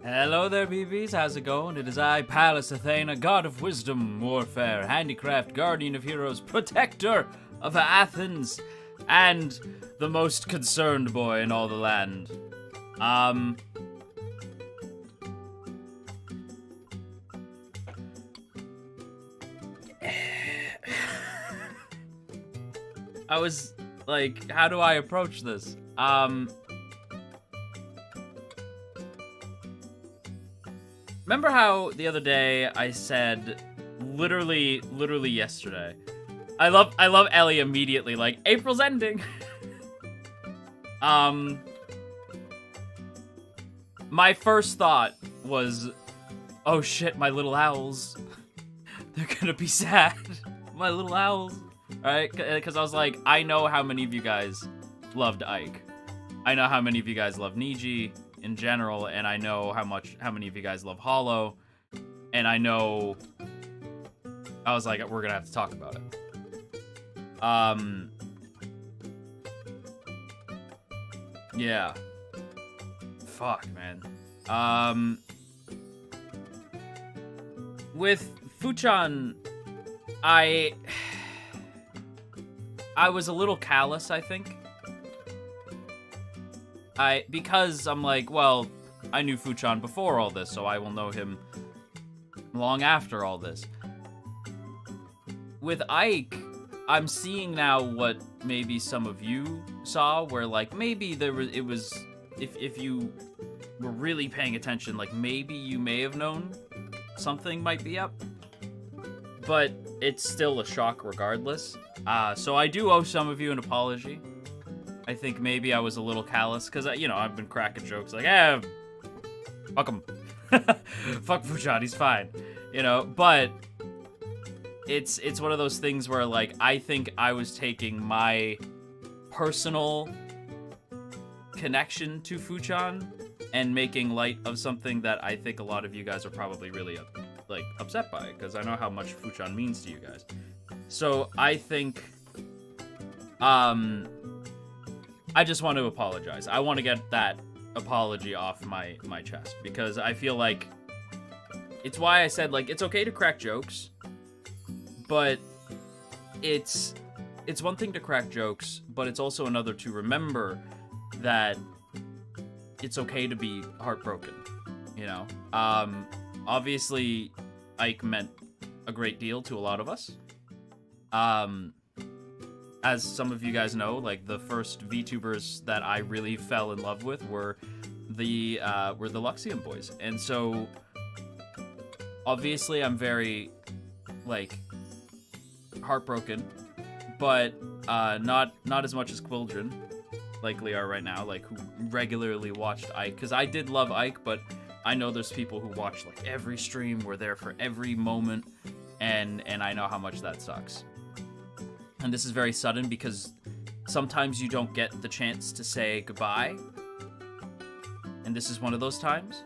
Hello there, BBs. How's it going? It is I, Pallas Athena, god of wisdom, warfare, handicraft, guardian of heroes, protector of Athens, and the most concerned boy in all the land. I was like, how do I approach this? Remember how the other day I said, literally yesterday, I love Ellie immediately, like, April's ending. My first thought was, oh shit, my little owls. They're gonna be sad. My little owls. Right? Because I was like, I know how many of you guys loved Ike. I know how many of you guys love Niji in general, and I know how many of you guys love Hollow, and I know, I was like, we're gonna have to talk about it. Yeah. Fuck, man. With Fuchan, I was a little callous, I think. Because I'm like, well, I knew Fuchan before all this, so I will know him long after all this. With Ike, I'm seeing now what maybe some of you saw, where like maybe it was if you were really paying attention, like maybe you may have known something might be up, but it's still a shock regardless. So I do owe some of you an apology. I think maybe I was a little callous, because, you know, I've been cracking jokes like, fuck him. Fuck Fuchan, he's fine. You know, but it's one of those things where, like, I think I was taking my personal connection to Fuchan and making light of something that I think a lot of you guys are probably really, like, upset by, because I know how much Fuchan means to you guys. So I think, I just want to apologize. I want to get that apology off my chest, because I feel like it's why I said, like, it's okay to crack jokes, but it's one thing to crack jokes, but it's also another to remember that it's okay to be heartbroken, you know? Obviously, Ike meant a great deal to a lot of us. As some of you guys know, like, the first VTubers that I really fell in love with were the Luxium boys. And so, obviously, I'm very, like, heartbroken, but not as much as Quildren likely are right now, like, who regularly watched Ike. Because I did love Ike, but I know there's people who watch, like, every stream, were there for every moment, and I know how much that sucks. And this is very sudden, because sometimes you don't get the chance to say goodbye. And this is one of those times.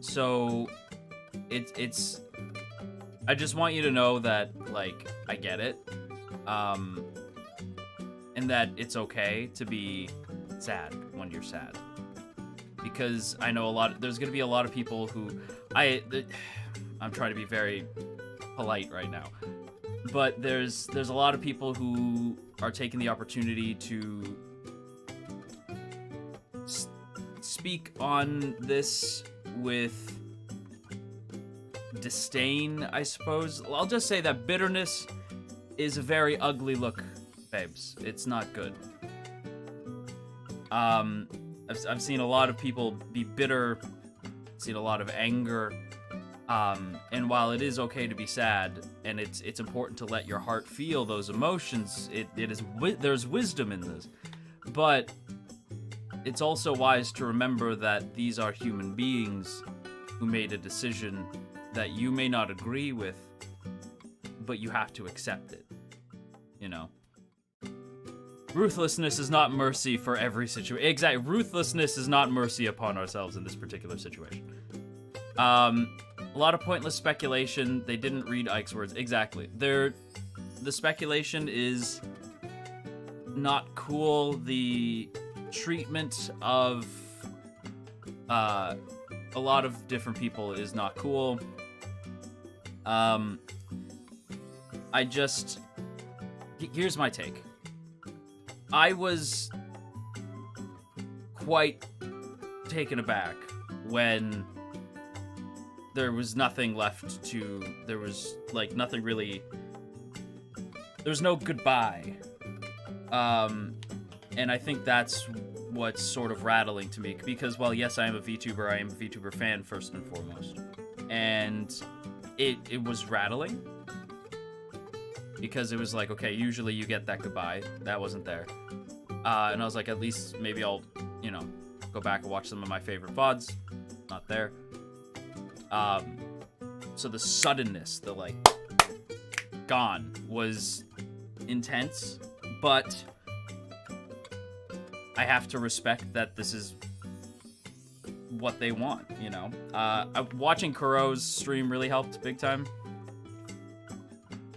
So it's I just want you to know that, like, I get it. And that it's okay to be sad when you're sad. Because I know there's gonna be a lot of people who I'm trying to be very polite right now, but there's a lot of people who are taking the opportunity to speak on this with disdain, I suppose. I'll just say that bitterness is a very ugly look, babes. It's not good. I've seen a lot of people be bitter, seen a lot of anger. And while it is okay to be sad, and it's important to let your heart feel those emotions, there's wisdom in this. But it's also wise to remember that these are human beings who made a decision that you may not agree with, but you have to accept it. You know? Ruthlessness is not mercy for every situation. Exactly. Ruthlessness is not mercy upon ourselves in this particular situation. A lot of pointless speculation. They didn't read Ike's words. Exactly. The speculation is not cool. The treatment of a lot of different people is not cool. Here's my take. I was quite taken aback when there was nothing left to, there was like nothing really, there was no goodbye. And I think that's what's sort of rattling to me, because while yes, I am a VTuber, I am a VTuber fan first and foremost. And it was rattling, because it was like, okay, usually you get that goodbye. That wasn't there. And I was like, at least maybe I'll, you know, go back and watch some of my favorite VODs. Not there. So the suddenness, the like, gone, was intense, but I have to respect that this is what they want, you know? Watching Kuro's stream really helped big time.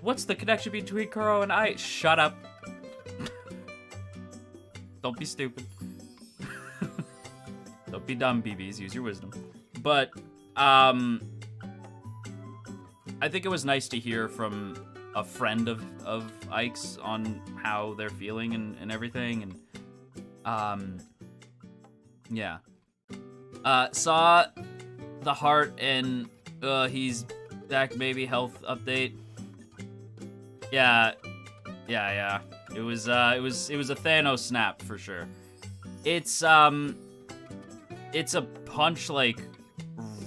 What's the connection between Kuro and I? Shut up. Don't be stupid. Don't be dumb, BBs. Use your wisdom. But, I think it was nice to hear from a friend of Ike's on how they're feeling and everything. And, yeah. Saw the heart and, he's back, maybe health update. Yeah. It was a Thanos snap for sure. It's a punch like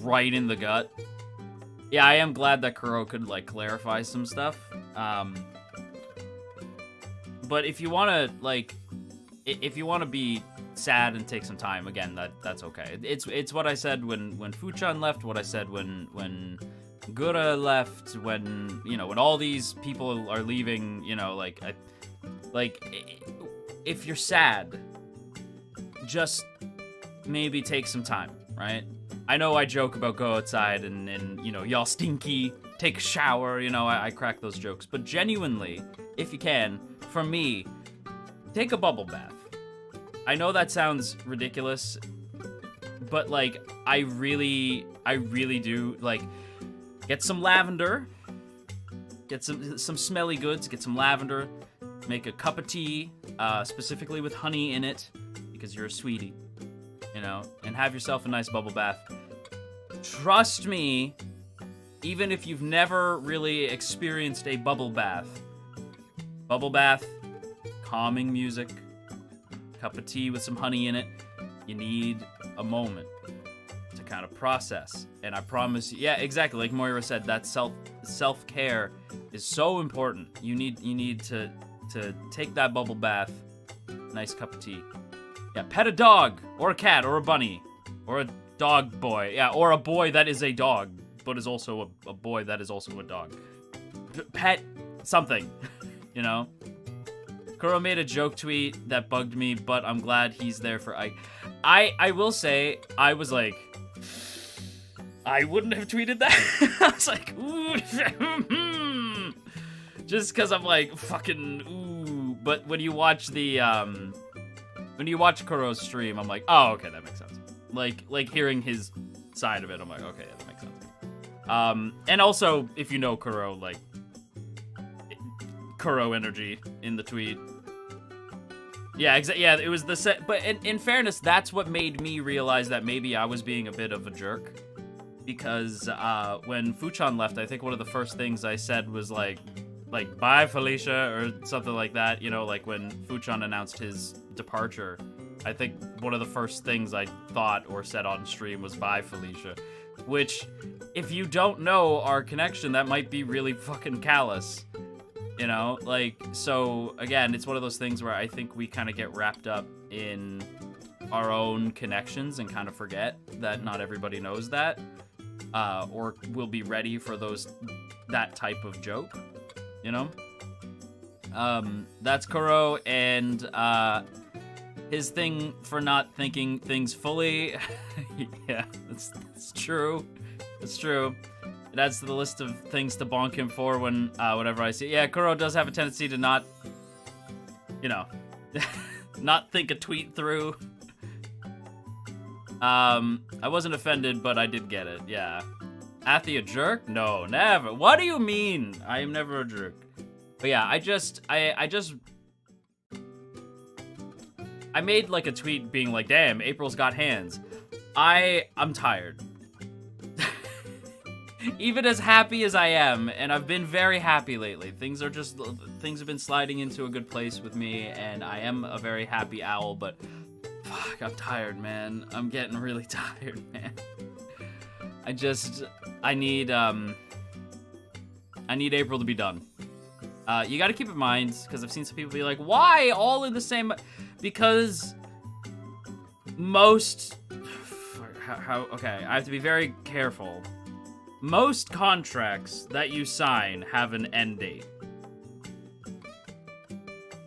right in the gut. Yeah, I am glad that Kuro could like clarify some stuff. But if you want to be sad and take some time, again, that's okay. It's what I said when Fuchan left, what I said when Gura left, when, you know, when all these people are leaving, you know, like if you're sad, just maybe take some time, right? I know I joke about go outside and you know, y'all stinky, take a shower, you know, I crack those jokes, but genuinely, if you can, for me, take a bubble bath. I know that sounds ridiculous, but like, I really do, like, get some lavender, get some smelly goods, get some lavender, make a cup of tea, specifically with honey in it, because you're a sweetie, you know, and have yourself a nice bubble bath. Trust me, even if you've never really experienced a bubble bath, calming music, cup of tea with some honey in it, you need a moment to kind of process. And I promise you, yeah, exactly, like Moira said, that self-care is so important. You need to take that bubble bath, nice cup of tea. Yeah, pet a dog, or a cat, or a bunny, or a dog boy. Yeah, or a boy that is a dog, but is also a boy that is also a dog. Pet something, you know? Kuro made a joke tweet that bugged me, but I'm glad he's there for Ike. I will say, I was like, I wouldn't have tweeted that. I was like, ooh, just because I'm like, fucking, ooh. But when you watch Kuro's stream, I'm like, oh, okay, that makes sense. Like hearing his side of it, I'm like, okay, yeah, that makes sense. And also, if you know Kuro, like, Kuro energy in the tweet. Yeah, yeah, it was the set. But in fairness, that's what made me realize that maybe I was being a bit of a jerk. Because when Fuchan left, I think one of the first things I said was like, bye, Felicia, or something like that. You know, like when Fuchan announced his departure, I think one of the first things I thought or said on stream was bye, Felicia. Which, if you don't know our connection, that might be really fucking callous. You know, like, so, again, it's one of those things where I think we kind of get wrapped up in our own connections and kind of forget that not everybody knows that, or will be ready for that type of joke, you know? That's Kuro, and, his thing for not thinking things fully, yeah, that's true, it's true. It adds to the list of things to bonk him for whenever I see it. Yeah, Kuro does have a tendency to not, you know, not think a tweet through. I wasn't offended, but I did get it, yeah. Athy a jerk? No, never. What do you mean? I am never a jerk. But yeah, I made like a tweet being like, damn, April's got hands. I'm tired. Even as happy as I am, and I've been very happy lately. Things have been sliding into a good place with me, and I am a very happy owl, but fuck, I'm tired, man. I'm getting really tired, man. I need April to be done. You gotta keep in mind, because I've seen some people be like, why all in the same? Because most, okay, I have to be very careful. Most contracts that you sign have an end date.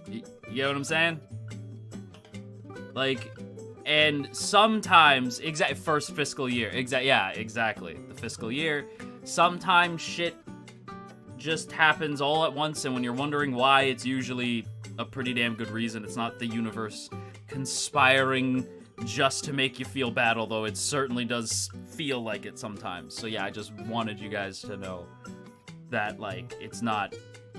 You know what I'm saying? Like, and sometimes, first fiscal year, yeah, exactly, the fiscal year. Sometimes shit just happens all at once, and when you're wondering why, it's usually a pretty damn good reason. It's not the universe conspiring just to make you feel bad, although it certainly does feel like it sometimes. So yeah, I just wanted you guys to know that, like, it's not,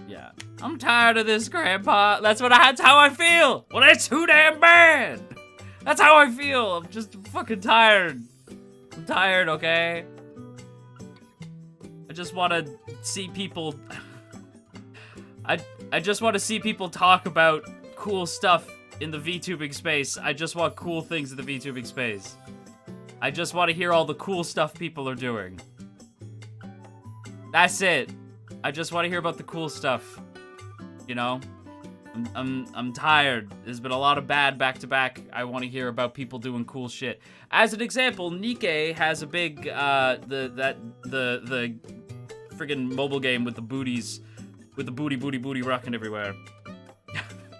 yeah. I'm tired of this, Grandpa. That's how I feel. Well, it's too damn bad. That's how I feel. I'm just fucking tired. I'm tired, okay? I just want to see people... I just want to see people talk about cool stuff in the VTubing space. I just want cool things in the VTubing space. I just want to hear all the cool stuff people are doing. That's it. I just want to hear about the cool stuff. You know? I'm tired. There's been a lot of bad back-to-back. I want to hear about people doing cool shit. As an example, Nikke has a big the friggin' mobile game with the booties, with the booty rocking everywhere.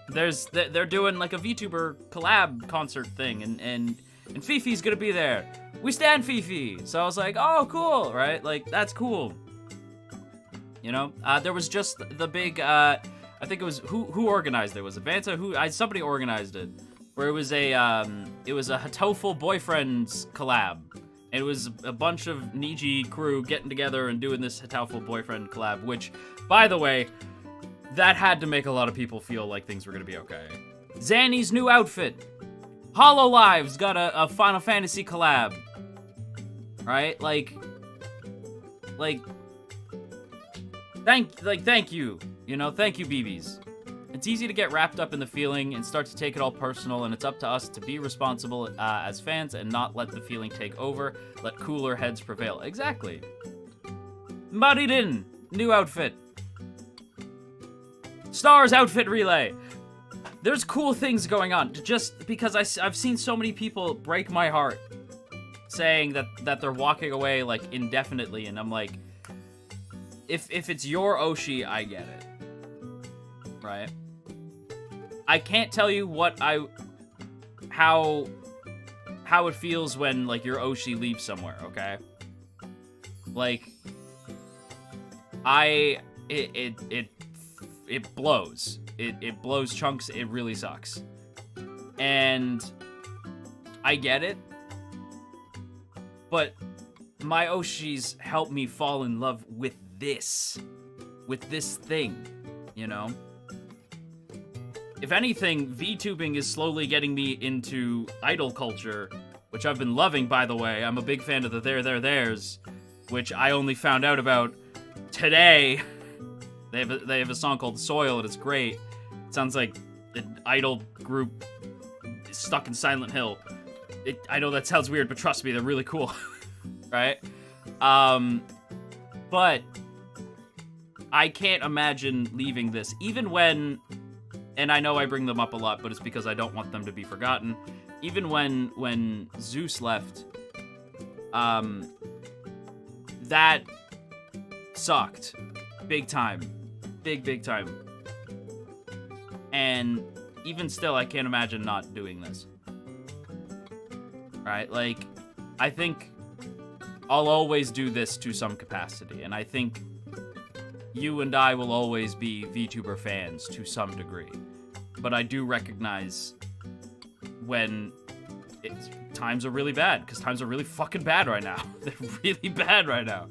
They're doing like a VTuber collab concert thing, and Fifi's gonna be there. We stand Fifi. So I was like, oh, cool, right? Like, that's cool. You know, there was just the big, I think it was, who organized it? Was it Vanta? Somebody organized it, where it was a Hatoful Boyfriends collab. It was a bunch of Niji crew getting together and doing this Hatoful Boyfriend collab, which, by the way, that had to make a lot of people feel like things were gonna be okay. Zanny's new outfit. HoloLive's got a Final Fantasy collab. Right? Like, thank you. You know, thank you, BBs. It's easy to get wrapped up in the feeling and start to take it all personal, and it's up to us to be responsible as fans and not let the feeling take over. Let cooler heads prevail. Exactly. Maridin, new outfit. Stars outfit relay. There's cool things going on. Just because I've seen so many people break my heart saying that they're walking away like indefinitely, and I'm like, if it's your Oshi, I get it. Right? I can't tell you how it feels when like your Oshi leaves somewhere, okay? Like, it blows. It blows chunks. It really sucks. And I get it. But my Oshis help me fall in love with this thing, you know? If anything, VTubing is slowly getting me into idol culture, which I've been loving, by the way. I'm a big fan of the Theirs, which I only found out about today. They have a song called Soil, and it's great. It sounds like an idol group stuck in Silent Hill. I know that sounds weird, but trust me, they're really cool. Right? But I can't imagine leaving this, even when, and I know I bring them up a lot, but it's because I don't want them to be forgotten. Even when Zeus left, that sucked. Big time. Big time. And even still, I can't imagine not doing this. Right? Like, I think I'll always do this to some capacity, and I think you and I will always be VTuber fans to some degree. But I do recognize when times are really bad, because times are really fucking bad right now. They're really bad right now.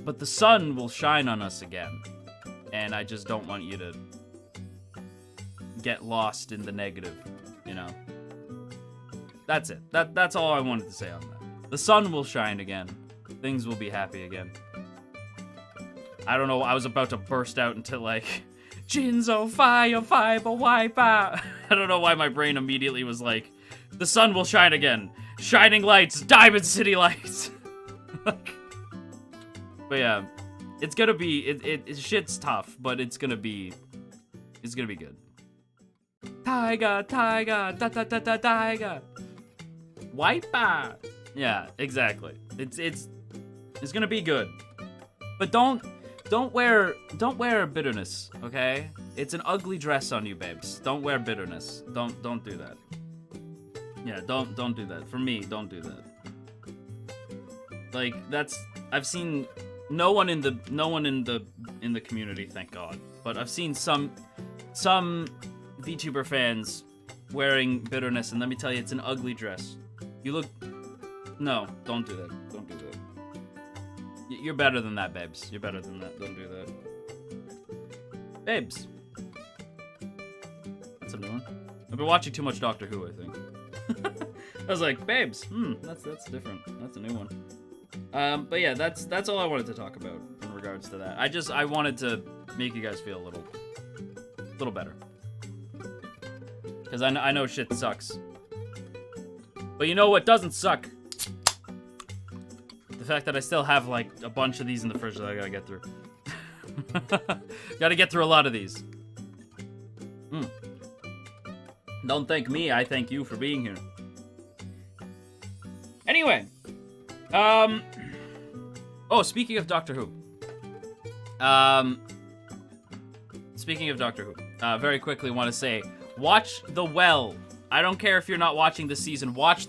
But the sun will shine on us again. And I just don't want you to get lost in the negative, you know? That's it. That's all I wanted to say on that. The sun will shine again. Things will be happy again. I don't know, I was about to burst out into, like, Jinzo, fire, fiber, wipe out. I don't know why my brain immediately was like, the sun will shine again. Shining lights, Diamond City lights. But yeah, it's gonna be, shit's tough, but it's gonna be good. Tiger, tiger, da da da da tiger. Wipe out. Yeah, exactly. It's gonna be good. But don't wear bitterness, okay? It's an ugly dress on you, babes. Don't wear bitterness. Don't do that. Yeah, don't do that. For me, don't do that. Like, I've seen no one in the community, thank God. But I've seen some VTuber fans wearing bitterness, and let me tell you, it's an ugly dress. You look... No, don't do that. Don't do that. You're better than that, babes. You're better than that. Don't do that. Babes. That's a new one. I've been watching too much Doctor Who, I think. I was like, babes, that's different. That's a new one. But yeah, that's all I wanted to talk about in regards to that. I wanted to make you guys feel a little better. Because I know shit sucks. But you know what doesn't suck? The fact that I still have, like, a bunch of these in the fridge that I gotta get through. Gotta get through a lot of these. Don't thank me, I thank you for being here. Anyway. Oh, speaking of Doctor Who. Speaking of Doctor Who. Very quickly want to say, watch The Well. I don't care if you're not watching the season. Watch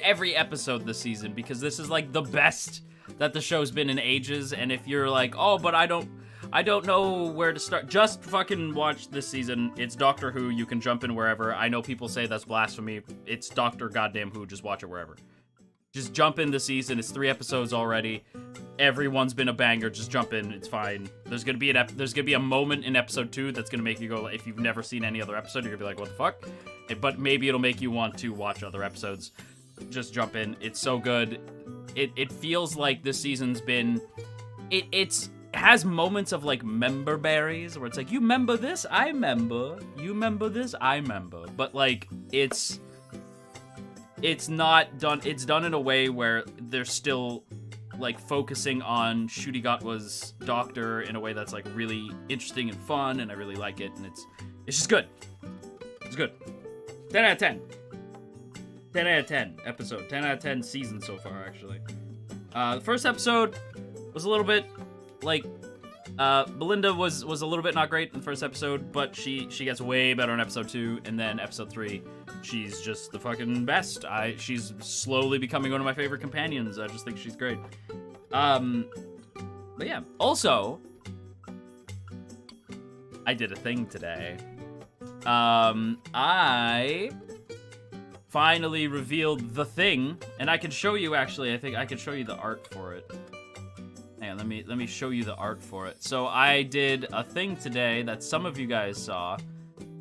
every episode this season, because this is like the best that the show's been in ages. And if you're like, oh, but I don't know where to start, just fucking watch this season. It's Doctor Who. You can jump in wherever. I know people say that's blasphemy. It's Doctor Goddamn Who. Just watch it wherever. Just jump in the season. It's 3 episodes already. Everyone's been a banger. Just jump in. It's fine. There's gonna be a moment in episode 2 that's gonna make you go, if you've never seen any other episode, you're gonna be like, what the fuck? But maybe it'll make you want to watch other episodes. Just jump in. It's so good. It feels like this season's been... It has moments of, like, member berries, where it's like, you remember this? I remember. You remember this? I remember. But, like, it's not done... It's done in a way where they're still, like, focusing on Shurigatwa's doctor in a way that's, like, really interesting and fun, and I really like it, and it's just good. It's good. 10 out of 10. 10 out of 10 episode. 10 out of 10 season so far, actually. The first episode was a little bit, like, Belinda was a little bit not great in the first episode, but she gets way better in episode 2, and then episode 3, she's just the fucking best. She's slowly becoming one of my favorite companions. I just think she's great. But yeah. Also, I did a thing today. I finally revealed the thing, and I can show you, actually, I think I can show you the art for it. Hang on, let me show you the art for it. So I did a thing today that some of you guys saw.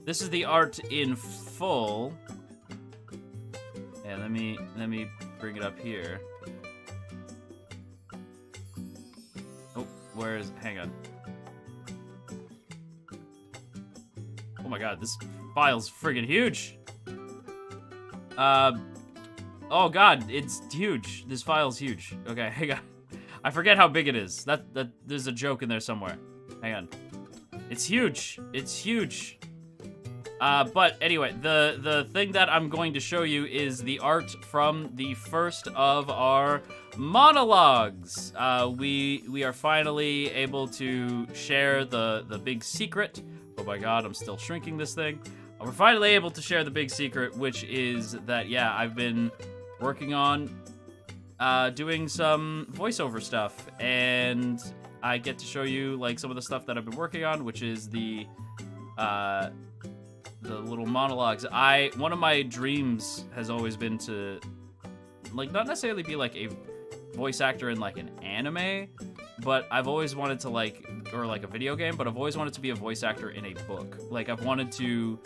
This is the art in full. Yeah, let me bring it up here. Oh, where is, hang on. Oh my god, this file's friggin' huge. Oh god, it's huge. This file's huge. Okay, hang on. I forget how big it is. That there's a joke in there somewhere. Hang on. It's huge. It's huge. But anyway, the thing that I'm going to show you is the art from the first of our monologues. We are finally able to share the big secret. Oh my god, I'm still shrinking this thing. We're finally able to share the big secret, which is that, yeah, I've been working on doing some voiceover stuff, and I get to show you, like, some of the stuff that I've been working on, which is the the little monologues. One of my dreams has always been to, like, not necessarily be like a voice actor in like an anime, but I've always wanted to like, or like a video game, but I've always wanted to be a voice actor in a book. Like, I've wanted to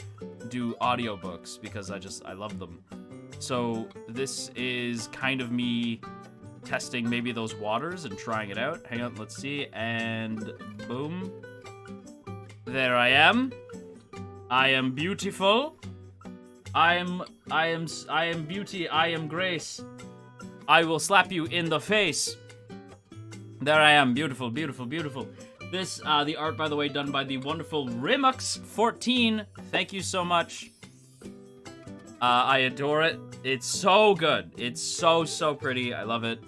do audiobooks because I love them. So this is kind of me testing maybe those waters and trying it out. Hang on, let's see, and boom. There I am. I am beautiful. I am beauty. I am grace. I will slap you in the face. There I am, beautiful, beautiful, beautiful. This, the art, by the way, done by the wonderful Rimux14. Thank you so much. I adore it. It's so good. It's so, so pretty. I love it.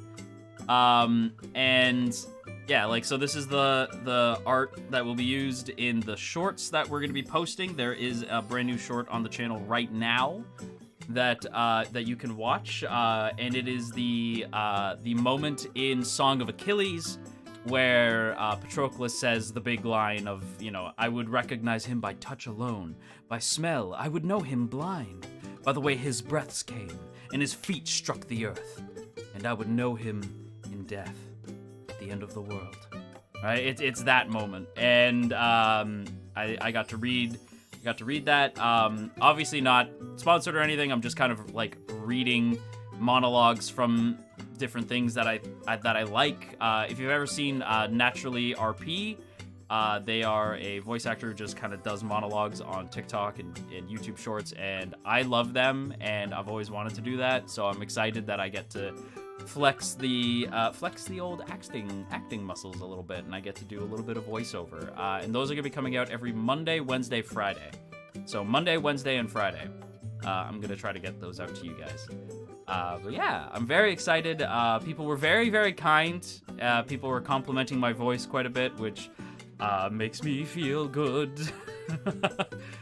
And yeah, like, so this is the art that will be used in the shorts that we're going to be posting. There is a brand new short on the channel right now that that you can watch, and it is the moment in Song of Achilles where Patroclus says the big line of, you know, I would recognize him by touch alone, by smell, I would know him blind, by the way his breaths came and his feet struck the earth, and I would know him in death, at the end of the world. Right? It's that moment, and I got to read that. Obviously not sponsored or anything. I'm just kind of like reading monologues from different things that I like. If you've ever seen Naturally RP, they are a voice actor who just kind of does monologues on TikTok and YouTube Shorts, and I love them, and I've always wanted to do that. So I'm excited that I get to flex the old acting muscles a little bit, and I get to do a little bit of voiceover. And those are gonna be coming out every Monday, Wednesday, Friday. So Monday, Wednesday, and Friday. I'm gonna try to get those out to you guys. But yeah, I'm very excited. People were very, very kind. People were complimenting my voice quite a bit, which makes me feel good.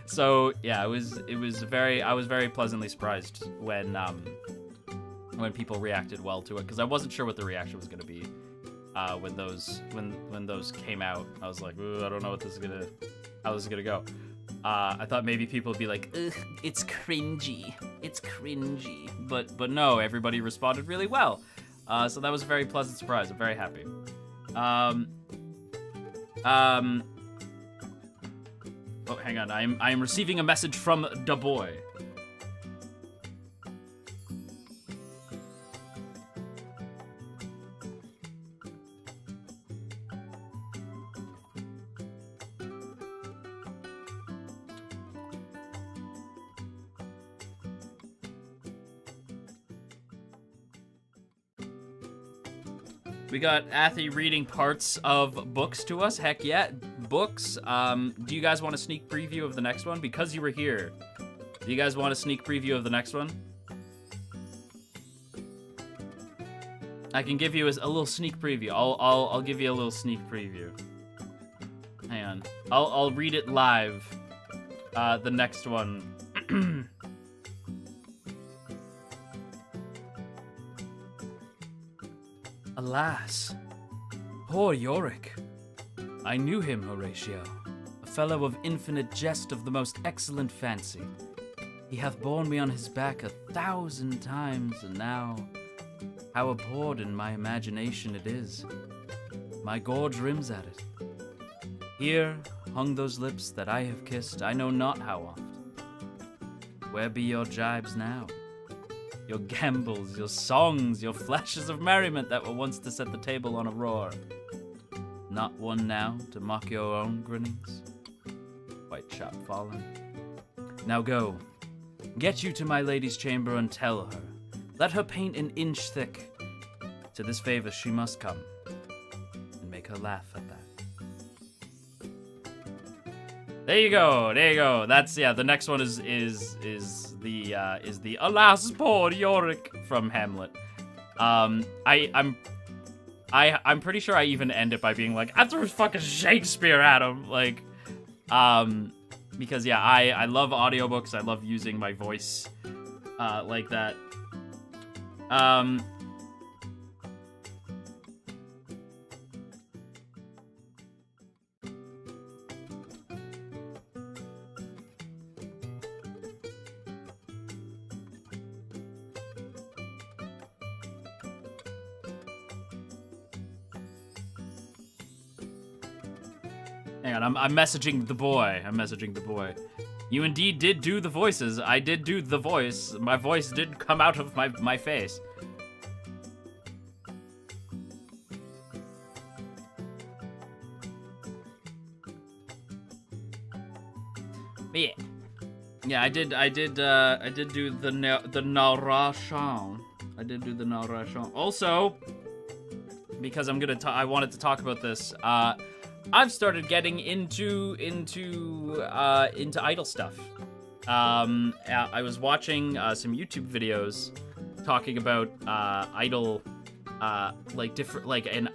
So yeah, I was very pleasantly surprised when people reacted well to it, because I wasn't sure what the reaction was gonna be when those came out. I was like, ooh, I don't know how this is gonna go. I thought maybe people would be like, ugh, it's cringy, but no, everybody responded really well. So that was a very pleasant surprise. I'm very happy. Oh, hang on. I am receiving a message from Da Boy. We got Athy reading parts of books to us. Heck yeah, books. Do you guys want a sneak preview of the next one? Because you were here, do you guys want a sneak preview of the next one? I can give you a little sneak preview. I'll give you a little sneak preview. Hang on. I'll read it live. The next one. Alas, poor Yorick. I knew him, Horatio, a fellow of infinite jest, of the most excellent fancy. He hath borne me on his back 1,000 times, and now, how abhorred in my imagination it is. My gorge rims at it. Here hung those lips that I have kissed I know not how oft. Where be your jibes now? Your gambols, your songs, your flashes of merriment that were once to set the table on a roar. Not one now to mock your own grinnings? White chop fallen. Now go, get you to my lady's chamber and tell her. Let her paint an inch thick. To this favor she must come, and make her laugh at that. There you go, there you go. That's, yeah, the next one is the alas poor Yorick from Hamlet. I'm pretty sure I even end it by being like, I threw fucking Shakespeare at him, like, because yeah, I love audiobooks. I love using my voice like that. Hang on, I'm messaging the boy. I'm messaging the boy. You indeed did do the voices. I did do the voice. My voice did come out of my face. But yeah. Yeah, I did do the narration. I did do the narration. Also, because I wanted to talk about this. I've started getting into idol stuff. I was watching some YouTube videos talking about idol, like different, like, and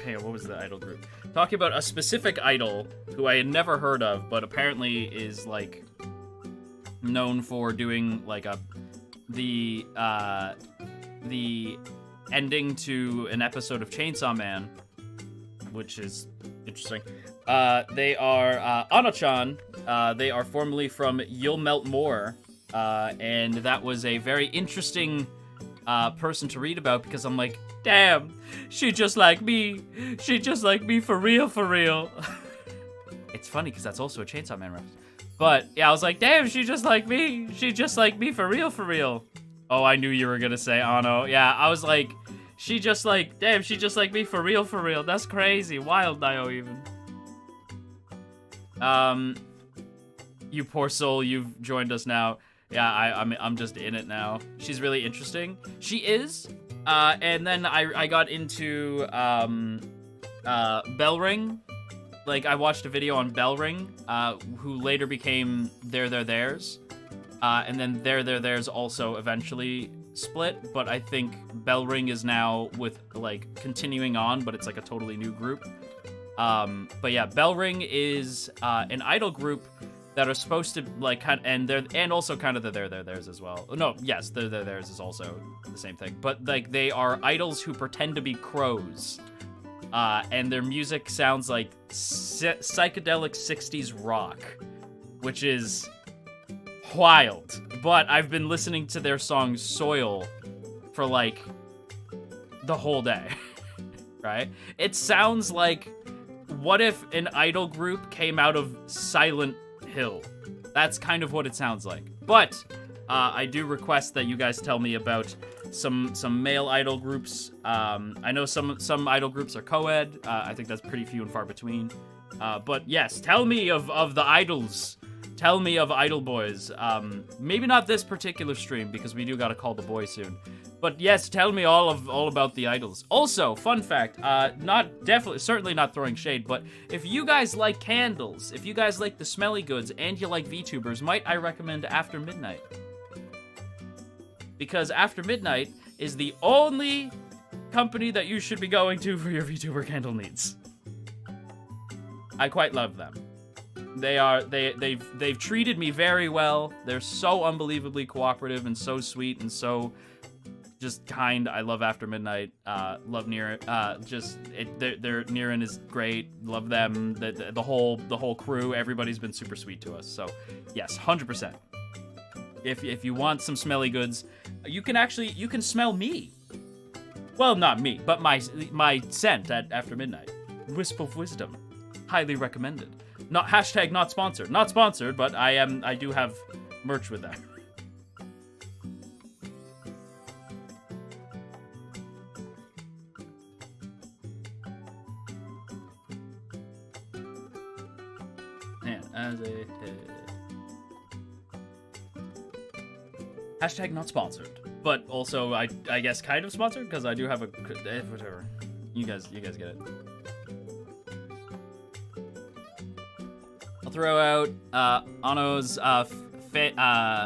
hey, what was the idol group? Talking about a specific idol who I had never heard of, but apparently is like known for doing like the ending to an episode of Chainsaw Man, which is interesting. They are Ano-chan. They are formerly from You'll Melt More, and that was a very interesting person to read about because I'm like, damn, she just like me. She just like me for real, for real. It's funny because that's also a Chainsaw Man reference. But yeah, I was like, damn, she just like me. She just like me for real, for real. Oh, I knew you were gonna say Ano. Yeah, I was like, she just like, damn, she just like me for real, for real. That's crazy. Wild Dio even. You poor soul, you've joined us now. Yeah, I'm just in it now. She's really interesting. She is. And then I got into Bellring. Like, I watched a video on Bellring, who later became Theirs. And then Theirs also eventually split, but I think Bellring is now with, like, continuing on, but it's like a totally new group. But yeah, Bellring is an idol group that are supposed to, like, and also kind of the Theirs as well. No, yes, Theirs is also the same thing. But, like, they are idols who pretend to be crows. And their music sounds like psychedelic 60s rock, which is wild. But I've been listening to their song Soil for like the whole day, right? It sounds like, what if an idol group came out of Silent Hill? That's kind of what it sounds like. But I do request that you guys tell me about some male idol groups. I know some idol groups are co-ed. I think that's pretty few and far between. But yes, tell me of the idols. Tell me of idol boys. Maybe not this particular stream because we do gotta call the boy soon. But yes, tell me all about the idols. Also, fun fact, certainly not throwing shade, but if you guys like candles, if you guys like the smelly goods, and you like VTubers, might I recommend After Midnight? Because After Midnight is the only company that you should be going to for your VTuber candle needs. I quite love them. They've treated me very well. They're so unbelievably cooperative and so sweet and so just kind. I love After Midnight. Love Niran. Their Niran is great. Love them. The whole crew. Everybody's been super sweet to us. So yes, 100%. If you want some smelly goods, you can smell me. Well, not me, but my scent at After Midnight. Wisp of Wisdom. Highly recommended. Not hashtag not sponsored. Not sponsored, but I do have merch with them. Man, hashtag not sponsored, but also I guess kind of sponsored because I do have a whatever. You guys get it. I'll throw out Ano's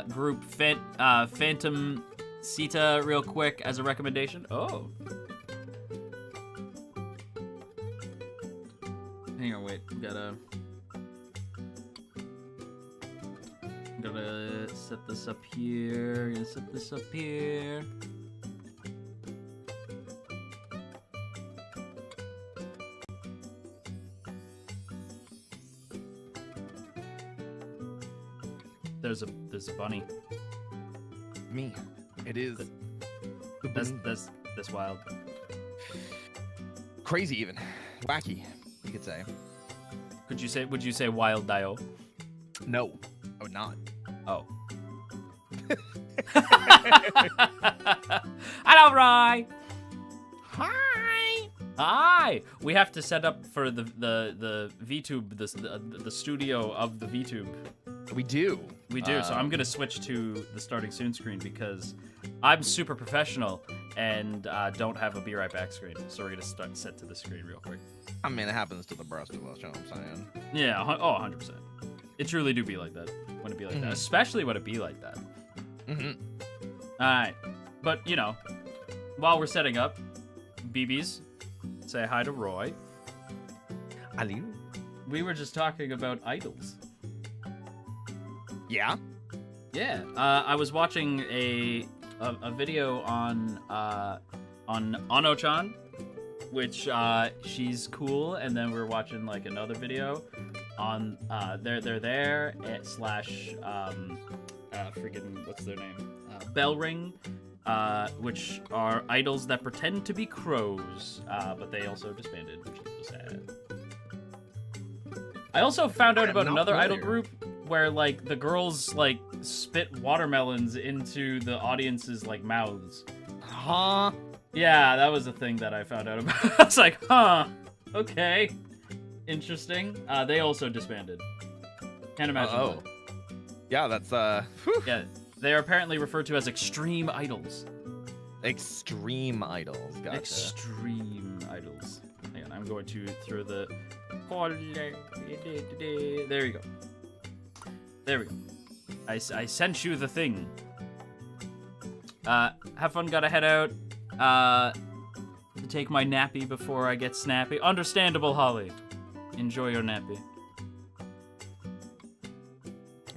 group Phantom Sita real quick as a recommendation. Oh. Hang on, wait. Gotta set this up here. There's a bunny. Me. It is. That's wild. Crazy even. Wacky, you could say. Would you say Wild Dio? No, I would not. Oh. Hello, Roy. Hi. Hi. We have to set up for the VTube, the studio of the VTube. We do. We do. So I'm gonna switch to the starting soon screen because I'm super professional and don't have a be right back screen. So we're gonna set to the screen real quick. I mean, it happens to the best of us. You know what I'm saying? Yeah. 100%. It truly do be like that when it be like that, especially when it be like that. Mm-hmm. All right, but you know, while we're setting up, BBs, say hi to Roy. Hello. We were just talking about idols. Yeah. Yeah. I was watching a video on Ono-chan, which she's cool, and then we're watching like another video on they're there slash freaking what's their name, Bell Ring, which are idols that pretend to be crows, but they also disbanded, which is sad. I also found out about another idol group where like the girls like spit watermelons into the audience's like mouths. Huh? Yeah, that was a thing that I found out about. I was like, huh, okay, interesting. They also disbanded. Can't imagine. Oh. Yeah, that's whew. Yeah, they are apparently referred to as extreme idols. Extreme idols. Gotcha. Extreme idols. Hang on, I'm going to throw the. There you go. There we go. I sent you the thing. Have fun. Gotta head out. To take my nappy before I get snappy. Understandable, Holly. Enjoy your nappy.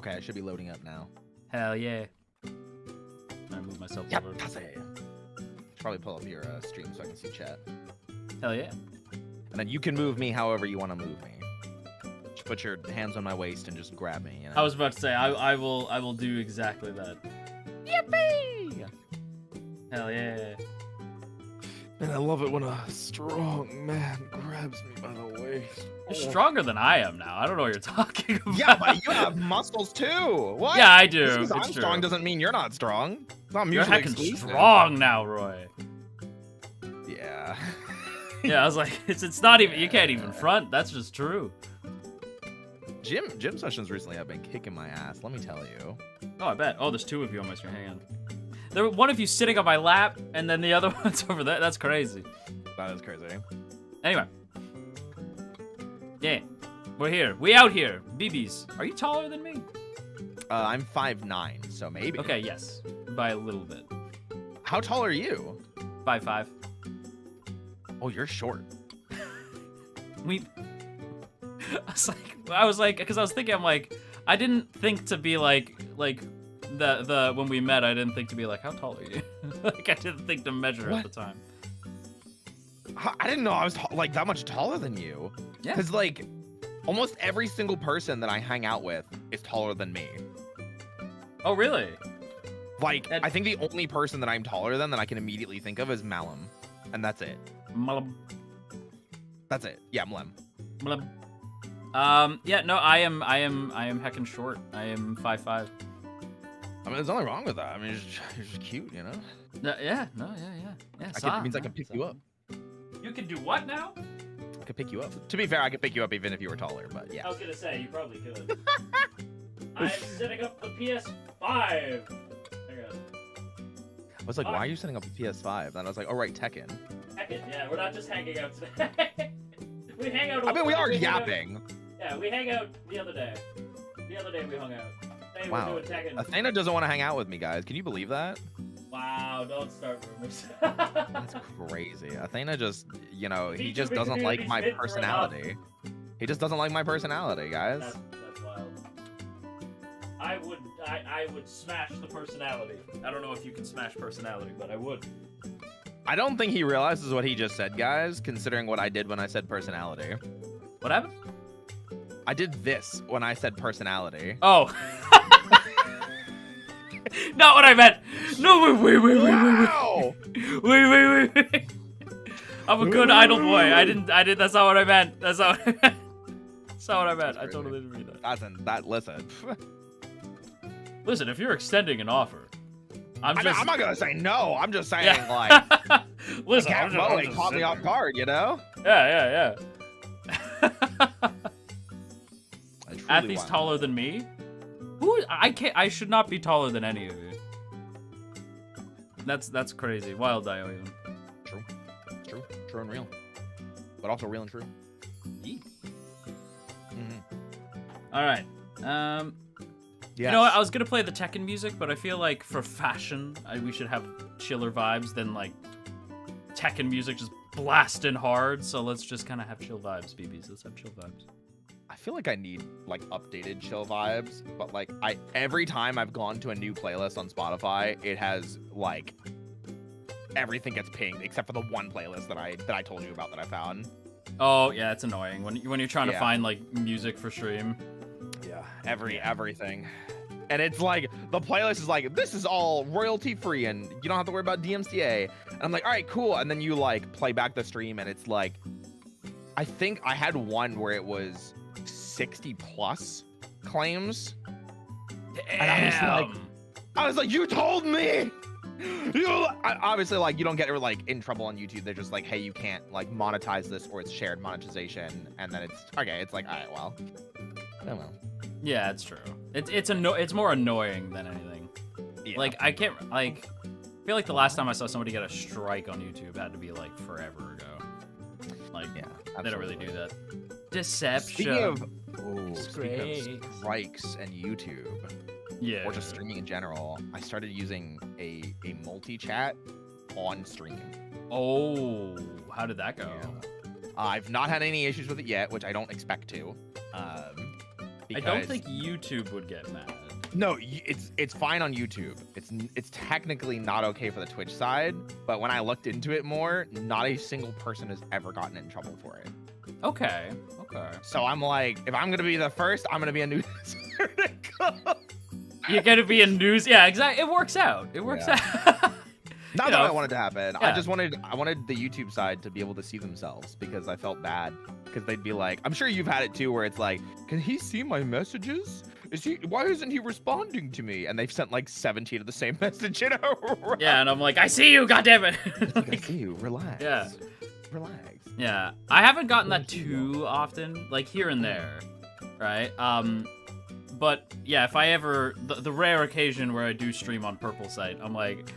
Okay, I should be loading up now. Hell yeah. I move myself Yep. over. Should probably pull up your stream so I can see chat. Hell yeah. And then you can move me however you want to move me. Just put your hands on my waist and just grab me. You know? I was about to say I will do exactly that. Yippee! Hell yeah. And I love it when a strong man grabs me by the waist. You're stronger than I am now. I don't know what you're talking about. Yeah, but you have muscles too. What? Yeah, I do. Just because I'm It's strong true. doesn't mean you're not strong. I'm You're usually heckin' exclusive. strong now, Roy. Yeah. Yeah, I was like, it's not even. You can't even front. That's just true. Gym sessions recently have been kicking my ass. Let me tell you. Oh, I bet. Oh, there's two of you on my screen. Hang on. There, one of you sitting on my lap, and then the other one's over there. That's crazy. That is crazy. Anyway. Yeah. We're here. We out here. BBs. Are you taller than me? I'm 5'9", so maybe. Okay, yes. By a little bit. How tall are you? 5'5". Oh, you're short. I was like, because I was thinking, I'm like, I didn't think to be like the when we met, I didn't think to be like, how tall are you? Like, I didn't think to measure at the time. I didn't know I was like that much taller than you. Yeah. Because like, almost every single person that I hang out with is taller than me. Oh, really? Like, I think the only person that I'm taller than that I can immediately think of is Malum, and that's it. Malum. That's it. Yeah, Mlem. Malum. Yeah, no, I am heckin' short. I am 5'5". I mean, there's nothing wrong with that. I mean, you're just cute, you know? Yeah. It means I can pick you up. You can do what now? I could pick you up. To be fair, I could pick you up even if you were taller, but yeah. I was gonna say, you probably could. I'm setting up the PS5. Hang on. I was like, why are you setting up a PS5? And I was like, oh, right, Tekken. Tekken, yeah, we're not just hanging out today. We hang out. I mean, we are yapping. Yeah, we hang out the other day. The other day we hung out. Today Wow. we're doing Tekken. Athena doesn't want to hang out with me, guys. Can you believe that? Wow, don't start rumors. That's crazy. Athena just, you know, he just doesn't like my personality. He just doesn't like my personality, guys. That's wild. I would smash the personality. I don't know if you can smash personality, but I would. I don't think he realizes what he just said, guys, considering what I did when I said personality. What happened? I did this when I said personality. Oh. Not what I meant. No, wait. Wow! Wait. I'm a good idol boy. I did. That's not what I meant. That's not what I meant. That's not what I meant. That's I crazy. totally didn't mean that. Listen. Listen, if you're extending an offer, I'm I'm not gonna say no. I'm just saying, Yeah. like, Listen, Cat I'm just, Moe caught me off guard, you know? Yeah. Athy's won. taller than me? Who? I can't. I should not be taller than any of you. That's crazy. Wild Dio even. True and real, but also real and true. Yeet. Mm-hmm. All right. Yes. You know what? I was gonna play the Tekken music, but I feel like for fashion, we should have chiller vibes than like Tekken music just blasting hard. So let's just kind of have chill vibes, BBs. Let's have chill vibes. I feel like I need like updated chill vibes, but like every time I've gone to a new playlist on Spotify, it has like everything gets pinged except for the one playlist that I told you about that I found. Oh yeah, it's annoying when you're trying to Yeah. find like music for stream. Yeah, everything. And it's like the playlist is like, this is all royalty free and you don't have to worry about DMCA. And I'm like, all right, cool. And then you like play back the stream and it's like, I think I had one where it was 60 plus claims. Damn. I was like, you told me. Obviously, like, you don't get like in trouble on YouTube. They're just like, hey, you can't like monetize this or it's shared monetization. And then it's okay. It's like, all right, well, oh well. Yeah, it's true. It's more annoying than anything. Yeah. Like I can't like. I feel like the last time I saw somebody get a strike on YouTube had to be like forever ago. Like Yeah, they don't really absolutely. do that. Deception. Speaking of strikes and YouTube, Yeah. or just streaming in general, I started using a multi-chat on stream. Oh, how did that go? I've not had any issues with it yet, which I don't expect to. I don't think YouTube would get mad. No, it's fine on YouTube. It's technically not okay for the Twitch side, but when I looked into it more, not a single person has ever gotten in trouble for it. Okay. So I'm like, if I'm gonna be the first, I'm gonna be a new article. You're gonna be in news. Yeah, exactly. It works out. It works out. Not You that know, I wanted to happen. yeah. I wanted the YouTube side to be able to see themselves because I felt bad because they'd be like, I'm sure you've had it too, where it's like, can he see my messages? Why isn't he responding to me? And they've sent like 17 of the same message in a row. Yeah, and I'm like, I see you, goddammit. Like, I see you. Relax. Yeah. Relax. Yeah, I haven't gotten that too often, like here and there, right? But yeah, if I ever, the rare occasion where I do stream on Purple Site, I'm like,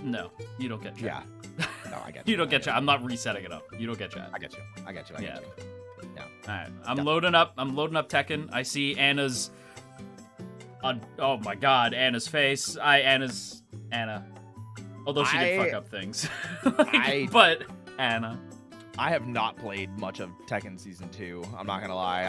no, you don't get chat. Yeah. No, I get you. You don't get chat. I'm not resetting it up. You don't get chat. I get you. I get you. I Yeah. get you. Yeah. All right, I'm loading up Tekken. I see Anna's. Oh my God, Anna's face. Anna. Although she did fuck up things. But Anna. I have not played much of Tekken Season 2. I'm not gonna lie.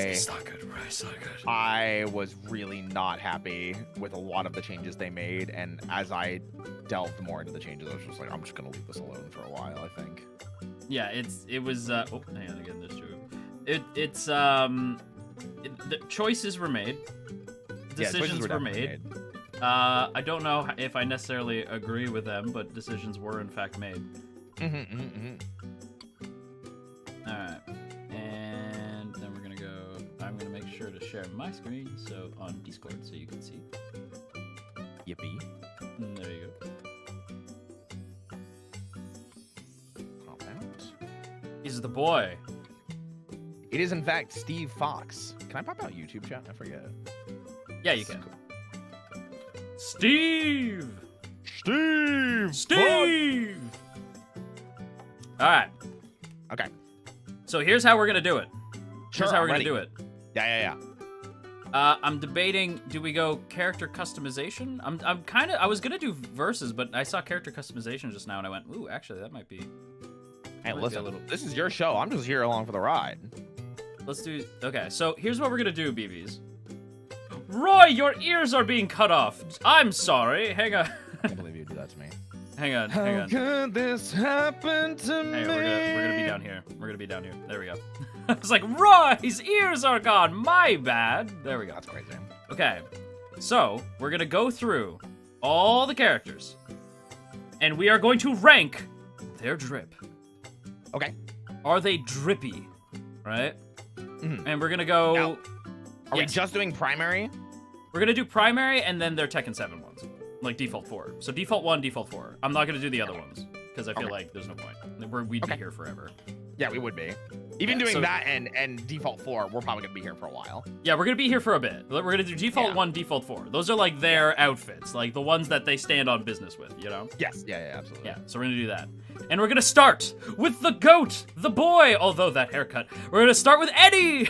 It's not good, bro. It's not good. I was really not happy with a lot of the changes they made, and as I delved more into the changes, I was just like, I'm just gonna leave this alone for a while, I think. Yeah, it was oh, hang on, again, this true. The choices were made. Decisions were made. I don't know if I necessarily agree with them, but decisions were in fact made. All right, and then we're gonna go. I'm gonna make sure to share my screen so on Discord so you can see. Yippee. There you go. Pop out. He's the boy. It is in fact Steve Fox. Can I pop out YouTube chat? I forget. Yeah, you can. Steve. All right. Okay. So here's how we're gonna do it. Sure, Here's how we're I'm gonna ready. do it. Yeah. I'm debating. Do we go character customization? I was gonna do verses, but I saw character customization just now, and I went, ooh, actually, that might be. Hey, might be listen. a little- This is your show. I'm just here along for the ride. Let's do. Okay, so here's what we're gonna do, BBs. Roy, your ears are being cut off. I'm sorry. Hang on. I can't believe you do that to me. Hang on. How could this happen to me? Hey, we're gonna be down here. We're gonna be down here. There we go. I was like, Roy's ears are gone. My bad. There we go. That's crazy. Okay, so we're gonna go through all the characters, and we are going to rank their drip. Okay. Are they drippy? Right? And we're gonna go. Now, are we Yes. just doing primary? We're gonna do primary and then their Tekken 7 ones, like default 4. So default 1, default 4. I'm not gonna do the other ones because I feel like there's no point. We'd be here forever. Yeah, we would be. Even Yeah, doing so- that and default 4, we're probably gonna be here for a while. Yeah, we're gonna be here for a bit. We're gonna do default 1, default 4. Those are like their outfits, like the ones that they stand on business with, you know? Yes. Yeah, absolutely. Yeah, so we're gonna do that. And we're gonna start with the GOAT, the boy, although that haircut. We're gonna start with Eddie!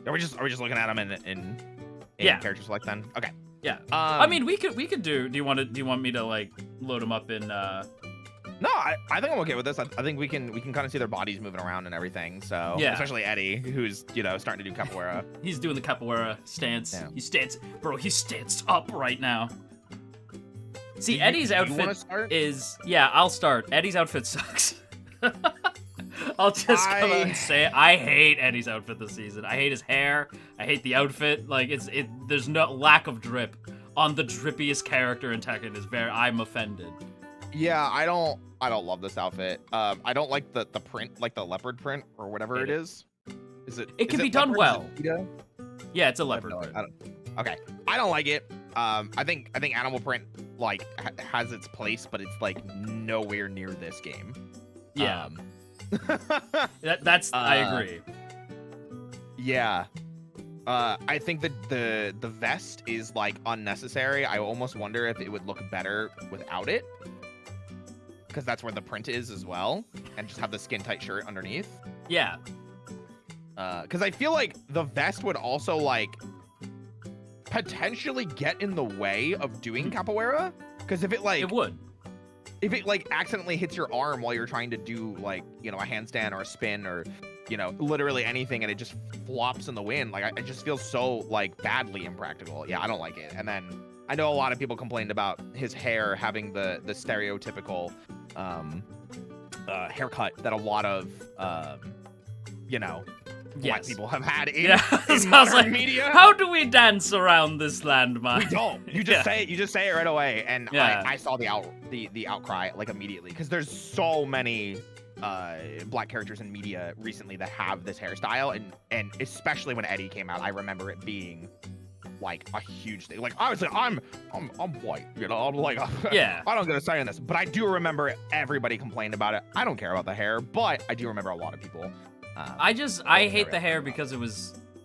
Are we just looking at them in Yeah. character select then? Okay. Yeah. I mean, we could do. Do you want me to like load them up in? No, I think I'm okay with this. I think we can kind of see their bodies moving around and everything. So Yeah. especially Eddie, who's starting to do capoeira. He's doing the capoeira stance. Yeah. He stands up right now. See, Do you- Eddie's do you outfit wanna start? is I'll start. Eddie's outfit sucks. I'll just come out and say it. I hate Eddie's outfit this season. I hate his hair. I hate the outfit. Like there's no lack of drip on the drippiest character in Tekken. I'm offended. Yeah, I don't love this outfit. I don't like the print, like the leopard print or whatever it is. Is it? It can is be done leopard? well. Is it cheetah? Yeah, it's a I leopard. don't print. know. Okay, I don't like it. I think animal print like has its place, but it's like nowhere near this game. Yeah. That's I agree. Yeah. I think that the vest is like unnecessary. I almost wonder if it would look better without it, because that's where the print is as well, and just have the skin tight shirt underneath. Yeah. Because I feel like the vest would also like potentially get in the way of doing capoeira. Because if it like It would. if it like accidentally hits your arm while you're trying to do like a handstand or a spin or literally anything, and it just flops in the wind, like it just feels so like badly impractical. Yeah, I don't like it. And then I know a lot of people complained about his hair having the stereotypical haircut that a lot of black Yes. people have had in, Yeah. in So I was modern like, media. how do we dance around this landmine? We don't. You just Yeah. say it. You just say it right away. And Yeah. I saw the outcry like immediately, because there's so many black characters in media recently that have this hairstyle, and especially when Eddie came out, I remember it being like a huge thing. Like obviously I'm white, I'm like Yeah. I don't get a say in this, but I do remember everybody complained about it. I don't care about the hair, but I do remember a lot of people. I hate the hair because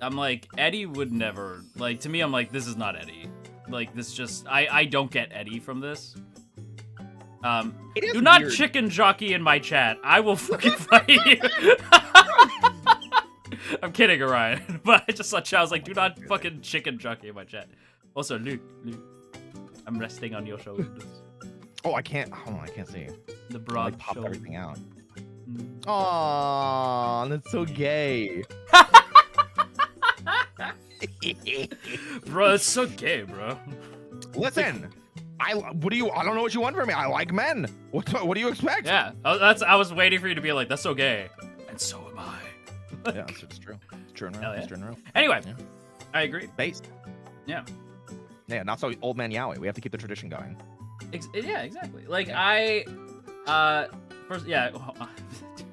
I'm like, Eddie would never, like, to me, I'm like, this is not Eddie. Like, this just, I don't get Eddie from this. It is Do not weird. chicken jockey in my chat. I will fucking fight you. I'm kidding, Orion. But I just saw Chow, I was like, do not fucking chicken jockey in my chat. Also, Luke, I'm resting on your shoulders. Oh, I can't. Hold on, I can't see. The I broad like popped shoulders. everything out. Mm. Aww, that's so gay. Bro, it's so gay, bro. Listen, I don't know what you want from me. I like men. What do you expect? Yeah, I was waiting for you to be like, that's so gay. And so am I. Yeah, it's true. It's true and real. Hell yeah. It's true and real. Anyway, Yeah. I agree. Based. Yeah. Yeah, not so old man yaoi. We have to keep the tradition going. Yeah, exactly. Like, Yeah. first, yeah.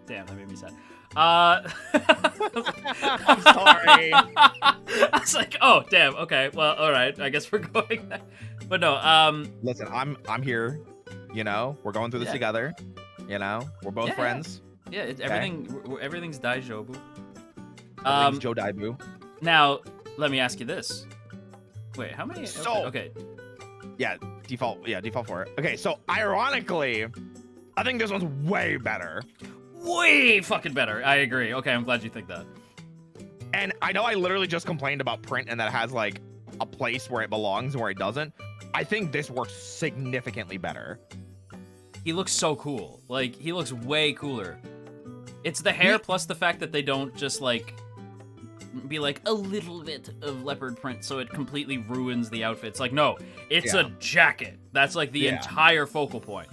Damn, that made me sad. I'm sorry. I was like, oh, damn. Okay, well, all right. I guess we're going. But no, Listen, I'm here. We're going through this Yeah. together. We're both Yeah. friends. yeah, everything's Daijobu. Everything's Joe Daibu. Now, let me ask you this. Wait, how many? So- okay. Yeah, default 4. Okay, so ironically, I think this one's way better. Way fucking better. I agree. Okay, I'm glad you think that. And I know I literally just complained about print and that it has like a place where it belongs and where it doesn't. I think this works significantly better. He looks so cool. Like, he looks way cooler. It's the hair plus the fact that they don't just, like, be like a little bit of leopard print so it completely ruins the outfit. It's like, no, it's a jacket. That's, like, the Yeah. entire focal point.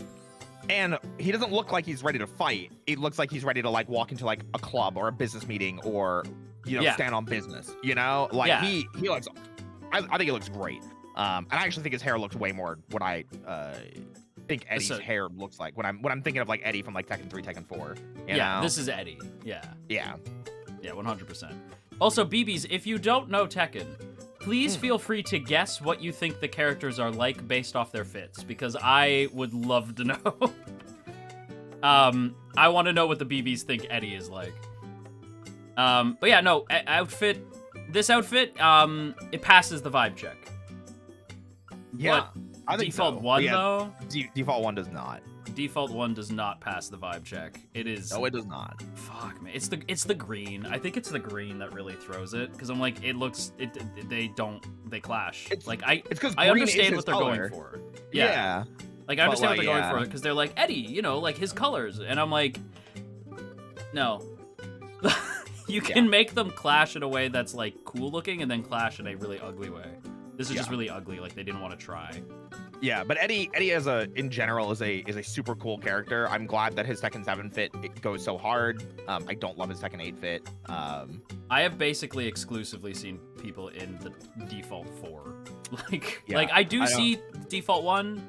And he doesn't look like he's ready to fight. It looks like he's ready to like walk into like a club or a business meeting or Yeah. stand on business. Like Yeah. he looks. I think it looks great. And I actually think his hair looks way more what I think Eddie's So- hair looks like when I'm thinking of like Eddie from like Tekken 3, Tekken 4. You Yeah, know? this is Eddie. Yeah. Yeah. Yeah, 100%. Also, BBs, if you don't know Tekken, please feel free to guess what you think the characters are like based off their fits, because I would love to know. I want to know what the BBs think Eddie is like. But yeah, no, outfit. This outfit, it passes the vibe check. Yeah, But I think default so. one Yeah, though. Default 1 does not. Default 1 does not pass the vibe check. It is. No, it does not. Fuck man, it's the green. I think it's the green that really throws it, because I'm like, it looks they clash. It's because I understand what they're going for. Yeah. Like I understand what they're yeah. going for, because they're like Eddie, you know, like his colors, and I'm like, no. You can make them clash in a way that's like cool looking, and then clash in a really ugly way. This is just really ugly. Like they didn't want to try. Yeah, but Eddie in general is a super cool character. I'm glad that his Tekken 7 fit it goes so hard. I don't love his Tekken 8 fit. I have basically exclusively seen people in the default 4. Like Yeah, like I do see default 1,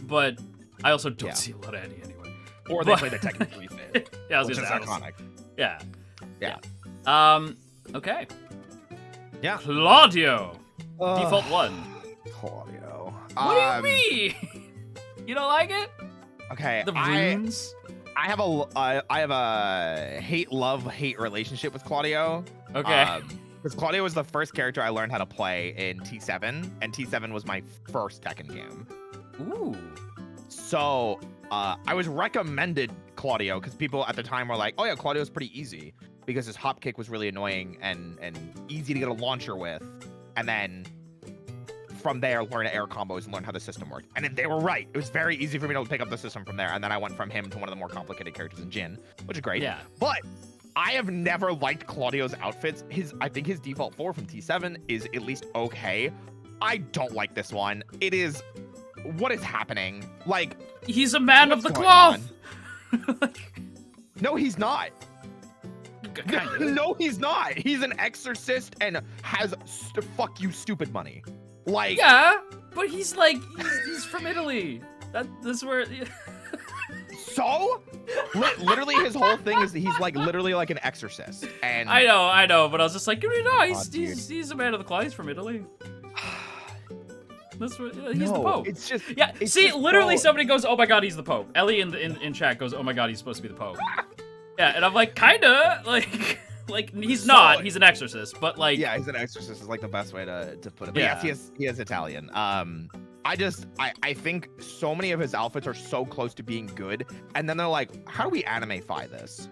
but I also don't Yeah. see a lot of Eddie anyway. Or they play the Tekken 3 fit, Yeah, I was which is gonna say. iconic. Yeah. Yeah. Okay. Yeah. Claudio. Default 1. Claudio. What do you mean? You don't like it? Okay, The runes? I have a hate relationship with Claudio. Okay. Because Claudio was the first character I learned how to play in T7, and T7 was my first Tekken game. Ooh. So I was recommended Claudio because people at the time were like, "Oh yeah, Claudio's pretty easy," because his hop kick was really annoying and easy to get a launcher with, and then from there learn air combos and learn how the system worked. And then they were right. It was very easy for me to pick up the system from there. And then I went from him to one of the more complicated characters in Jin, which is great. Yeah. But I have never liked Claudio's outfits. I think his default 4 from T7 is at least okay. I don't like this one. It is. What is happening? Like, He's a man of the what's cloth. no, he's not. Kind of. No, he's not. He's an exorcist and has fuck you stupid money. Like, Yeah, but he's like he's from Italy. That's where. so literally his whole thing is that he's like literally like an exorcist. And I know, but I was just like, no, dude. he's a man of the cloth. He's from Italy. That's what he's no, the Pope. It's just Yeah, it's see, just literally so- somebody goes, "Oh my God, he's the Pope." Ellie in chat goes, "Oh my God, he's supposed to be the Pope." Yeah, and I'm like, kinda, like he's not. He's an exorcist, but like, yeah, he's an exorcist is like the best way to put it. But yes, he is Italian. I think so many of his outfits are so close to being good, and then they're like, how do we anime-fy this?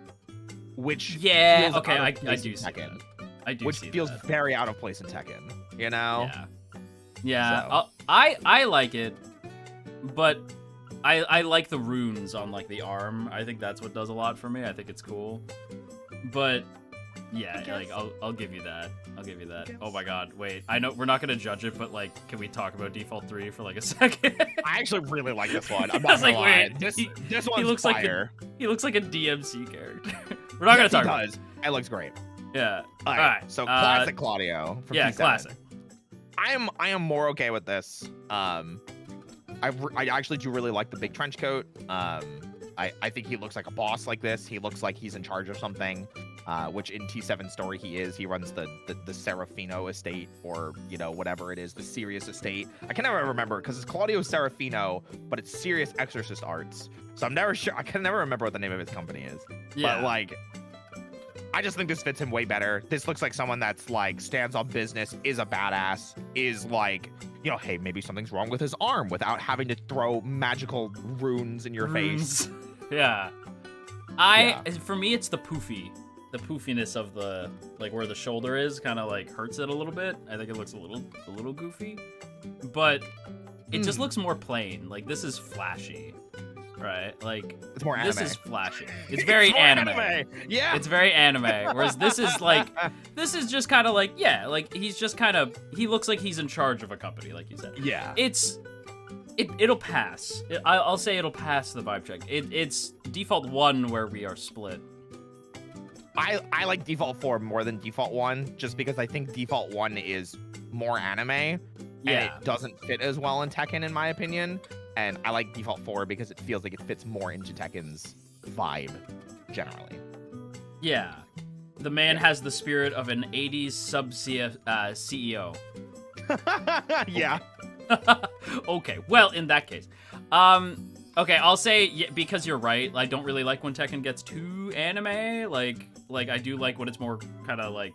Which yeah, feels okay, out of I place do in see Tekken, that. I do which see feels that. very out of place in Tekken. You know? Yeah. So. I like it, but I like the runes on like the arm. I think that's what does a lot for me. I think it's cool, but yeah, like I'll give you that. I'll give you that. Oh my God, wait. I know we're not gonna judge it, but like, can we talk about Default 3 for like a second? I actually really like this one. I'm I not was like, gonna lie. wait, This one's looks fire. he looks like a DMC character. We're not gonna talk He about it. does. It looks great. Yeah. All right. So classic Claudio. From Yeah, T7. classic. I am more okay with this. I actually do really like the big trench coat. I think he looks like a boss like this. He looks like he's in charge of something, which in T7 story he is. He runs the Serafino estate, or you know, whatever it is, the Sirius estate. I can never remember because it's Claudio Serafino, but it's Sirius Exorcist Arts. So I'm never sure. I can never remember what the name of his company is. Yeah. But like, I just think this fits him way better. This looks like someone that's like stands on business, is a badass, is like, you know, hey, maybe something's wrong with his arm without having to throw magical runes in your face. Yeah. For me, it's the poofiness of the, like where the shoulder is kind of like hurts it a little bit. I think it looks a little goofy, but it just looks more plain. Like this is flashy, right? Like It's more anime. this is flashy. It's very more anime. Yeah. It's very anime. Whereas this is like, this is just kind of like, yeah, like he's just kind of, he looks like he's in charge of a company, like you said. Yeah. It'll pass. I'll say it'll pass the vibe check. It's default 1 where we are split. I like default 4 more than default 1, just because I think default 1 is more anime. And Yeah. it doesn't fit as well in Tekken, in my opinion. And I like default 4 because it feels like it fits more into Tekken's vibe, generally. Yeah. The man has the spirit of an 80s CEO. Yeah. Okay, well, in that case. Okay, I'll say, yeah, because you're right, I don't really like when Tekken gets too anime. Like I do like when it's more kind of like,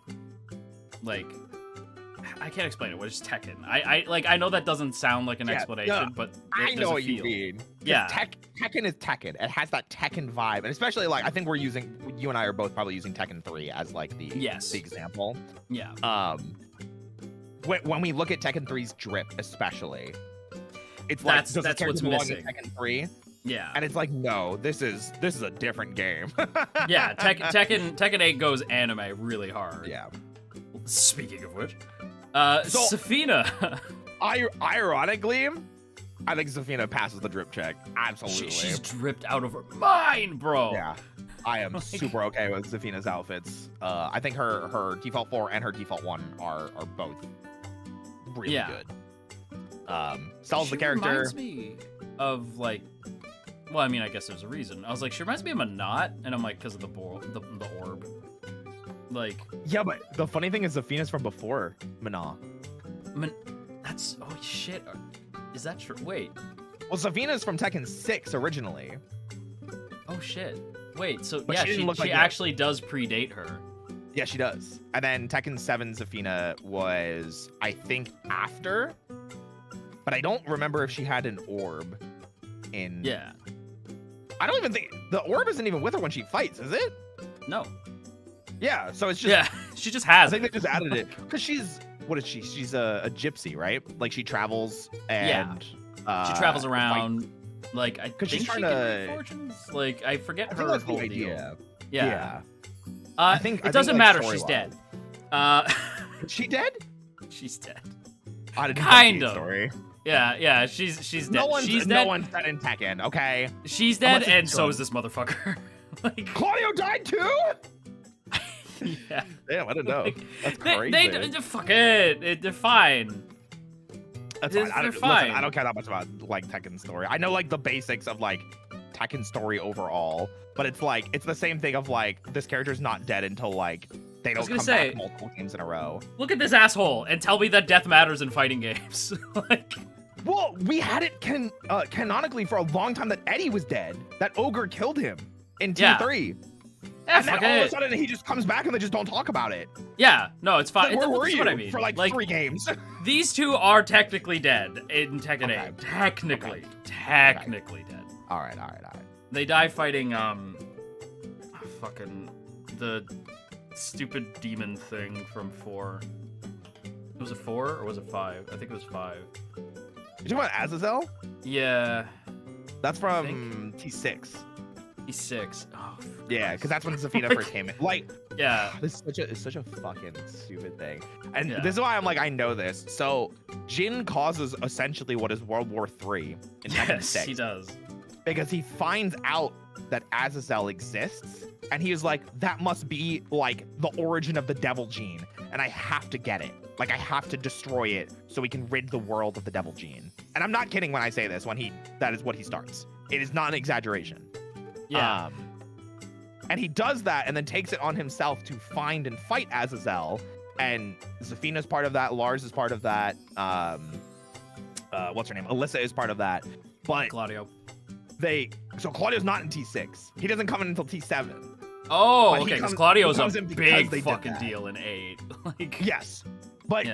I can't explain it. What is Tekken? I know that doesn't sound like an explanation, but I know what you mean. Yeah. Tekken is Tekken. It has that Tekken vibe, and especially like I think you and I are both probably using Tekken 3 as like the example. Yeah. When we look at Tekken 3's drip, especially, it's like that's what's missing. Tekken 3. Yeah. And it's like, no, this is a different game. Yeah. Tekken 8 goes anime really hard. Yeah. Speaking of which, Safina. Ironically, I think Safina passes the drip check. Absolutely. She's dripped out of her mind, bro. Yeah. I am super okay with Safina's outfits. I think her default 4 and her default 1 are both really good. Sells the character. Reminds me of like, well, I mean, I guess there's a reason. I was like, she reminds me of Manat, and I'm like, because of the orb. Like, yeah, but the funny thing is, Safina's from before Mana. That's oh shit. Is that true? Wait. Well, Safina's from Tekken 6 originally. Oh shit. Wait. So but yeah, she actually does predate her. Yeah, she does. And then Tekken 7 Zafina was, I think, after. But I don't remember if she had an orb in. Yeah. I don't even think the orb isn't even with her when she fights, is it? No. Yeah, so it's just. Yeah, she just has. I think they just added it because what is she? She's a gypsy, right? Like she travels and. Yeah. She travels around. Like I think she's trying she to. can make fortunes. Like I forget her that's whole the deal. idea. Yeah. I think it doesn't matter. She's dead. Is she dead? She's dead. I didn't kind of. Story. Yeah, she's dead. No one's dead. dead in Tekken, okay? She's dead, and so is this motherfucker. Like Claudio died too? Yeah. Damn, I didn't know. That's crazy. They fuck it. They're fine. That's fine. They're fine. Listen, I don't care that much about like Tekken's story. I know like the basics of like Tekken's story overall, but it's like it's the same thing of like this character's not dead until like they don't come back multiple games in a row. Look at this asshole and tell me that death matters in fighting games. Like, well, we had it canonically for a long time that Eddie was dead. That ogre killed him in T3. Yeah, and then all of a sudden he just comes back and they just don't talk about it. Yeah, no, it's fine. Like, where were you what I mean. for like 3 games? These two are technically dead in Tekken 8. Technically dead. All right. They die fighting fucking the stupid demon thing from 4. Was it 4 or was it 5? I think it was 5. You talking about Azazel? Yeah. That's from T6. T6. Oh, yeah, because that's when Zafina first came in. Like, yeah, this is such a fucking stupid thing. And this is why I'm like, I know this. So Jin causes essentially what is World War III in Tekken 6. He does. Because he finds out that Azazel exists, and he is like, that must be like the origin of the devil gene, and I have to get it. Like, I have to destroy it so we can rid the world of the devil gene. And I'm not kidding when I say this, that is what he starts. It is not an exaggeration. Yeah. And he does that and then takes it on himself to find and fight Azazel. And Zafina's part of that. Lars is part of that. What's her name? Alyssa is part of that. But Claudio. So Claudio's not in T6. He doesn't come in until T7. Oh, okay. Because Claudio's a big fucking that. Deal in 8. Like, yes. But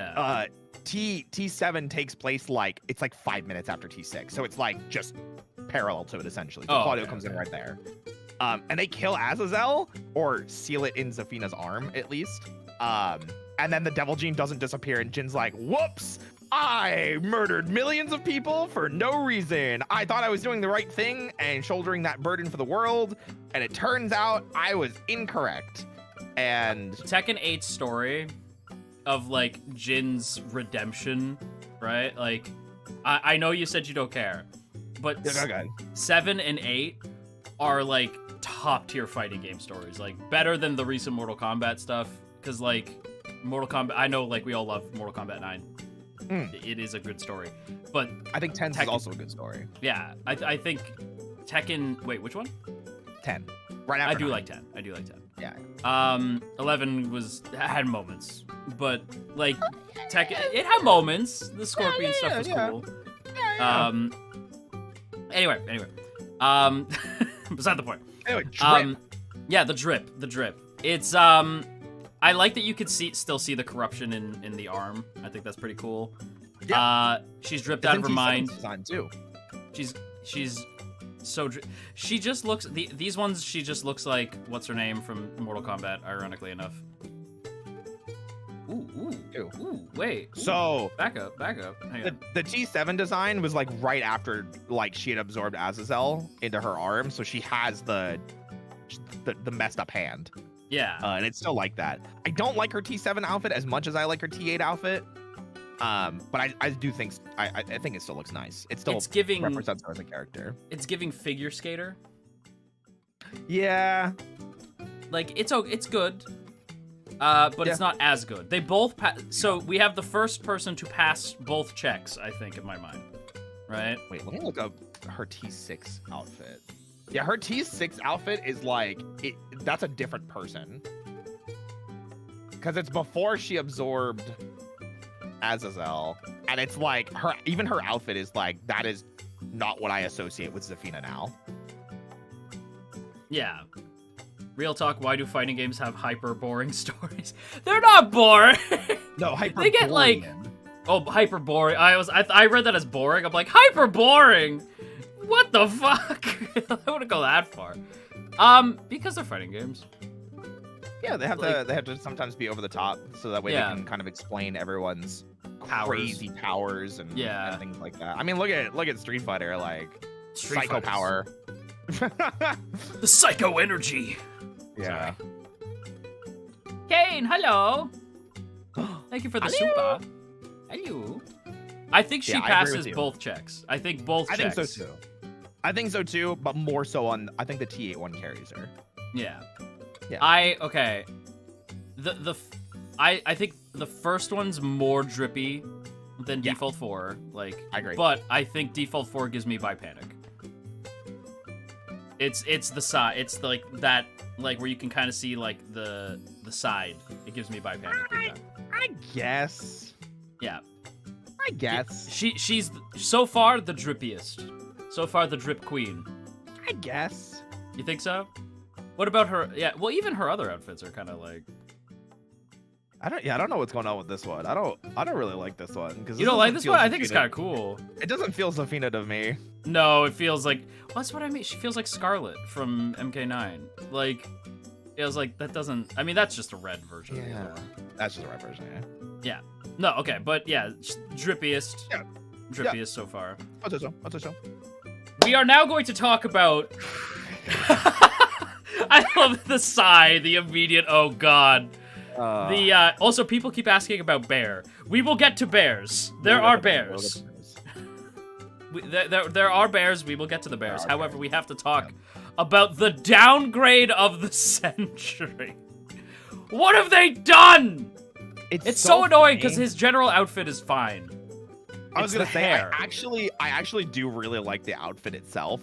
T7 takes place like it's like 5 minutes after T6. So it's like just parallel to it essentially. So Claudio comes in right there. And they kill Azazel or seal it in Zafina's arm at least. And then the devil gene doesn't disappear and Jin's like, whoops, I murdered millions of people for no reason. I thought I was doing the right thing and shouldering that burden for the world. And it turns out I was incorrect. And Tekken 8's story of like Jin's redemption, right? Like, I know you said you don't care, but 7 and 8 are like top tier fighting game stories, like better than the recent Mortal Kombat stuff. Because like Mortal Kombat, I know like we all love Mortal Kombat 9. It is a good story, but I think 10 is also a good story. Yeah, I think Tekken. Wait, which one? 10. Right after. I do like 10. Yeah. 11 had moments, but like Tekken, it had moments. The Scorpion stuff was cool. Yeah. Anyway. Beside the point. Anyway, drip. Yeah, the drip. It's I like that you could still see the corruption in the arm. I think that's pretty cool. Yeah. She's dripped out of her mind. Design too. She's so she just looks these ones. She just looks like what's her name from Mortal Kombat. Ironically enough. Ooh, wait. So back up. Hang on. The T7 design was like right after like she had absorbed Azazel into her arm, so she has the messed up hand. Yeah. And it's still like that. I don't like her T7 outfit as much as I like her T8 outfit. But I do think I think it still looks nice. It still represents her as a character. It's giving figure skater. Yeah. Like it's good. But it's not as good. They both so we have the first person to pass both checks, I think, in my mind. Right? Wait, let me look up her T6 outfit. Yeah, her T6 outfit is like that's a different person. Cuz it's before she absorbed Azazel, and it's like even her outfit is like that is not what I associate with Zafina now. Yeah. Real talk, why do fighting games have hyper boring stories? They're not boring. No, hyper They get boring. hyper boring. I read that as boring. I'm like, hyper boring. What the fuck? I wouldn't go that far. Because they're fighting games. Yeah, they have to sometimes be over the top so that way they can kind of explain everyone's crazy powers and things like that. I mean, look at Street Fighter, like psycho power. The psycho energy. Yeah. Kane, hello. Thank you for the super. Hello. I think she passes both checks. I think both checks. I think so too, but more so on I think the T8 one carries her. Yeah. Yeah. I think the first one's more drippy than Default 4. Like I agree. But I think Default 4 gives me by panic. It's the side. It's like that, like where you can kind of see like the side. It gives me by panic. I guess. Yeah. I guess. She's so far the drippiest. So far the drip queen. I guess. You think so? What about her? Yeah. Well, even her other outfits are kind of like. I don't know what's going on with this one. I don't really like this one because you don't like this one. I think it's kind of cool. It doesn't feel Zafina to me. No, it feels like. Well, that's what I mean. She feels like Scarlet from MK9. Like, it was like that doesn't. I mean, that's just a red version. Yeah, that's just a red version. Yeah. No. Okay, but yeah, drippiest. Yeah. Drippiest so far. I'll say so. We are now going to talk about. I love the sigh, the immediate. Oh God. Also, people keep asking about bear. We will get to bears. There are bears. There are bears. We will get to the bears. However, we have to talk about the downgrade of the century. What have they done? It's so annoying because his general outfit is fine. I was gonna say, I actually do really like the outfit itself.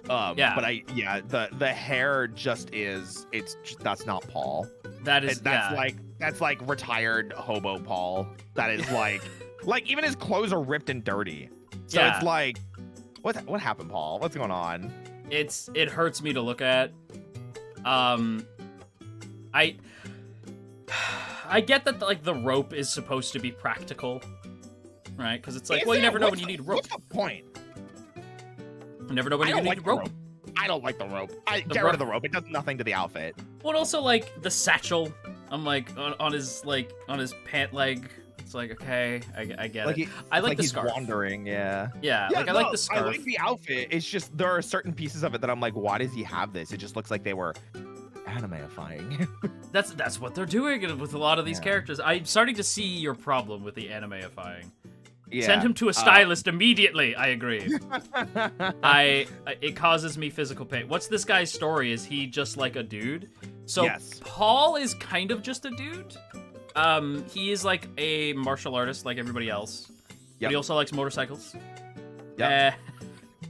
But the hair just is. That's not Paul. That's like retired hobo Paul. That is like even his clothes are ripped and dirty. So it's like, what happened, Paul? What's going on? It hurts me to look at. I get that like the rope is supposed to be practical, right? Because it's like, you never know when you need rope. What's the point? You never know when you need rope. I don't like the rope. Get rid of the rope. It does nothing to the outfit. Well, also like the satchel. I'm like on his pant leg. It's like, okay, I get it. I like the he's scarf. Wandering, yeah. Yeah, I like the scarf. I like the outfit. It's just there are certain pieces of it that I'm like, why does he have this? It just looks like they were animeifying. That's what they're doing with a lot of these characters. I'm starting to see your problem with the animeifying. Yeah, send him to a stylist immediately. I agree. It causes me physical pain. What's this guy's story? Is he just like a dude? So Paul is kind of just a dude. He is like a martial artist like everybody else. But he also likes motorcycles. Yeah.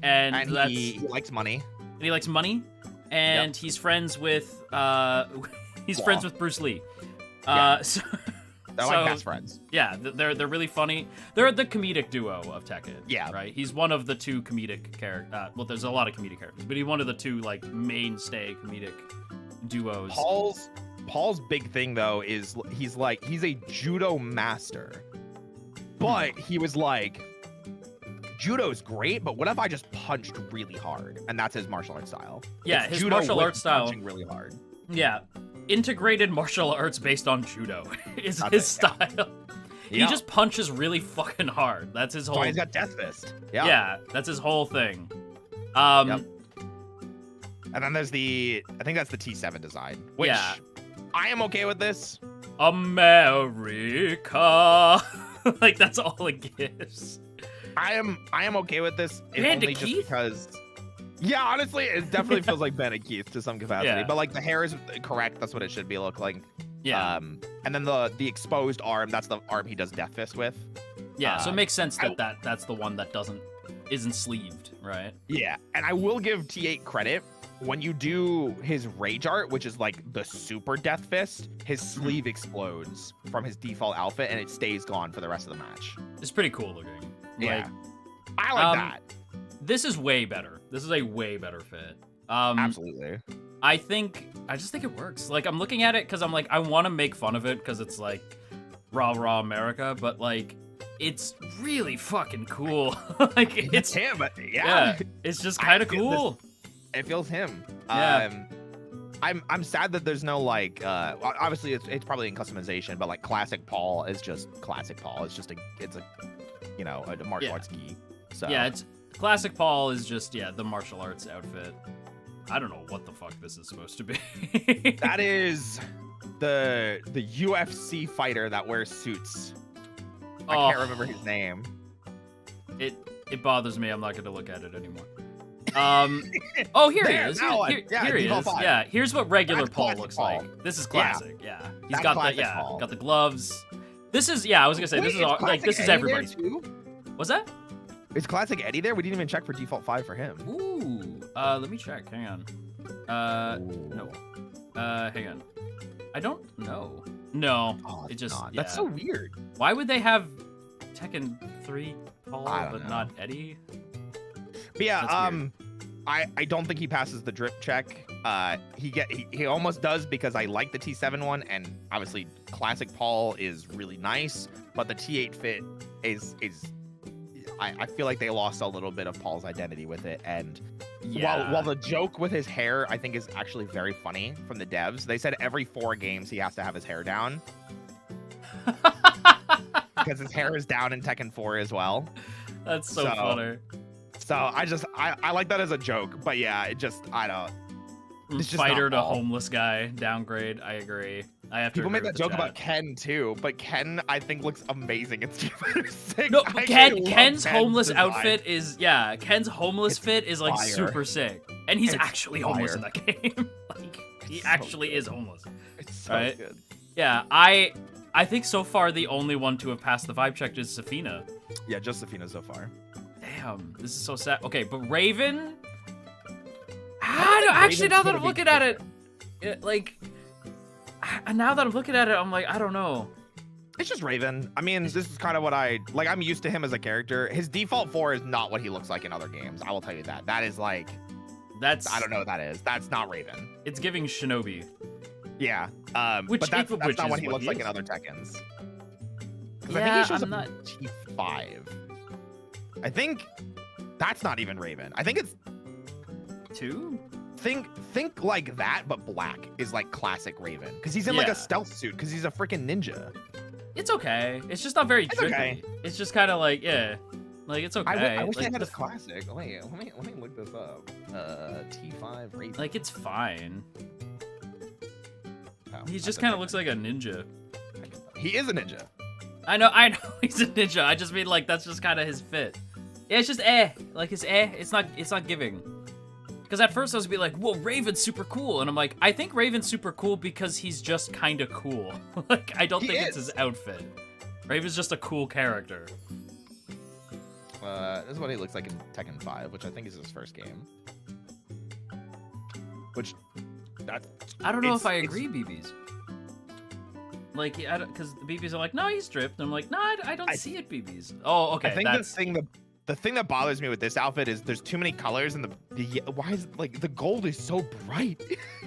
And he likes money. And he likes money. and he's friends with he's friends with Bruce Lee. So They're like best friends. Yeah, they're really funny. They're the comedic duo of Tekken. Yeah. Right? He's one of the two comedic characters. Well, there's a lot of comedic characters, but he's one of the two, like, mainstay comedic duos. Paul's big thing, though, is he's a judo master. But he was like, judo's great, but what if I just punched really hard? And that's his martial arts style. Yeah, it's his judo martial with arts style. Punching really hard. Yeah. Integrated martial arts based on judo is his style. Yeah. He just punches really fucking hard. That's his whole. That's why he's got Death Fist. Yeah. Yeah, that's his whole thing. Yep. And then there's I think that's the T7 design, which I am okay with this. America. Like, that's all it gives. I am okay with this. Bandit only Keith? just because. Yeah, honestly, it definitely feels like Bandit Keith to some capacity. Yeah. But like the hair is correct. That's what it should look like. Yeah. And then the exposed arm, that's the arm he does Death Fist with. Yeah, so it makes sense that's the one that isn't sleeved, right? Yeah, and I will give T8 credit. When you do his rage art, which is like the super Death Fist, his sleeve explodes from his default outfit and it stays gone for the rest of the match. It's pretty cool looking. Yeah. Like, I like that. This is way better. This is a way better fit. Absolutely. I just think it works. Like, I'm looking at it because I'm like, I want to make fun of it because it's like rah America, but like, it's really fucking cool. Like, It's him. Yeah. It's just kind of cool. It feels him. Yeah. I'm sad that there's no like obviously it's probably in customization, but like classic Paul is just classic Paul. It's just a martial arts gi. So yeah, it's classic Paul is just the martial arts outfit. I don't know what the fuck this is supposed to be. That is the UFC fighter that wears suits. I can't remember his name. It bothers me. I'm not going to look at it anymore. Oh, here he is. Here he is. 5. Yeah, here's what regular That's Paul classic looks Paul. like. This is classic. Yeah. He's That's got classic Paul. got the gloves. This is I was going to say Wait, this is Eddie everybody's. there too? What's that? Is classic Eddie there? We didn't even check for default 5 for him. Ooh. Let me check. Hang on. No. Hang on. I don't know. No. Oh, it just not. That's so weird. Why would they have Tekken 3 Paul but know. not Eddie? But yeah, I don't think he passes the drip check. He almost does because I like the T7 one, and obviously classic Paul is really nice, but the T8 fit is I feel like they lost a little bit of Paul's identity with it. And while the joke with his hair I think is actually very funny from the devs, they said every 4 games he has to have his hair down. Because his hair is down in Tekken 4 as well. That's so funny. So I like that as a joke, but yeah, it's just Fighter to not Paul. homeless guy downgrade. I agree. I have to. People agree make that with the joke chat. about Ken too, but Ken I think looks amazing in Street Fighter 6. No, I Ken's love homeless design. outfit is Ken's homeless fit is like fire. super sick, and he's It's actually homeless in fire. that game. Like he It's so actually good. is homeless. It's so Right? good. Yeah, I think so far the only one to have passed the vibe check is Safina. Yeah, Josephina so far. Damn, this is so sad. Okay, but Raven. think Actually, Raven's now that gonna I'm be looking at it, now that I'm looking at it, I'm like, I don't know. It's just Raven. I mean, this is kind of what I'm used to him as a character. His default 4 is not what he looks like in other games. I will tell you that. That is like, I don't know what that is. That's not Raven. It's giving Shinobi. Yeah. Which but that's which not is what he looks like is. in other Tekkens. Because Yeah, I think he shows I'm up in T5. I think that's not even Raven. I think it's 2? think like that, but black is like classic Raven. Because he's in like Yeah. a stealth suit. Because he's a freaking ninja. It's okay. It's just not very It's drippy. okay. It's just kind of like, like it's okay. I wish like, they had the his classic. Wait, let me look this up. T5 Raven. like it's fine. Oh, He that's just okay. kind of looks like a ninja. He is a ninja. I know he's a ninja. I just mean like that's just kind of his fit. Yeah, it's just like his it's not giving. Because at first I was be like, whoa, Raven's super cool, and I'm like, I think Raven's super cool because he's just kind of cool. Like I don't think it's his outfit. Raven's just a cool character. This is what he looks like in Tekken 5, which I think is his first game. which that's I don't know if I it's- agree, BBs. Like, because the BBs are like, no, he's stripped. I'm like, no, I don't see it, BBs. Oh, okay. I think that's... the thing that bothers me with this outfit is there's too many colors, and why is like the gold is so bright?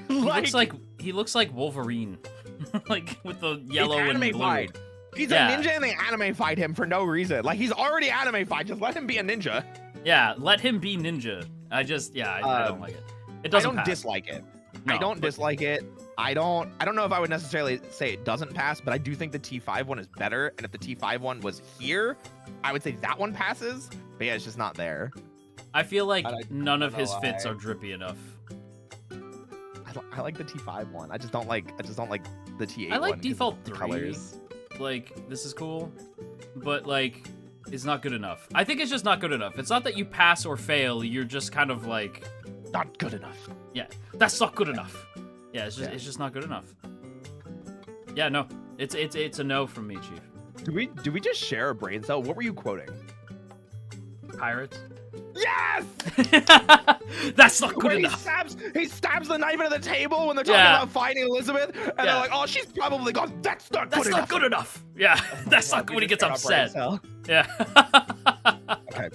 He looks like Wolverine, like with the yellow and blue. Fight. He's a ninja, and they anime fight him for no reason. Like he's already anime fight. Just let him be a ninja. Yeah, let him be ninja. I don't like it. It doesn't. I don't dislike it. No, I don't dislike it. I don't know if I would necessarily say it doesn't pass, but I do think the T5 one is better. And if the T5 one was here, I would say that one passes. But yeah, it's just not there. I feel like none of his fits are drippy enough. I like the T5 one. I just don't like the T8 one. I like default 3. Colors. Like, this is cool, but like, it's not good enough. I think it's just not good enough. It's not that you pass or fail. You're just kind of like, not good enough. Yeah, that's not good enough. Yeah, it's just not good enough. Yeah, no, it's a no from me, Chief. Do we just share a brain cell? What were you quoting? Pirates. Yes! That's not good enough. He stabs the knife into the table when they're talking about finding Elizabeth, and they're like, "Oh, she's probably gone. That's not good enough." Yeah, that's not good when he gets upset. Yeah. Okay.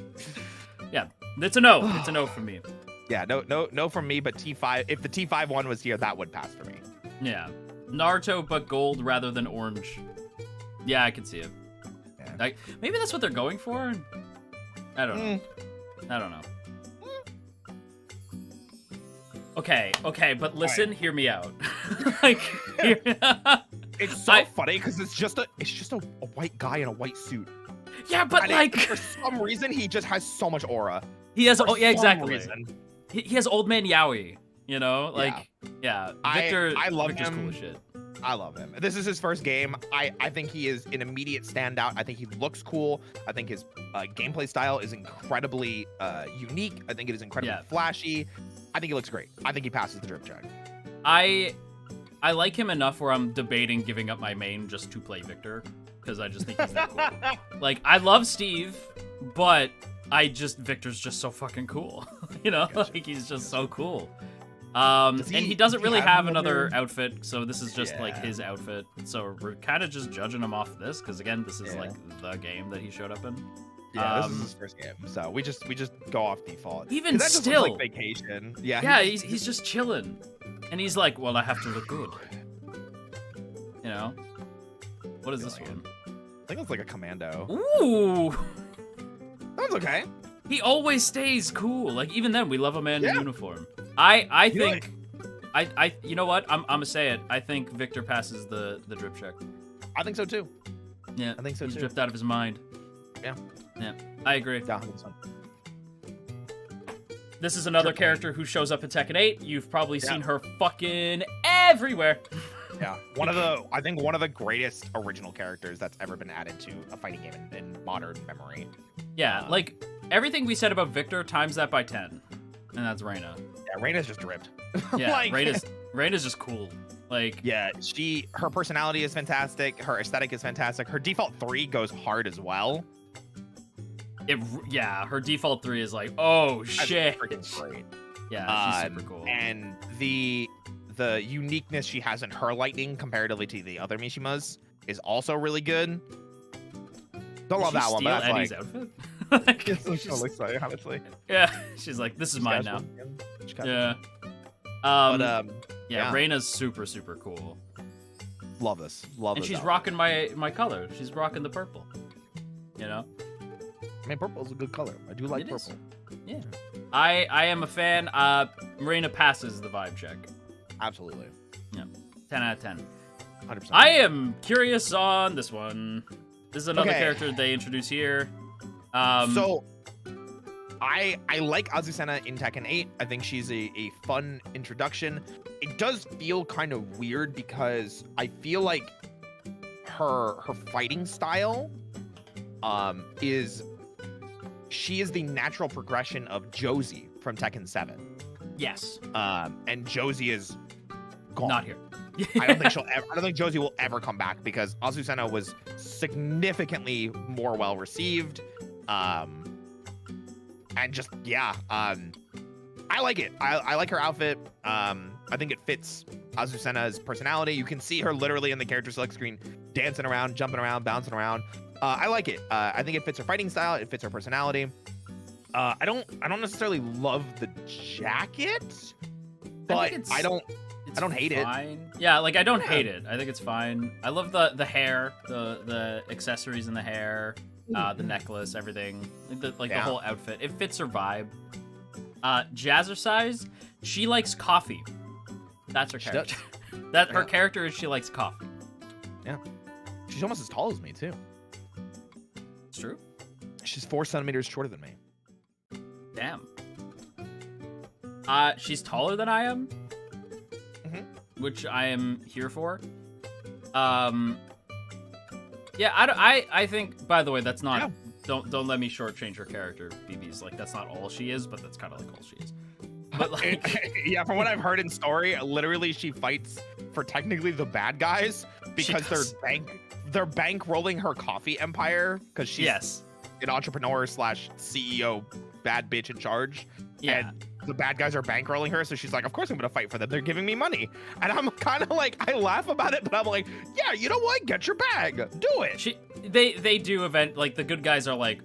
Yeah, it's a no. It's a no from me. Yeah, no from me. But T5, if the T5 one was here, that would pass for me. Yeah, Naruto, but gold rather than orange. Yeah, I can see it. Yeah. Like, maybe that's what they're going for. I don't know. I don't know. Okay, but listen, hear me out. Like, it's so funny because it's just a white guy in a white suit. Yeah, but and like for some reason he just has so much aura. He has exactly. Reason. He has old man Yaoi, you know? Like Victor I love Victor's him. cool as shit. I love him. This is his first game. I think he is an immediate standout. I think he looks cool. I think his gameplay style is incredibly unique. I think it is incredibly flashy. I think he looks great. I think he passes the drip check. I like him enough where I'm debating giving up my main just to play Victor, because I just think he's that cool. Like, I love Steve, but Victor's just so fucking cool. You know? Gotcha. Like, he's just so cool. And he doesn't really have another outfit, so this is just like his outfit. So we're kind of just judging him off this, because again, this is like the game that he showed up in. Yeah, this is his first game, so we just go off default. Even that still, just looks like vacation. Yeah, yeah, he's just chilling, and he's like, well, I have to look good. You know, what is this one? I think it's like a commando. Ooh, that's okay. He always stays cool. Like, even then, we love a man in uniform. I think, you know what? I'm gonna say it. I think Victor passes the drip check. I think so too. Yeah, I think so he's too. dripped out of his mind. Yeah, I agree. Yeah, 100%. This is another character who shows up in Tekken 8. You've probably seen her fucking everywhere. Yeah, I think one of the greatest original characters that's ever been added to a fighting game in modern memory. Yeah, like everything we said about Victor times that by 10, and that's Reina. Yeah, Reina's just dripped. Yeah, like, Reina's just cool. Like, yeah, her personality is fantastic. Her aesthetic is fantastic. Her default 3 goes hard as well. Her default 3 is like, oh shit. That's freaking great. Yeah, she's super cool. And the uniqueness she has in her lightning comparatively to the other Mishimas is also really good. Don't love that one, but that's Eddie's like outfit? like, it looks like, honestly. Yeah, she's like, this is mine now. Yeah. Yeah, Reina's super cool. Love this. Love and this. And she's album. rocking my color. She's rocking the purple. You know? I mean, purple is a good color. I do like purple. Yeah. I am a fan. Reina passes the vibe check. Absolutely. Yeah. 10 out of 10. 100%. I am curious on this one. This is another character they introduce here. So I like Azucena in Tekken 8. I think she's a fun introduction. It does feel kind of weird because I feel like her fighting style she is the natural progression of Josie from Tekken 7. Yes. And Josie is gone. Not here. I don't think Josie will ever come back because Azucena was significantly more well received. And just I like it. I like her outfit. I think it fits Azucena's personality. You can see her literally in the character select screen, dancing around, jumping around, bouncing around. I like it. I think it fits her fighting style. It fits her personality. I don't necessarily love the jacket, but I don't hate fine. It. Yeah, like I don't hate it. I think it's fine. I love the hair, the accessories in the hair, the necklace, everything. Like the whole outfit. It fits her vibe. Jazzercise, she likes coffee. That's her character. Her character is she likes coffee. Yeah. She's almost as tall as me too. It's true. She's 4 centimeters shorter than me. Damn. She's taller than I am, which I am here for. Yeah, I think. By the way, that's not. Yeah. Don't let me shortchange her character, BB's. Like that's not all she is, but that's kind of like all she is. But like, yeah, from what I've heard in story, literally she fights for technically the bad guys because they're bankrolling her coffee empire because she's an entrepreneur / CEO, bad bitch in charge. Yeah. And the bad guys are bankrolling her, so she's like, of course I'm gonna fight for them. They're giving me money. And I'm kind of like, I laugh about it, but I'm like, yeah, you know what? Get your bag. Do it. They do like the good guys are like,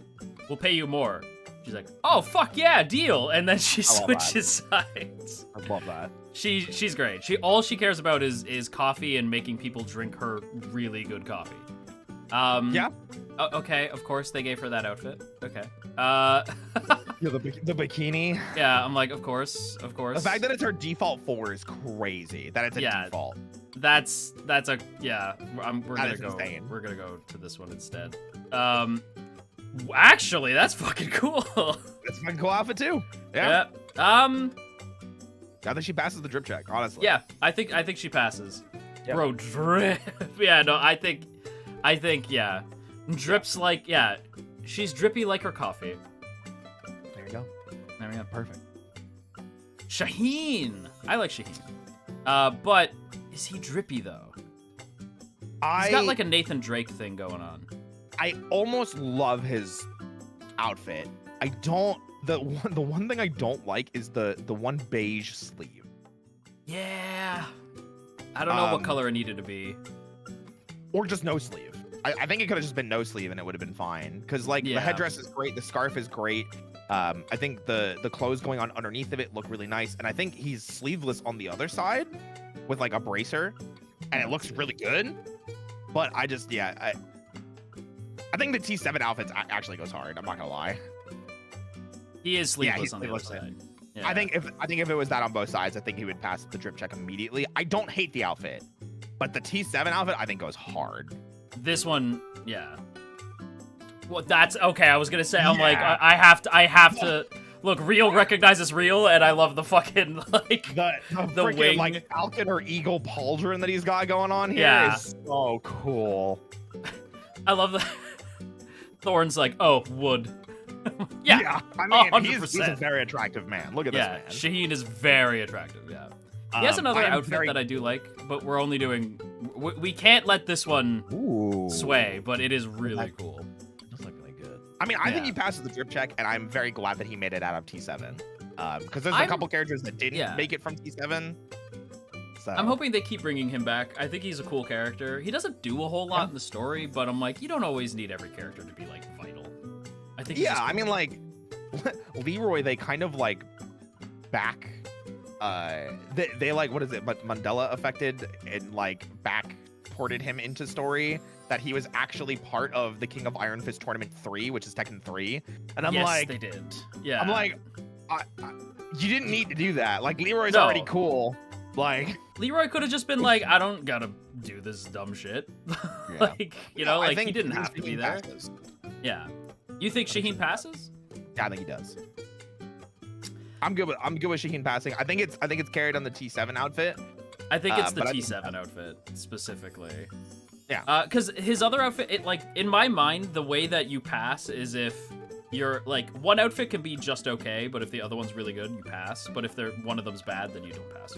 we'll pay you more. She's like, oh fuck yeah, deal. And then she switches sides. I love that. She's great. All she cares about is coffee and making people drink her really good coffee. Yeah. Okay, of course they gave her that outfit. Okay. Yeah, the bikini. Yeah, I'm like, of course. The fact that it's her default 4 is crazy. That it's a default. That's a we're gonna go. Insane. We're gonna go to this one instead. Actually, that's fucking cool. That's a fucking cool outfit too. Yeah. I think she passes the drip check. Honestly. Yeah, I think she passes. Yep. Bro, drip. Yeah, no, I think yeah. Drips like she's drippy like her coffee. There you go. Perfect. Shaheen. I like Shaheen. But is he drippy though? He's got like a Nathan Drake thing going on. I almost love his outfit. I don't. The one thing I don't like is the one beige sleeve. Yeah. I don't know what color it needed to be. Or just no sleeve. I think it could have just been no sleeve and it would have been fine. Because like the headdress is great, the scarf is great. I think the clothes going on underneath of it look really nice, and I think he's sleeveless on the other side with like a bracer, and it looks really good. But I just I think the T7 outfits actually goes hard. I'm not gonna lie. He is sleeveless on the other side. Yeah. I think if it was that on both sides, I think he would pass the drip check immediately. I don't hate the outfit, but the T7 outfit I think goes hard. This one, yeah. Well, that's okay. I was gonna say, I'm like, I have to look. Real recognizes real, and I love the fucking like the wing, like falcon or eagle pauldron that he's got going on here. Is so cool. I love the Thorn's like, oh, wood. Yeah. I mean, he's a very attractive man. Look at this man. Shaheen is very attractive. Yeah. He has another outfit that I do like, but we're only doing. We can't let this one sway, but it is really cool. It does look really good. I mean, I think he passes the drip check, and I'm very glad that he made it out of T7. Because there's a couple characters that didn't make it from T7. So. I'm hoping they keep bringing him back. I think he's a cool character. He doesn't do a whole lot in the story, but I'm like, you don't always need every character to be like vital. I think. Yeah, I mean, like Leroy, they kind of like back. They like, what is it, but Mandela affected and like back ported him into story that he was actually part of the King of Iron Fist Tournament 3, which is Tekken 3. And I'm like, they did. Yeah. I'm like, you didn't need to do that. Like, Leroy's already cool. Like, Leroy could have just been like, I don't gotta do this dumb shit. Like, you know, like he didn't have to be there. Passes. Yeah. You think Shaheen passes? Yeah, I think he does. I'm good with Shaheen passing. I think it's carried on the T7 outfit. I think it's the T7 outfit specifically. Yeah. Because his other outfit, it like in my mind, the way that you pass is if you're like one outfit can be just okay, but if the other one's really good, you pass. But if one of them's bad, then you don't pass.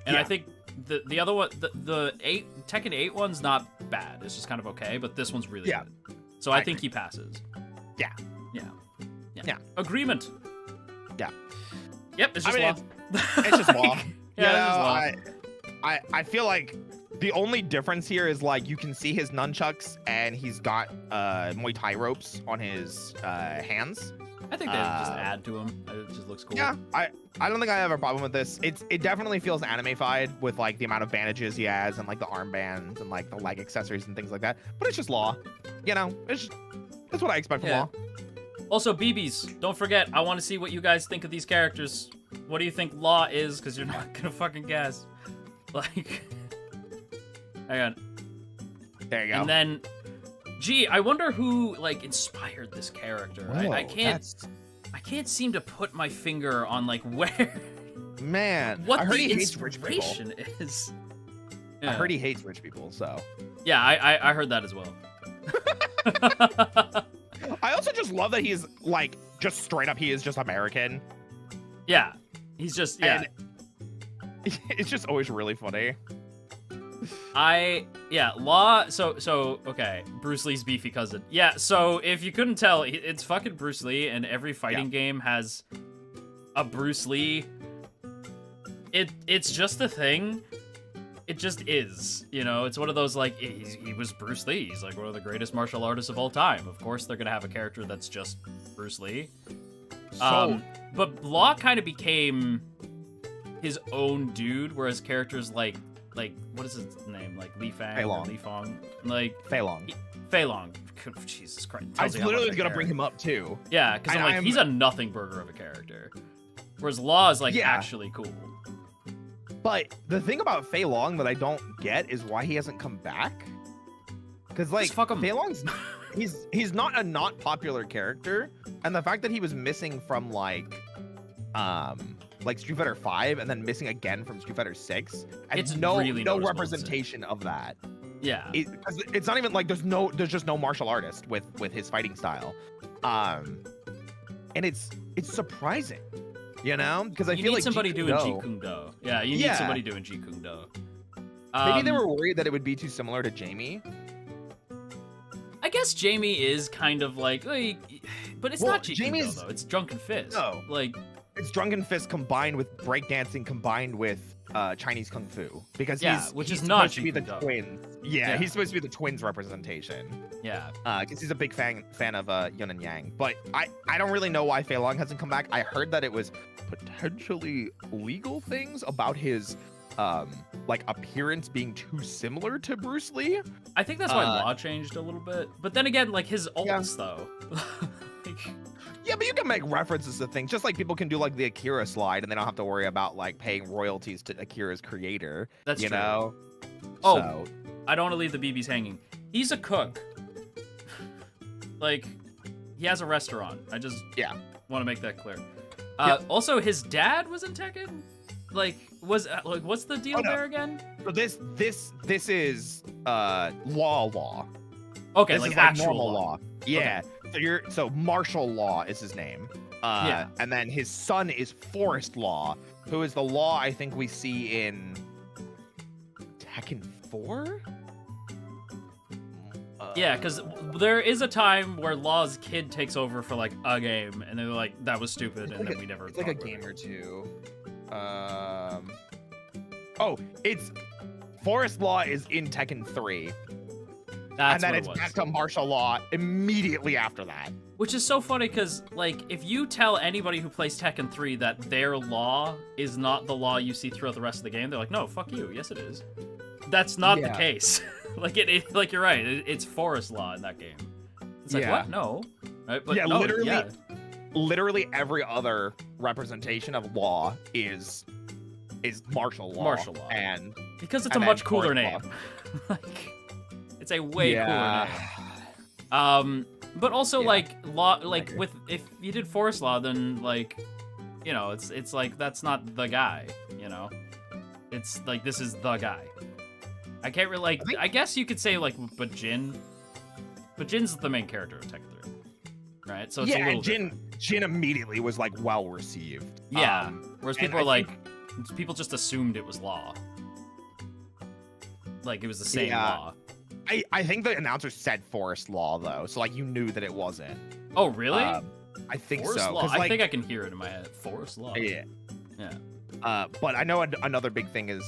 And I think the other one, the Tekken 8 one's not bad. It's just kind of okay, but this one's really good. So I think he passes. Yeah. Agreement. Yep, it's I just mean, law. it's just law. Yeah, it's just law. I feel like the only difference here is like you can see his nunchucks and he's got Muay Thai ropes on his hands. I think they just add to him. It just looks cool. Yeah, I don't think I have a problem with this. It definitely feels anime-fied with like the amount of bandages he has and like the armbands and like the leg accessories and things like that. But it's just law, you know. That's what I expect from law. Also, BBs, don't forget. I want to see what you guys think of these characters. What do you think Law is? Because you're not gonna fucking guess. Like, hang on. There you go. And then, gee, I wonder who like inspired this character. Whoa, I can't seem to put my finger on like where. Man, what I heard the he hates rich people. inspiration is. Yeah. I heard he hates rich people, so. Yeah, I heard that as well. I also just love that he's like just straight up. He is just American. Yeah, he's just And it's just always really funny. Law. So okay, Bruce Lee's beefy cousin. Yeah. So if you couldn't tell, it's fucking Bruce Lee, and every fighting game has a Bruce Lee. It's just a thing. It just is, you know. It's one of those like he was Bruce Lee. He's like one of the greatest martial artists of all time. Of course, they're gonna have a character that's just Bruce Lee. But Law kind of became his own dude, whereas characters like what is his name, like Li Fang, Fei Long. or Li Fong, like Fei Long. Fei Long. Jesus Christ! I was literally gonna bring him up too. Yeah, because I'm like he's a nothing burger of a character, whereas Law is like actually cool. But the thing about Fei Long that I don't get is why he hasn't come back. Because like Fei Long's he's not a not popular character, and the fact that he was missing from like Street Fighter 5 and then missing again from Street Fighter 6, and it's no really representation of that. Yeah, it's not even like there's just no martial artist with his fighting style, and it's surprising. You know, because I feel like somebody doing Jeet Kune Do. Yeah, you need somebody doing Jeet Kune Do. Maybe they were worried that it would be too similar to Jamie. I guess Jamie is kind of like but it's not Jeet Kune Do though. It's Drunken Fist. No, like it's Drunken Fist combined with breakdancing combined with Chinese Kung Fu, because he's not supposed to be the twins. Yeah, he's supposed to be the twins representation. Yeah, because he's a big fan of Yin and Yang. But I don't really know why Fei Long hasn't come back. I heard that it was potentially legal things about his like appearance being too similar to Bruce Lee. I think that's why Law changed a little bit. But then again, like his ults though. Yeah, but you can make references to things, just like people can do like the Akira slide, and they don't have to worry about like paying royalties to Akira's creator. That's you true. know. Oh, so. I don't want to leave the BBs hanging. He's a cook. Like, he has a restaurant. I just want to make that clear. Also, his dad was in Tekken. Like, what's the deal there again? So this is law. Okay, this like is actual normal law. Yeah. Okay. So Martial Law is his name. And then his son is Forest Law, who is the Law I think we see in Tekken 4. Yeah, because there is a time where Law's kid takes over for like a game, and they're like, "That was stupid," and then we never. It's like a game or two. It's Forest Law is in Tekken 3. That's and then it's back to Martial Law immediately after that. Which is so funny because, like, if you tell anybody who plays Tekken 3 that their law is not the law you see throughout the rest of the game, they're like, no, fuck you. Yes, it is. That's not the case. Like, like you're right. It's Forest Law in that game. It's like, what? No. Right? But no, literally every other representation of law is Martial Law. Martial Law. And because it's a much cooler name. Like, it's a way cooler name. But also like law, like with if you did Forest Law, then like, you know, it's like that's not the guy. You know, it's like this is the guy. I can't really like. I guess you could say like, but Jin's the main character of Tekken 3, right? So it's a little Jin immediately was like well received. Yeah, whereas people are like, people just assumed it was Law. Like it was the same Law. I think the announcer said Forest Law though, so like you knew that it wasn't. Oh really? I think Forest so. Law. Like, I think I can hear it in my head. Forest Law. Yeah, But I know another big thing is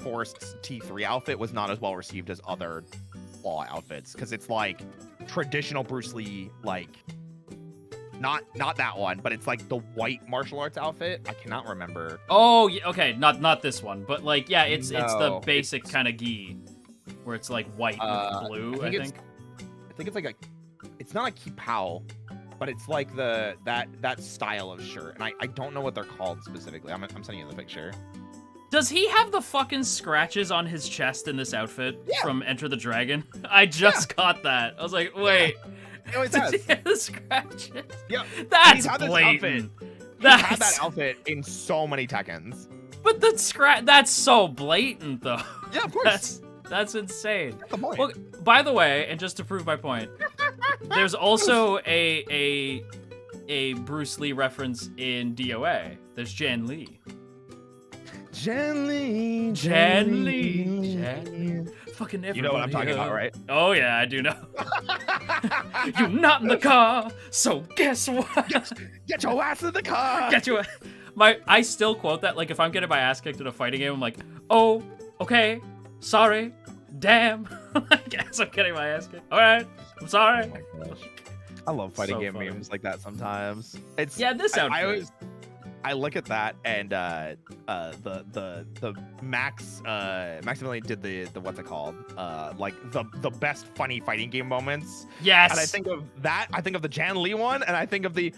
Forrest's T3 outfit was not as well received as other Law outfits because it's like traditional Bruce Lee, like not that one, but it's like the white martial arts outfit. I cannot remember. Oh, yeah, okay, not this one, but like yeah, it's the No, basic kind of gi, where it's like white with blue. I think. I think it's like it's not a kipao, but it's like that style of shirt, and I don't know what they're called specifically. I'm sending you the picture. Does he have the fucking scratches on his chest in this outfit Yeah. from Enter the Dragon? I just caught that. I was like, wait. He always Does has. he have the scratches? Yeah. That's He's had this blatant. He's had that outfit in so many Tekkens. But that's so blatant though. Yeah, of course. That's insane. That's the point. Well, by the way, and just to prove my point, there's also a Bruce Lee reference in DOA. There's Jan Lee. Jan Lee. Fucking everybody. You know what I'm talking about, right? Oh yeah, I do know. You're not in the car, so guess what? Get your ass in the car. Get you. I still quote that. Like if I'm getting my ass kicked in a fighting game, I'm like, oh, okay, sorry, damn. I guess I'm getting my ass kicked. All right, I'm sorry. Oh my gosh. I love fighting So game funny. memes like that sometimes. It's Yeah, I always look at that and the Maximilian did the what's it called? Like the best funny fighting game moments. Yes. And I think of that. I think of the Jan Lee one, and I think of the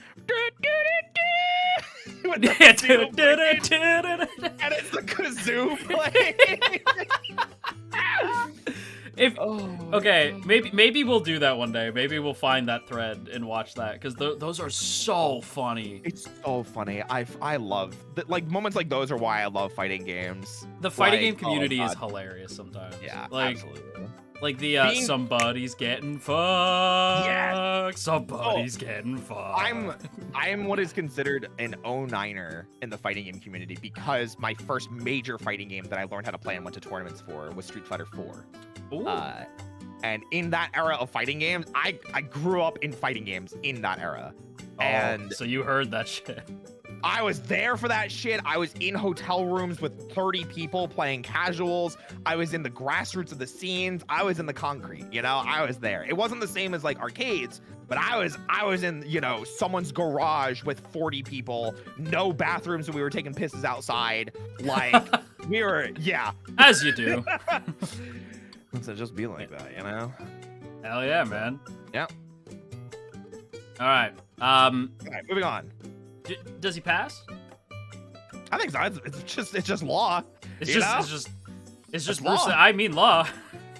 with the Yeah, steel blade, dude. and it's the kazoo playing. Okay, maybe we'll do that one day. Maybe we'll find that thread and watch that because those are so funny. It's so funny. I love like moments like those are why I love fighting games. The fighting Like, game community oh is God. hilarious sometimes. Yeah, like absolutely. like the somebody's getting fucked. Yes. Somebody's getting fucked. I'm what is considered an 09er in the fighting game community because my first major fighting game that I learned how to play and went to tournaments for was Street Fighter 4. Ooh. And in that era of fighting games, I grew up in fighting games in that era. And so you heard that shit. I was there for that shit. I was in hotel rooms with 30 people playing casuals. I was in the grassroots of the scenes. I was in the concrete, you know, I was there. It wasn't the same as like arcades, but I was in, you know, someone's garage with 40 people, no bathrooms, and we were taking pisses outside. Like we were, yeah. As you do. So just be like that, you know? Hell yeah, man. Yeah. All right. All right, moving on. Does he pass? I think so. It's just law. It's you just know? it's just Law. Bruce Lee. I mean law.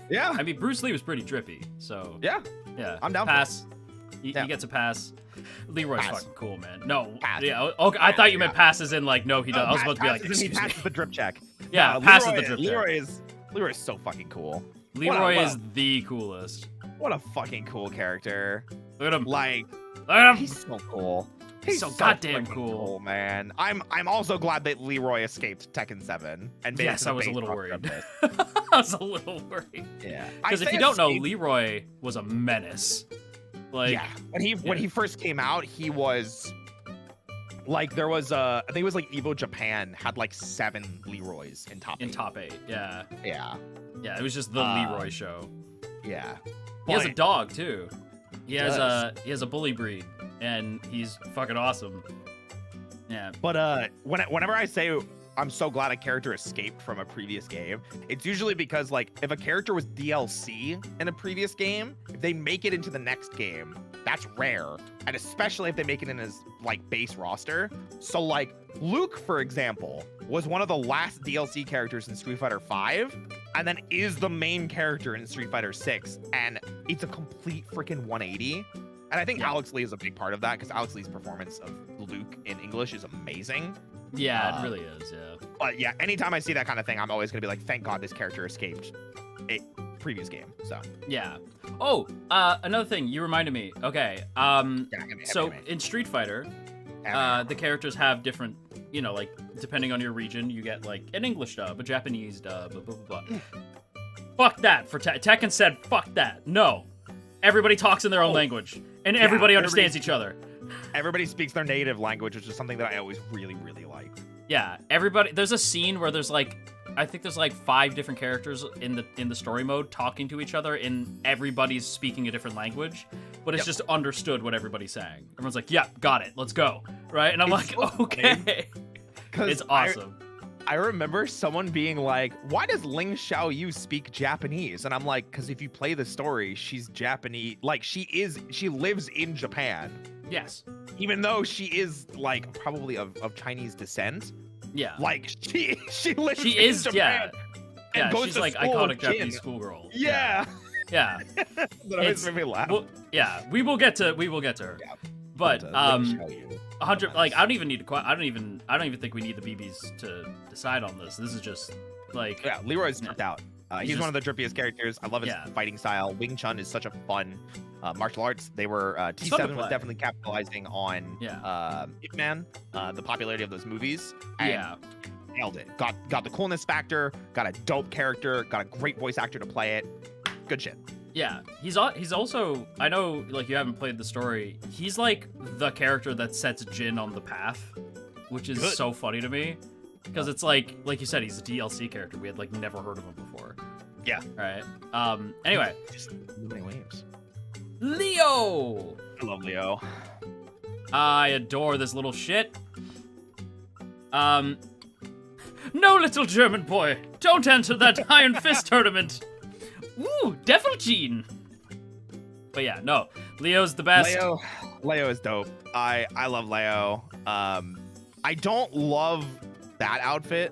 Yeah. I mean Bruce Lee was pretty drippy, so Yeah. yeah. I'm down for pass. He Yeah. gets a pass. Leroy's Pass. fucking cool, man. No, Pass. yeah. Okay, I thought you meant passes in like no, he does. I was about to be like, passes, he excuse me. passes the drip check. Yeah, No, passes the drip check. Leroy is so fucking cool. Leroy what a- is the coolest. What a fucking cool character. Look at him. Like, Look at him. he's so cool. He's so goddamn freaking cool. man. I'm also glad that Leroy escaped Tekken 7 and made it Yes, to the I was a base little roster of worried. this. I was a little worried. Yeah. Because if you don't know, Leroy was a menace. Like, yeah, when he first came out, he was like there was I think it was like Evo Japan had like 7 Leroys in top 8. in top 8, yeah. Yeah, Yeah, it was just the Leroy show. yeah. He has a But- dog too. He has does. a bully breed, and he's fucking awesome. Yeah. But whenever I say I'm so glad a character escaped from a previous game, it's usually because like if a character was DLC in a previous game, if they make it into the next game, that's rare, and especially if they make it in his like base roster. So like Luke, for example, was one of the last DLC characters in Street Fighter 5, and then is the main character in Street Fighter 6, and it's a complete freaking 180. And I think Alex Lee is a big part of that because Alex Lee's performance of Luke in English is amazing. Yeah, it really is, yeah. But yeah, anytime I see that kind of thing, I'm always gonna be like, thank God this character escaped a previous game. So Yeah. Oh, another thing, you reminded me. Okay, so in Street Fighter, the characters have different, you know, like, depending on your region, you get, like, an English dub, a Japanese dub, blah, blah, blah, blah. Fuck that. For Tekken said, fuck that. No. Everybody talks in their own language, and everybody understands each other. Everybody speaks their native language, which is something that I always really, really liked. Yeah, everybody. There's a scene where there's like, I think there's like 5 different characters in the story mode talking to each other, and everybody's speaking a different language, but it's just understood what everybody's saying. Everyone's like, "Yeah, got it. Let's go." Right? And I'm like, so "Okay." It's awesome. I remember someone being like, "Why does Ling Xiaoyu speak Japanese?" And I'm like, "Because if you play the story, she's Japanese. Like she lives in Japan. Yes. Even though she is like probably of Chinese descent. Yeah. Like she lives She in is. Japan. Yeah. And goes She's to like school iconic with Japanese Jin. schoolgirl. Yeah. Yeah. That always made me laugh. Well, yeah. We will get to her. Yeah. But Ling Xiaoyu. 100. Like I don't even need to. I don't even think we need the BBs to decide on this. This is just like. Yeah, Leroy's tripped out. He's just- one of the drippiest characters. I love his fighting style. Wing Chun is such a fun martial arts. They were It's fun to T7 was play. definitely capitalizing on Ip Man, the popularity of those movies. And nailed it. Got the coolness factor. Got a dope character. Got a great voice actor to play it. Good shit. Yeah, he's also. I know, like you haven't played the story. He's like the character that sets Jin on the path, which is Good. so funny to me, because it's like you said, he's a DLC character. We had like never heard of him before. Yeah. Right. Anyway, Just many waves. Leo. I love Leo. I adore this little shit. No, little German boy, don't enter that Iron Fist tournament. Ooh, Devil Gene. But yeah, no, Leo's the best. Leo is dope. I love Leo. I don't love that outfit.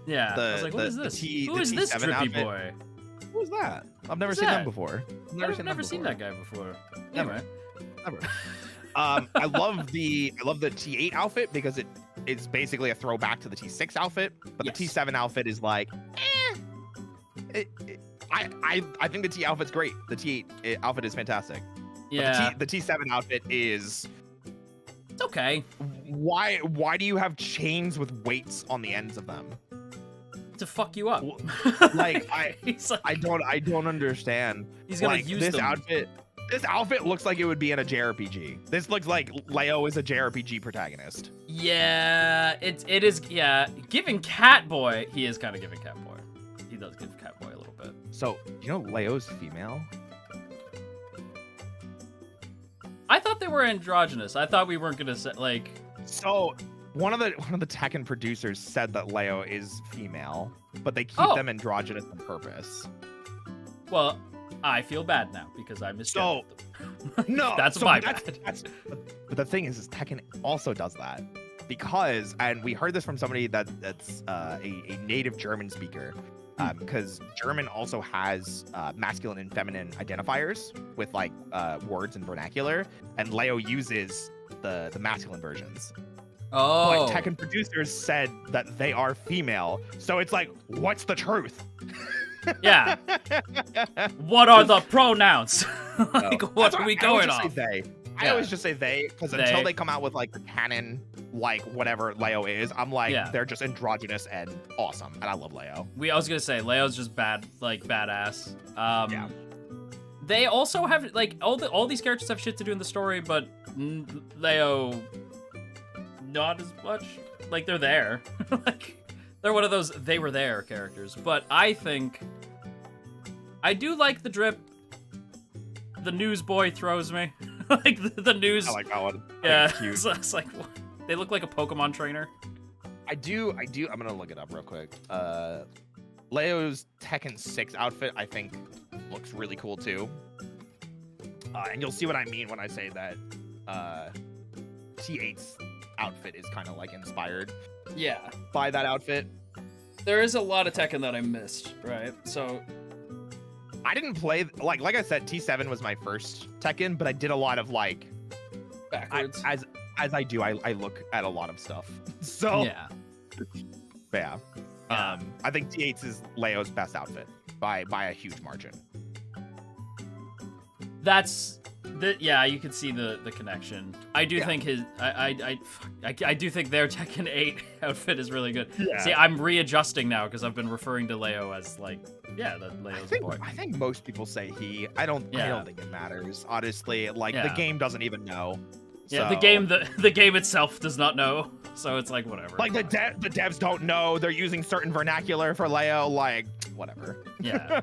Yeah, The- I was like, what the- is the this? T- Who the is this T7 drippy outfit. boy? Who's that? I've never Who's seen that? them before. I've never seen that guy before. Never. Anyway, Never. I love the T8 outfit because it's basically a throwback to the T6 outfit, but Yes. the T7 outfit is like, I think the T outfit's great. The T8 outfit is fantastic. yeah, But the T7 outfit is it's okay why do you have chains with weights on the ends of them? to fuck you up. Like he's like, I don't understand. he's gonna Like, use this them. outfit. This outfit looks like it would be in a JRPG. This looks like Leo is a JRPG protagonist. Yeah, it is. Yeah, giving Catboy. He is kind of giving Catboy. He does give Catboy a little bit. So, you know Leo's female? I thought they were androgynous. I thought we weren't gonna say like. So, one of the Tekken producers said that Leo is female, but they keep Oh. them androgynous on purpose. Well, I feel bad now because I misgendered them. No, That's so my that's, bad. but the thing is Tekken also does that because, and we heard this from somebody that's a native German speaker, because German also has masculine and feminine identifiers with like words and vernacular, and Leo uses the masculine versions. Oh. But Tekken producers said that they are female, so it's like, what's the truth? Yeah. What are the pronouns? Like, No. what That's are why we I always going just off? say they. I Yeah. always just say they, because They. until they come out with like the canon, like whatever Leo is, I'm like, Yeah. they're just androgynous and awesome, and I love Leo. I was gonna say Leo's just badass. Yeah. They also have like all these characters have shit to do in the story, but Leo not as much. Like they're there. Like they're one of those they were there characters. But I think I do like the drip. The newsboy throws me. Like the news. I like that one. I think Yeah. it's cute. So it's like what? They look like a Pokemon trainer. I do. I'm gonna look it up real quick. Leo's Tekken 6 outfit, I think, looks really cool too. And you'll see what I mean when I say that T8's outfit is kind of like inspired Yeah. by that outfit. There is a lot of Tekken that I missed, right? So I didn't play like I said, T7 was my first Tekken, but I did a lot of like backwards. as I do, I look at a lot of stuff. So Yeah. yeah. Yeah. I think T8's is Leo's best outfit by a huge margin. That's yeah, you can see the connection. I do think his I do think their Tekken 8 outfit is really good. Yeah. See, I'm readjusting now because I've been referring to Leo as like, yeah, that Leo's a boy. I think most people say he. I don't think it matters. Honestly, like the Yeah. game doesn't even know. Yeah, So, the game itself does not know. So it's like whatever. Like the devs don't know they're using certain vernacular for Leo. Like whatever. Yeah.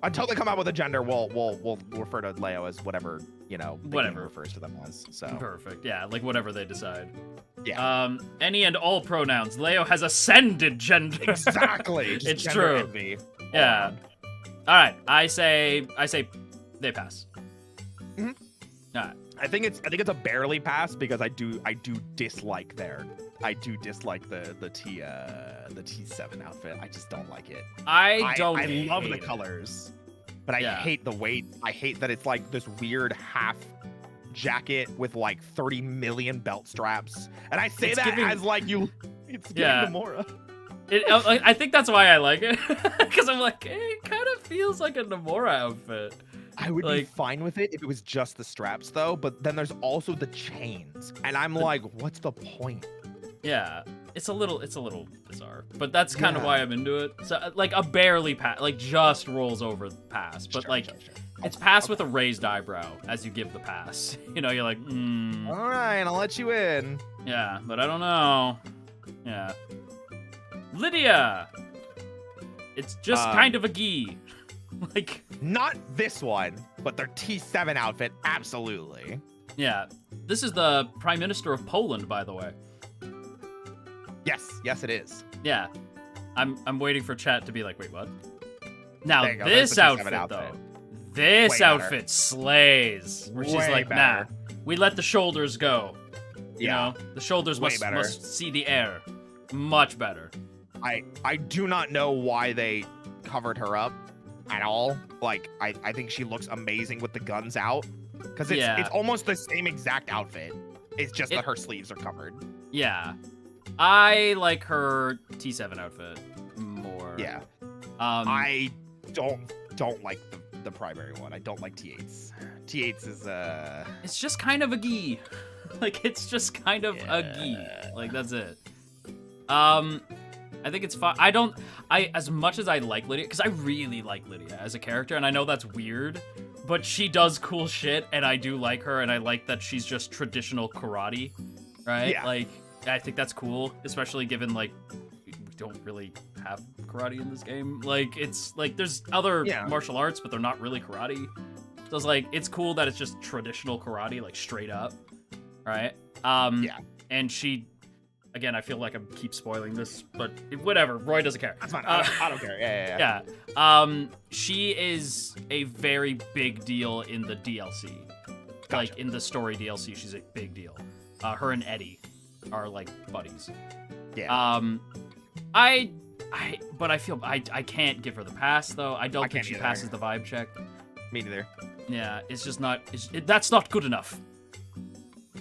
Until they come out with a gender, we'll refer to Leo as whatever the game refers to them as. So Perfect. Yeah, like whatever they decide. Yeah. Any and all pronouns. Leo has ascended gender. Exactly. Just It's gender true. envy. Yeah. All right. I say they pass. Mhm. All right. I think it's a barely pass because I do dislike the T7 outfit. I just don't like it. I love the hate it. colors, but I Yeah. hate the weight. I hate that it's like this weird half jacket with like 30 million belt straps. And I say It's that giving- as like it's giving Yeah. Nomura. I think that's why I like it, because I'm like, it kind of feels like a Nomura outfit. I would be Like- fine with it if it was just the straps though, but then there's also the chains. And I'm like, what's the point? Yeah, it's a little bizarre, but that's kind of Yeah. why I'm into it. So like a barely pass, like just rolls over the pass, but Sure, like sure. it's pass with a raised eyebrow as you give the pass. You know, you're like, All right, I'll let you in. yeah, but I don't know. Yeah, Lydia, it's just kind of a gi. Like, Not this one, but their T7 outfit, absolutely. yeah, this is the Prime Minister of Poland, by the way. Yes, it is. Yeah, I'm waiting for chat to be like, wait, what? Now There you go, there's this the T7 outfit, outfit. though, this Way better. outfit slays. Where she's Way like, better. nah, we let the shoulders go. You Yeah. know, the shoulders Way must better. see the air. Much better. I do not know why they covered her up at all. Like, I think she looks amazing with the guns out. Because it's almost the same exact outfit. It's just that her sleeves are covered. Yeah, I like her T7 outfit more. Yeah. I I don't like the primary one. I don't like T8s. T8s is it's just kind of a gi. Like, it's just kind of a gi. Like, that's it. I think it's fine. As much as I like Lydia, because I really like Lydia as a character, and I know that's weird, but she does cool shit, and I do like her, and I like that she's just traditional karate, right? Yeah. Like, I think that's cool, especially given, like, we don't really have karate in this game. Like, it's, like, there's other martial arts, but they're not really karate. So it's, like, it's cool that it's just traditional karate, like, straight up, right? Yeah. And she... Again, I feel like I keep spoiling this, but whatever. Roy doesn't care. That's fine. I don't care. Yeah. She is a very big deal in the DLC. Gotcha. Like, in the story DLC, she's a big deal. Her and Eddie are, like, buddies. Yeah. But I feel I can't give her the pass, though. I don't think can't she either. passes the vibe check. Me neither. Yeah, it's just not... that's not good enough.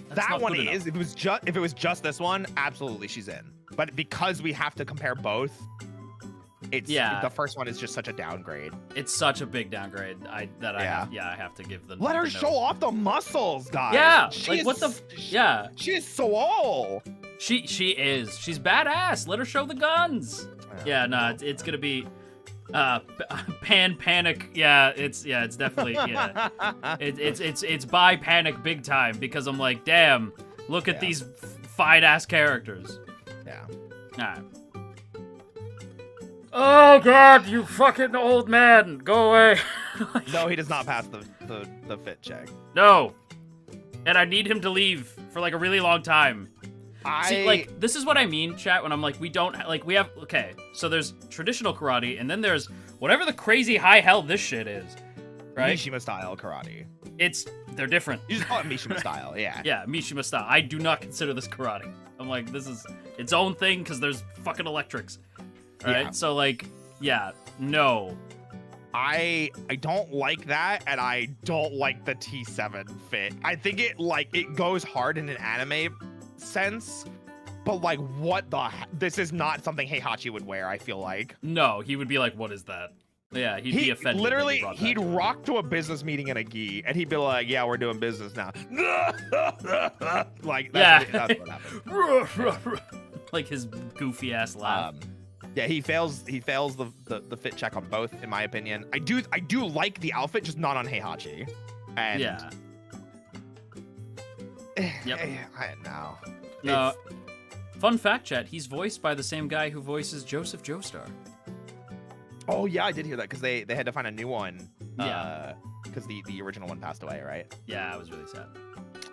That's That not one good enough. is. If it was just this one, absolutely she's in. But because we have to compare both, the first one is just such a downgrade. It's such a big downgrade. I have to give the. Let her the show note. off the muscles, guys. Yeah, She like is- what the? Yeah, She is swole. she is. She's badass. Let her show the guns. Yeah, no, it's gonna be, panic. Yeah, it's definitely it's by panic big time because I'm like, damn, look at these fine ass characters. Yeah. Alright. Oh god, you fucking old man, go away. No, he does not pass the fit check. No. And I need him to leave for like a really long time. See, like, this is what I mean, chat, when I'm like, we have, okay, so there's traditional karate, and then there's whatever the crazy high hell this shit is, right? Mishima style karate. They're different. You just call it Mishima style, yeah. Yeah, Mishima style. I do not consider this karate. I'm like, this is its own thing because there's fucking electrics, right? Yeah. So, like, yeah, no. I don't like that, and I don't like the T7 fit. I think it goes hard in an anime sense, but like, this is not something Heihachi would wear, I feel like. No, he would be like, what is that? Yeah, he'd be offended. that Literally, you brought that he'd to him. rock to a business meeting in a gi, and he'd be like, yeah, we're doing business now. Like, that's what happened. Like his goofy ass laugh. Yeah, he fails the fit check on both, in my opinion. I do like the outfit, just not on Heihachi. And yeah. Yep. No. No. Fun fact, chat, he's voiced by the same guy who voices Joseph Joestar. Oh yeah, I did hear that because they had to find a new one. Yeah. Because the original one passed away, right? Yeah, it was really sad.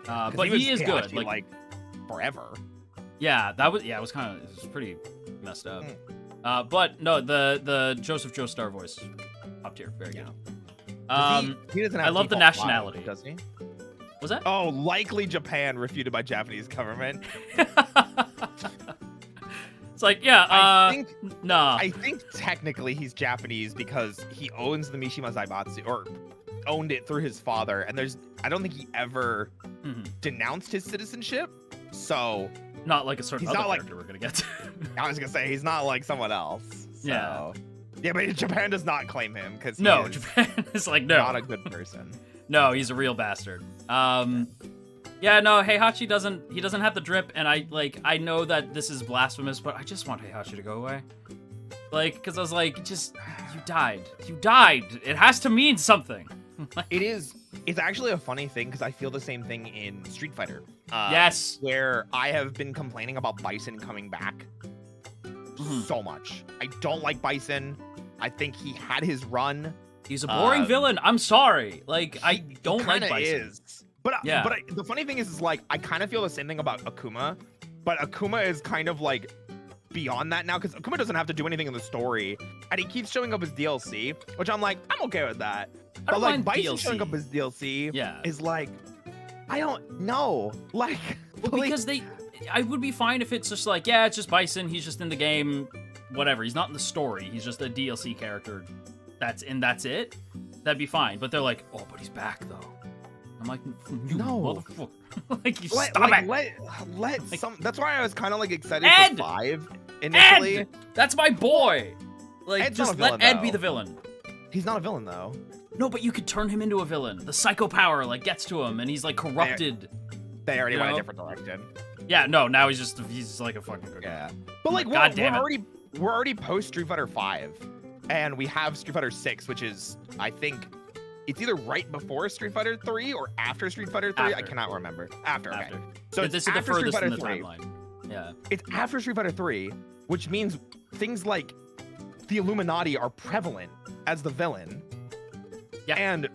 'Cause But he is good. Heihachi, like forever. Yeah, it was pretty messed up. But no, the Joseph Joestar voice up tier, very good. He doesn't have I love the default nationality. live, does he? Was that? Oh, likely Japan refuted by Japanese government. It's like, yeah, nah. I think technically he's Japanese because he owns the Mishima Zaibatsu, or owned it through his father, and I don't think he ever denounced his citizenship. So not like a certain he's other not character we're gonna get to. I was gonna say he's not like someone else. So. Yeah. Yeah, but Japan does not claim him because Japan is like, no, not a good person. No, he's a real bastard. Yeah, no, Heihachi doesn't have the drip, and I know that this is blasphemous, but I just want Heihachi to go away. Like, because I was like, just, you died. It has to mean something. It's actually a funny thing because I feel the same thing in Street Fighter. Yes. Where I have been complaining about Bison coming back so much. I don't like Bison. I think he had his run. He's a boring villain. I'm sorry. Like, I don't like Bison. Is. But the funny thing is like, I kind of feel the same thing about Akuma. But Akuma is kind of like beyond that now because Akuma doesn't have to do anything in the story. And he keeps showing up as DLC, which I'm like, I'm okay with that. But like Bison showing up as DLC is like, I don't know. Like, well, because I would be fine if it's just like, yeah, it's just Bison. He's just in the game. Whatever. He's not in the story. He's just a DLC character. That's it. That'd be fine. But they're like, oh, but he's back though. I'm like, you motherfucker. Like, you stop it. That's why I was kind of like excited Ed! for 5 initially. Ed! That's my boy. Like, Ed's just not a let villain, Ed be though. the villain. He's not a villain though. No, but you could turn him into a villain. The psycho power like gets to him, and he's like corrupted. They already went a different direction. Yeah, no, now he's like a fucking cookie. Yeah, but like, we're already post Street Fighter 5, and we have Street Fighter 6, which is, I think, it's either right before Street Fighter 3 or after Street Fighter 3. I cannot remember. After. Okay. So this is the furthest in the timeline. Yeah. It's after Street Fighter 3, which means things like the Illuminati are prevalent as the villain. Yeah. And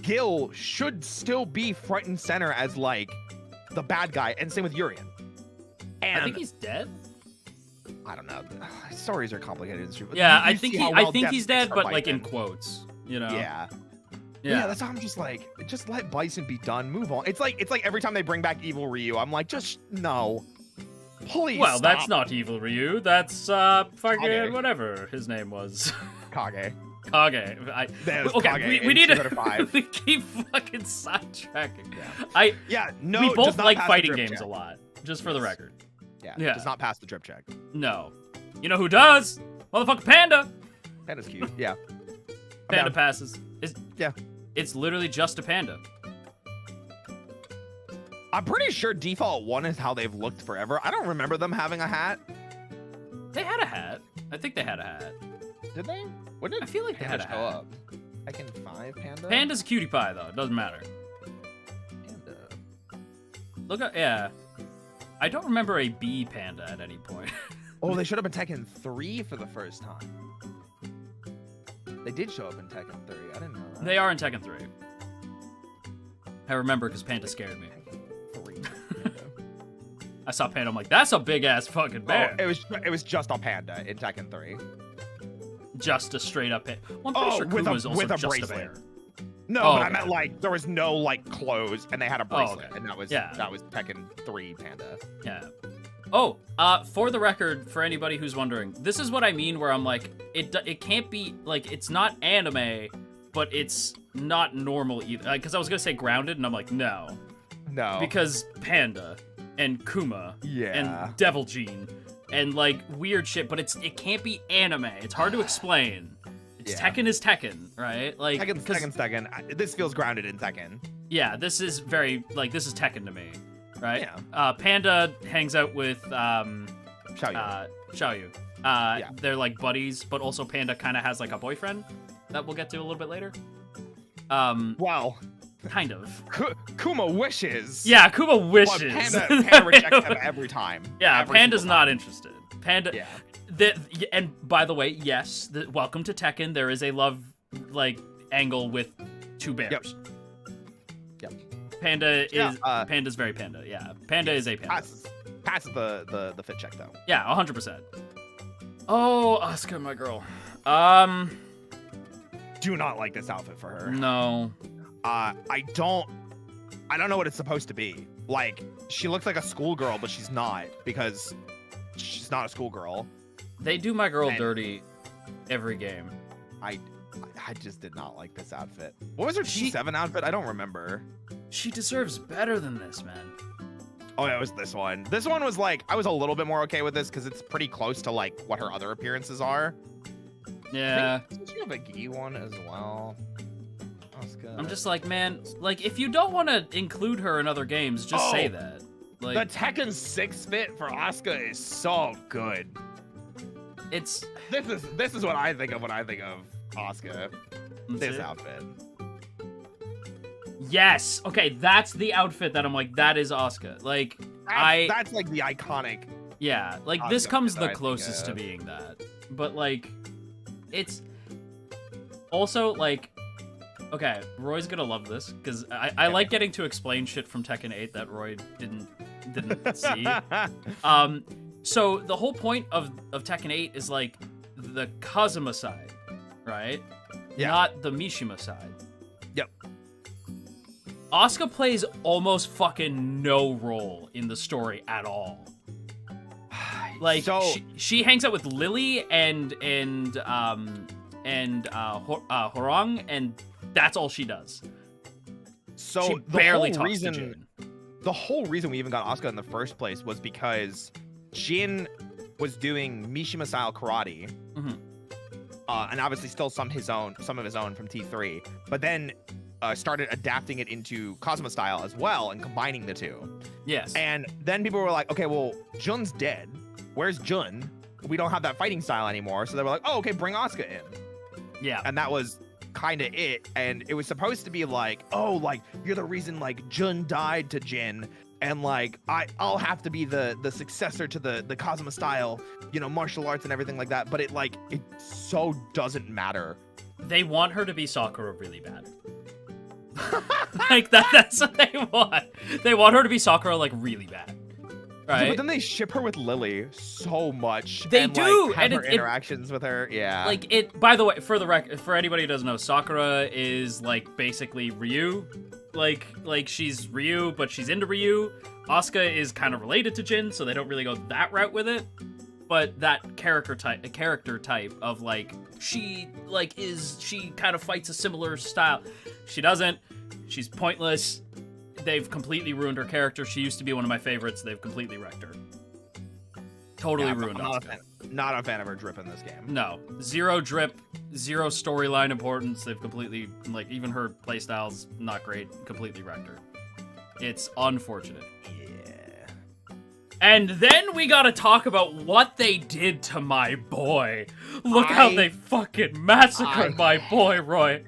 Gil should still be front and center as like the bad guy, and same with Urien. And I think he's dead. I don't know. Stories are complicated in Street Fighter. Yeah, I think he's dead, but like in quotes, you know. Yeah, that's how I'm just like, just let Bison be done, move on. It's like every time they bring back Evil Ryu, I'm like, just no. Please Well, stop. that's not Evil Ryu. That's fucking whatever his name was. Kage. Kage. Okay, we need to. We keep fucking sidetracking. Yeah. We both like fighting games a lot, just for the record. Yeah. Does not pass the drip check. No. You know who does? Motherfucker Panda. Panda's cute. Yeah. Panda passes. Yeah. It's literally just a panda. I'm pretty sure default 1 is how they've looked forever. I don't remember them having a hat. They had a hat. I think they had a hat. Did they? When did I feel like they had a hat. up? Tekken 5 Panda? Panda's a cutie pie, though. It doesn't matter. Panda. Look at, yeah. I don't remember a bee panda at any point. Oh, they showed up in Tekken 3 for the first time. They did show up in Tekken 3. I didn't know that. They are in Tekken 3. I remember because Panda scared me. I saw Panda, I'm like, that's a big-ass fucking bear. Oh, it was just a panda in Tekken 3. Just a straight-up panda. Well, I'm pretty sure Kuma is also just bracelet. a bear. No, but I meant like there was no like clothes, and they had a bracelet, and that was Tekken 3 Panda. Yeah. Oh, for the record, for anybody who's wondering, this is what I mean where I'm like, it can't be, like, it's not anime, but it's not normal either. Because I was going to say grounded, and I'm like, no. No. Because Panda and Kuma and Devil Gene and, like, weird shit, but it can't be anime. It's hard to explain. Tekken is Tekken, right? Like Tekken's Tekken. This feels grounded in Tekken. Yeah, this is very, like, this is Tekken to me, right? Yeah. Panda hangs out with Xiaoyu. They're like buddies, but also Panda kind of has like a boyfriend that we'll get to a little bit later. Wow. kind of. Kuma wishes. Yeah, Kuma But wishes. Panda rejects him every time. Yeah, Every Panda's single not time. interested. Panda. Yeah. And by the way, yes, welcome to Tekken. There is a love angle with two bears. Yep. Panda Yeah, is Panda's very panda. Yeah, Panda is a panda. Passes the fit check though. Yeah, 100%. Oh, Asuka, my girl. Do not like this outfit for her. No. I don't know what it's supposed to be. Like, she looks like a schoolgirl, but she's not, because she's not a schoolgirl. They do my girl And- dirty every game. I just did not like this outfit. What was her T7 outfit? I don't remember. She deserves better than this, man. Oh, yeah, it was this one. This one was like, I was a little bit more okay with this because it's pretty close to like what her other appearances are. Yeah. Did you have a Gi one as well? I'm just like, man, like, if you don't want to include her in other games, just say Oh, that. the Like, Tekken 6 fit for Asuka is so good. it's... This is what I think of when I think of Asuka. That's This it. outfit. Yes! Okay, that's the outfit that I'm like, that is Asuka. Like, That's like the iconic. yeah, like, Asuka this comes that the I think closest to of. being that. But, like, it's... Also, like... Okay, Roy's gonna love this, because I like getting to explain shit from Tekken 8 that Roy didn't see. So the whole point of Tekken 8 is, like, the Kazuma side, right? Yeah. Not the Mishima side. Yep. Asuka plays almost fucking no role in the story at all. Like, So- she hangs out with Lily and Horong, and that's all she does. So She the barely whole talks reason, to Jin. the whole reason we even got Asuka in the first place was because Jin was doing Mishima style karate, Mhm. and obviously still some of his own from T3, but then started adapting it into Kazuma style as well and combining the two. Yes. And then people were like, okay, well, Jun's dead. Where's Jun? We don't have that fighting style anymore. So they were like, oh, okay, bring Asuka in. Yeah. And that was kind of it. And it was supposed to be like, oh, like, you're the reason, like, Jun died to Jin. And, like, I'll have to be the successor to the Kazuma style, you know, martial arts and everything like that. But it so doesn't matter. They want her to be Sakura really bad. Like, that's what they want. They want her to be Sakura, like, really bad. Yeah, Right? but then they ship her with Lily so much. They and, do, Like, have and her it- interactions with her. Yeah. Like, it, by the way, for the record, for anybody who doesn't know, Sakura is, like, basically Ryu. Like she's Ryu, but she's into Ryu. Asuka is kind of related to Jin, so they don't really go that route with it. But that character type of, like, she kind of fights a similar style. She doesn't. She's pointless. They've completely ruined her character. She used to be one of my favorites. They've completely wrecked her. Totally ruined Asuka. Not a fan of her drip in this game. No. Zero drip, zero storyline importance. They've completely, like, even her playstyle's not great. Completely wrecked her. It's unfortunate. Yeah. And then we gotta talk about what they did to my boy. Look how they fucking massacred my boy, Roy.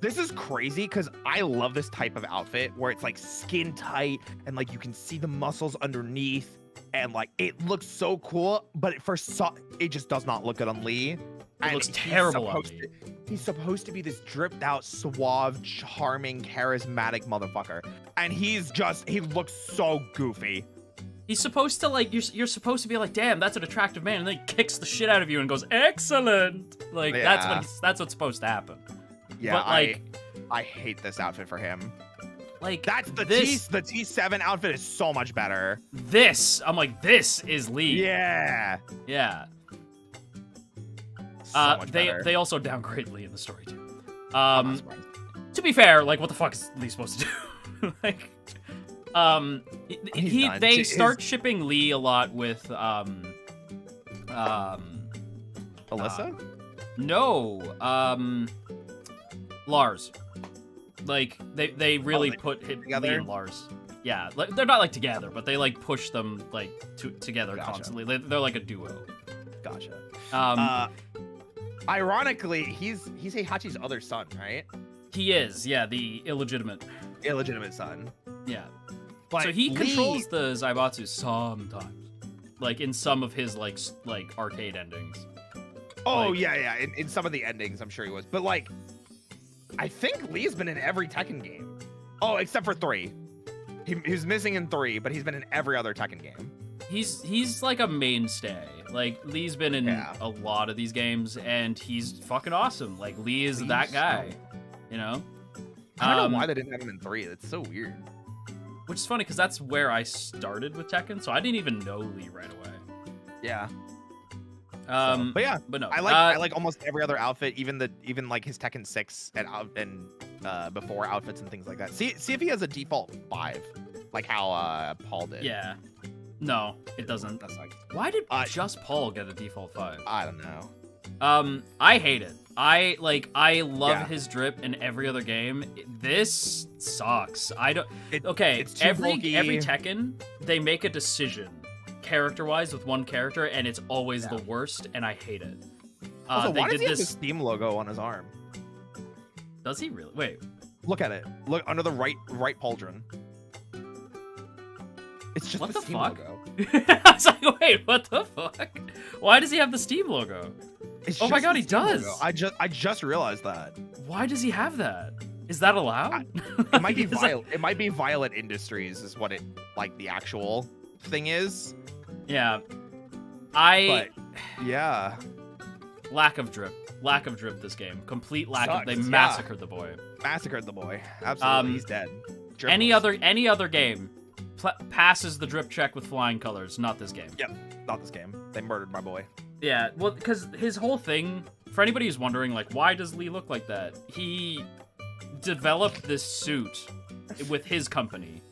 This is crazy because I love this type of outfit where it's like skin tight and like you can see the muscles underneath and like it looks so cool, but it just does not look good on Lee. It looks terrible on Lee. He's supposed to be this dripped out, suave, charming, charismatic motherfucker, and he looks so goofy. He's supposed to, like, you're supposed to be like, damn, that's an attractive man, and then he kicks the shit out of you and goes, excellent. Like, Yeah. that's what's supposed to happen. Yeah, But, like, I hate this outfit for him. like, That's the T7 outfit is so much better. I'm like, this is Lee. Yeah. Yeah. So much better. They also downgrade Lee in the story too. I'm not surprised. To be fair, like, what the fuck is Lee supposed to do? Like, He's done. they start shipping Lee a lot with Alyssa? no, Lars. Like, they really put Lee together? and Lars. Yeah, like, they're not, like, together, but they, like, push them, like, together Gotcha. constantly. They're like a duo. Gotcha. Ironically, he's Heihachi's other son, right? He is, yeah, the illegitimate. illegitimate son. Yeah. But So he Lee- controls the Zaibatsu sometimes, like in some of his like arcade endings. Oh like- yeah. In some of the endings, I'm sure he was. But like, I think Lee's been in every Tekken game. Oh, except for 3. He's missing in 3, but he's been in every other Tekken game. He's like a mainstay. Like Lee's been in a lot of these games, and he's fucking awesome. Like Lee is that guy, you know. I don't know why they didn't have him in 3. That's so weird. Which is funny because that's where I started with Tekken, so I didn't even know Lee right away. Yeah. But yeah, but no, I like almost every other outfit, even like his Tekken 6 and before outfits and things like that. See if he has a default 5, like how Paul did. Yeah. No, it doesn't. That's like, why did just Paul get a default 5? I don't know. I hate it. I love his drip in every other game. This sucks. It's every Tekken they make a decision character-wise with one character, and it's always the worst, and I hate it. Also, why does he have the Steam logo on his arm? Does he really? Wait. Look at it. Look under the right pauldron. It's just what the Steam fuck? logo. I was like, wait, what the fuck? Why does he have the Steam logo? It's oh my god, he does. Logo. I just realized that. Why does he have that? Is that allowed? It might be Violet. It might be Violet Industries is what it like the actual thing is. Yeah. Yeah. Lack of drip this game. Complete lack of. They massacred the boy. Massacred the boy. Absolutely, he's dead. Any other game passes the drip check with flying colors. Not this game. Yep, not this game. They murdered my boy. Yeah, well, because his whole thing. For anybody who's wondering, like, why does Lee look like that? He developed this suit with his company,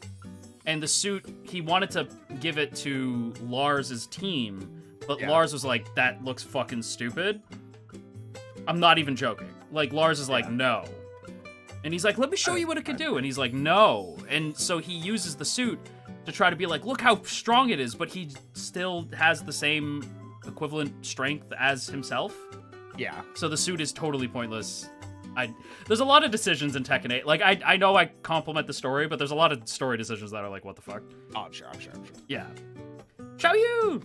and the suit he wanted to give it to Lars's team, but Lars was like, "That looks fucking stupid." I'm not even joking. Like Lars is like, "No," and he's like, "Let me show you what it can do," and he's like, "No," and so he uses the suit to try to be like, "Look how strong it is," but he still has the same equivalent strength as himself. Yeah. So the suit is totally pointless. There's a lot of decisions in Tekken 8. Like, I know I compliment the story, but there's a lot of story decisions that are like, what the fuck? Oh, I'm sure. Yeah. Xiaoyu!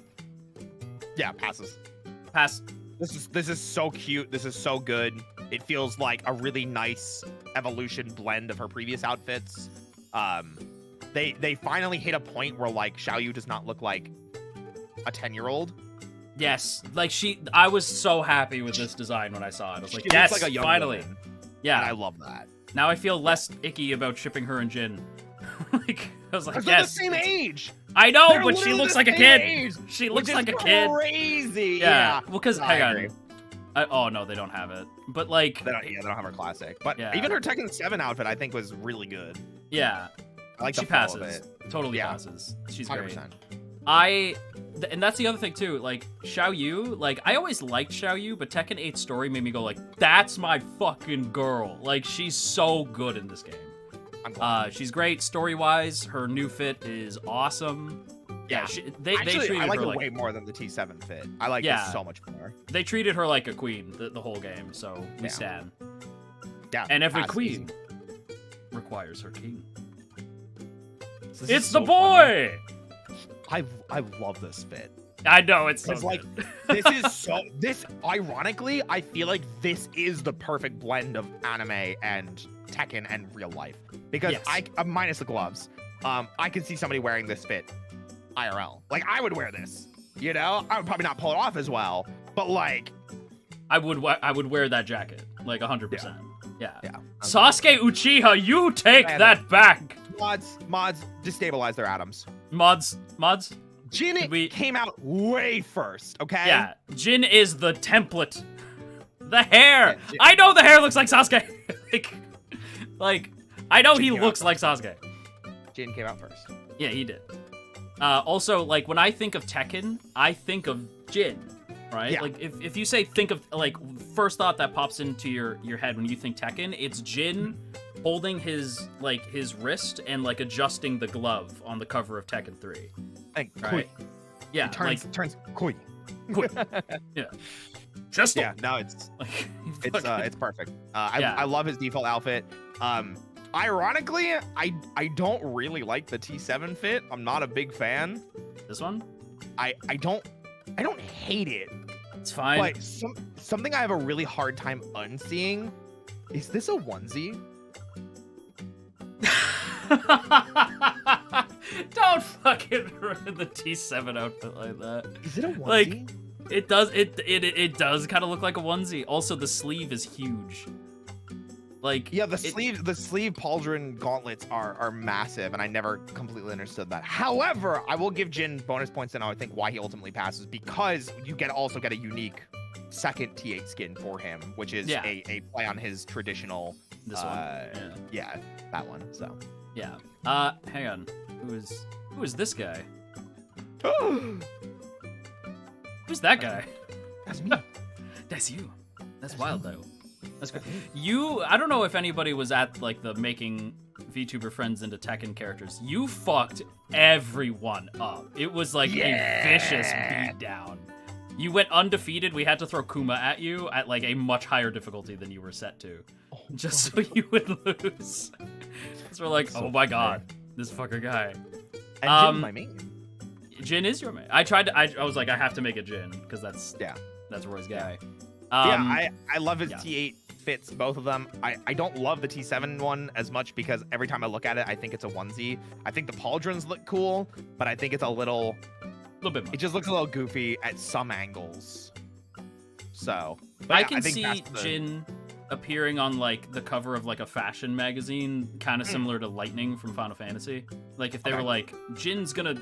Yeah, passes. Pass. This is so cute. This is so good. It feels like a really nice evolution blend of her previous outfits. They finally hit a point where, like, Xiaoyu does not look like a 10-year-old. Yes, like I was so happy with this design when I saw it. I was like, she yes, looks like a young finally. woman. Yeah. And I love that. Now I feel less icky about shipping her and Jin. Like, I was like, they're yes. the same age. I know, They're but she literally looks the like a same kid. age, She looks which like is a kid. Crazy. Yeah. Well, because hang agree. on. Oh no, they don't have it. But like, they don't have her classic. But even her Tekken 7 outfit, I think, was really good. Yeah. I like she the flow passes. of it. Totally passes. She's 100%. great. And that's the other thing too. Like Xiaoyu, like I always liked Xiaoyu, but Tekken 8's story made me go like, that's my fucking girl. Like she's so good in this game. I'm glad. She's great story-wise. Her new fit is awesome. Yeah, they treated I like her it way more than the T7 fit. I like this so much more. They treated her like a queen the whole game, so we stand. Yeah, and every queen requires her king. It's so the boy. Funny. I love this fit. I know it's so like this is so ironically I feel like this is the perfect blend of anime and Tekken and real life because I minus the gloves. I could see somebody wearing this fit IRL. Like I would wear this. You know, I would probably not pull it off as well, but like I would wear that jacket like 100%. Yeah. Sasuke Uchiha, you take that back. Mods destabilize their atoms. Mods. Jin came out way first, okay? Yeah, Jin is the template. The hair. I know the hair looks like Sasuke. like I know he looks like Sasuke. Jin came out first. Yeah, he did. Also, like when I think of Tekken, I think of Jin, right? Yeah. Like if you say think of like first thought that pops into your head when you think Tekken, it's Jin holding his wrist and like adjusting the glove on the cover of Tekken 3. And right? Yeah, turns koi. Yeah. Just no, it's perfect. I love his default outfit. Ironically, I don't really like the T7 fit. I'm not a big fan. This one? I don't hate it. It's fine. But something I have a really hard time unseeing. Is this a onesie? Don't fucking ruin the T7 outfit like that. Is it a onesie? Like, it does kind of look like a onesie. Also, the sleeve is huge. Like, yeah, the sleeve pauldron gauntlets are massive, and I never completely understood that. However, I will give Jin bonus points, and I think why he ultimately passes, because you also get a unique second T8 skin for him, which is a play on his traditional. This one. Yeah, that one. So. Yeah. Hang on. Who is this guy? Who's that guy? That's me. That's you. That's wild though. That's good. I don't know if anybody was at like the making VTuber friends into Tekken characters. You fucked everyone up. It was like a vicious beatdown. You went undefeated. We had to throw Kuma at you at like a much higher difficulty than you were set to. Just so you would lose. So we're like, oh my god, this fucker guy. And Jin's my main. Jin is your main. I was like, I have to make a Jin because that's Roy's guy. I love his T8 fits, both of them. I don't love the T7 one as much because every time I look at it, I think it's a onesie. I think the pauldrons look cool, but I think it's a little bit much. It just looks a little goofy at some angles. So I can see Jin appearing on like the cover of like a fashion magazine, kind of similar to Lightning from Final Fantasy. Like if they were like, Jin's gonna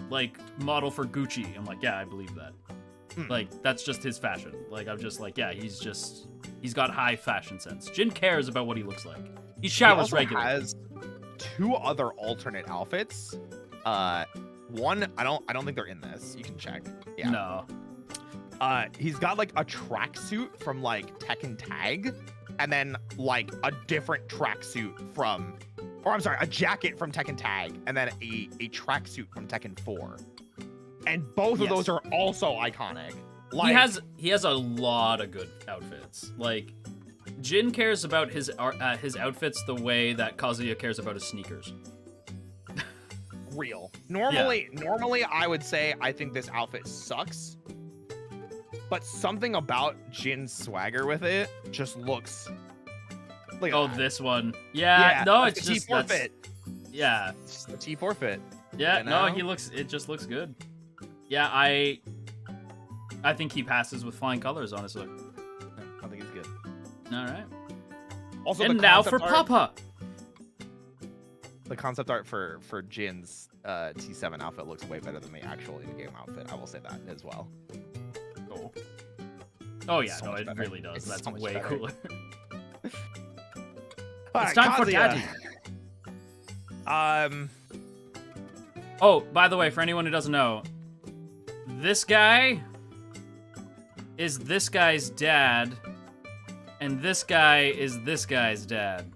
like model for Gucci, I'm like, yeah, I believe that. Like that's just his fashion. Like I'm just like, yeah, he's got high fashion sense. Jin cares about what he looks like. He showers regularly. He has 2 other alternate outfits. One, I don't think they're in this. You can check. Yeah. No. He's got like a tracksuit from like Tekken Tag, and then like a different tracksuit from, or I'm sorry, a jacket from Tekken Tag, and then a tracksuit from Tekken 4. And both of those are also iconic. Like, he has a lot of good outfits. Like Jin cares about his outfits the way that Kazuya cares about his sneakers. Real. Normally I would say I think this outfit sucks. But something about Jin's swagger with it just looks like this one. Yeah, no, it's just T4 fit. Yeah. It's the T4 fit. Yeah, no, it just looks good. Yeah, I think he passes with flying colors, honestly. Yeah, I think he's good. All right. Also, and now for Papa. The concept art for Jin's T7 outfit looks way better than the actual in-game outfit. I will say that as well. Cool. Oh yeah, no, it really does. That's way cooler. It's time for Daddy. Oh, by the way, for anyone who doesn't know, this guy is this guy's dad, and this guy is this guy's dad.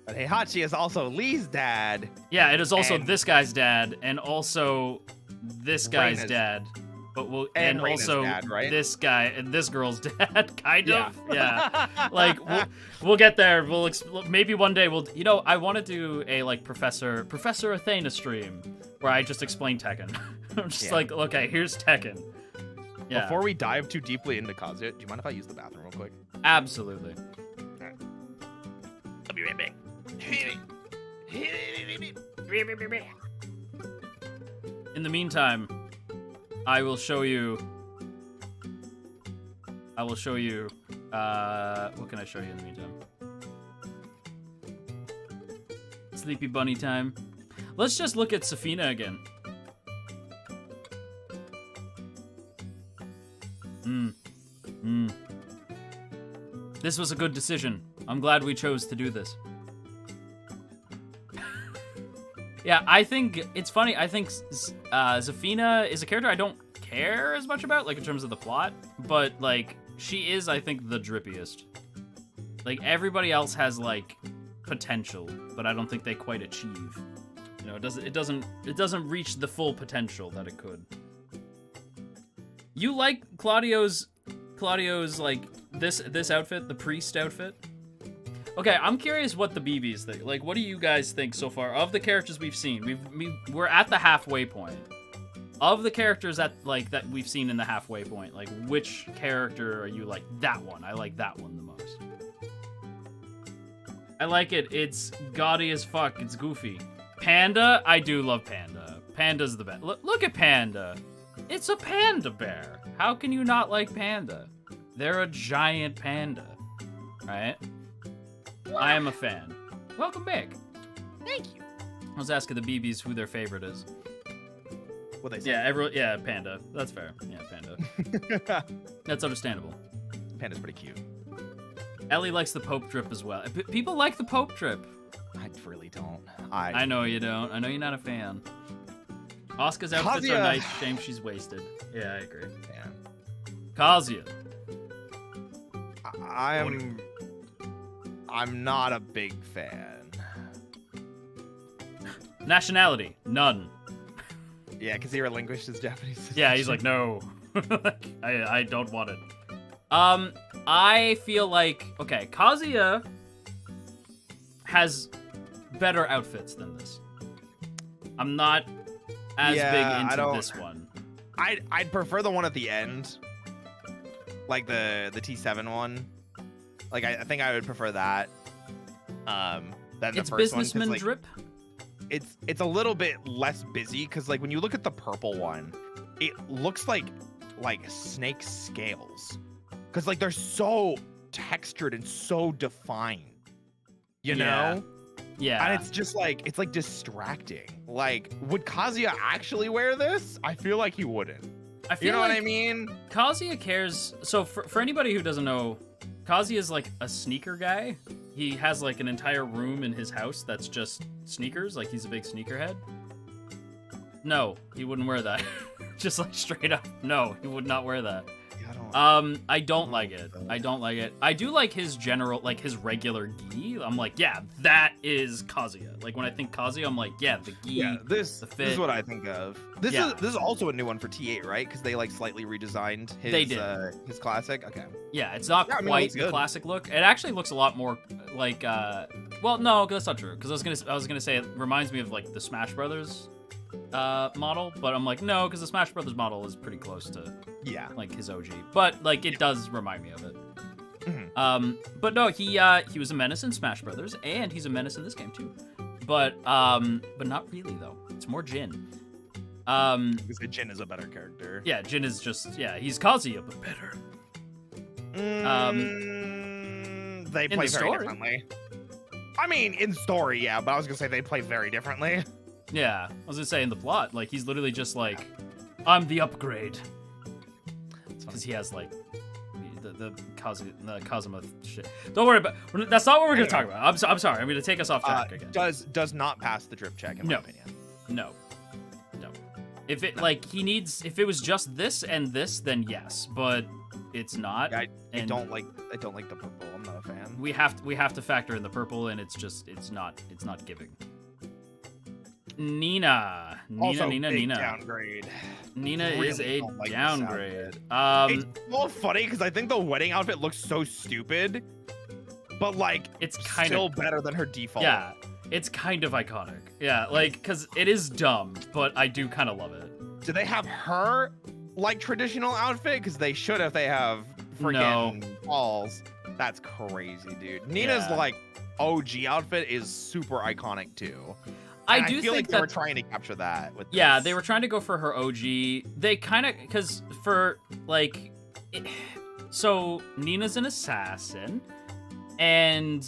But Heihachi is also Lee's dad. Yeah, it is also this guy's dad, and also this guy's dad. But and also dad, right? This guy and this girl's dad, kind of. Yeah. Like we'll get there. Maybe one day we'll. You know, I want to do a like Professor Athena stream where I just explain Tekken. I'm just like, okay, here's Tekken. Yeah. Before we dive too deeply into Kazuya, do you mind if I use the bathroom real quick? Absolutely. Right. I'll be right back. In the meantime, I will show you. What can I show you in the meantime? Sleepy bunny time. Let's just look at Safina again. This was a good decision. I'm glad we chose to do this. Yeah, I think it's funny. I think Zafina is a character I don't care as much about, like in terms of the plot, but like she is, I think, the drippiest. Like everybody else has like potential, but I don't think they quite achieve. You know, it doesn't reach the full potential that it could. You like Claudio's like this outfit, the priest outfit? Okay, I'm curious what the BBs think. Like, what do you guys think so far of the characters we've seen? We're at the halfway point. Of the characters that we've seen in the halfway point, like which character are you like that one? I like that one the most. I like it. It's gaudy as fuck. It's goofy. Panda, I do love Panda. Panda's the best. Look at Panda. It's a panda bear. How can you not like Panda? They're a giant panda, right? I am a fan. Welcome back. Thank you. I was asking the BBs who their favorite is. What they say? Yeah, Panda. That's fair. Yeah, Panda. That's understandable. Panda's pretty cute. Ellie likes the Pope drip as well. People like the Pope drip. I really don't. I know you don't. I know you're not a fan. Asuka's outfits are nice. Shame she's wasted. Yeah, I agree. Yeah. Kazuya. I'm not a big fan. Nationality? None. Yeah, because he relinquished his Japanese citizenship. Yeah, he's like, no. I don't want it. I feel like, okay, Kazuya has better outfits than this. I'm not as big into this one. I'd prefer the one at the end. Like the T7 one. Like I think I would prefer that. Than the It's first one. businessman Like, drip? it's a little bit less busy because like when you look at the purple one, it looks like snake scales. Because like they're so textured and so defined. You know? Yeah. And it's just like it's like distracting. Like, would Kazuya actually wear this? I feel like he wouldn't. I feel you know like what I mean? Kazuya cares. So for anybody who doesn't know, Kazuya is like a sneaker guy. He has like an entire room in his house that's just sneakers. Like he's a big sneakerhead. No, he wouldn't wear that. Just like straight up. No, he would not wear that. I don't like it. I don't like it. I do like his general, like his regular gi. I'm like, yeah, that is Kazuya. Like when I think Kazuya, I'm like, yeah, the gi. Yeah, the this is what I think of. This is also a new one for T8, right? Because they like slightly redesigned his his classic. Okay. Yeah, it's not quite the classic look. It actually looks a lot more like well, no, that's not true. Because I was gonna say it reminds me of like the Smash Brothers model, but I'm like, no, because the Smash Brothers model is pretty close to like his OG, but like it does remind me of it. But no, he was a menace in Smash Brothers, and he's a menace in this game too. But not really though. It's more Jin. Because Jin is a better character. Yeah, Jin is just he's Kazuya but better. They play very differently. I mean, in story, yeah, but I was gonna say they play very differently. Yeah, I was gonna say in the plot, like he's literally just like, I'm the upgrade, because he has like the Kazuma shit. Don't worry about. That's not what we're gonna talk about. I'm sorry. I'm gonna take us off track again. Does not pass the drip check in my opinion. No. If it if it was just this and this, then yes, but it's not. I don't like the purple. I'm not a fan. We have to factor in the purple, and it's not giving. Nina. Downgrade. Nina really is a downgrade. It's so funny because I think the wedding outfit looks so stupid, but like it's still better than her default. Yeah, it's kind of iconic. Yeah, like because it is dumb, but I do kind of love it. Do they have her like traditional outfit? Because they should if they have freaking balls. That's crazy, dude. Nina's like OG outfit is super iconic too. I feel think like they were trying to capture that with this. They were trying to go for her OG. They kind of because for like so Nina's an assassin, and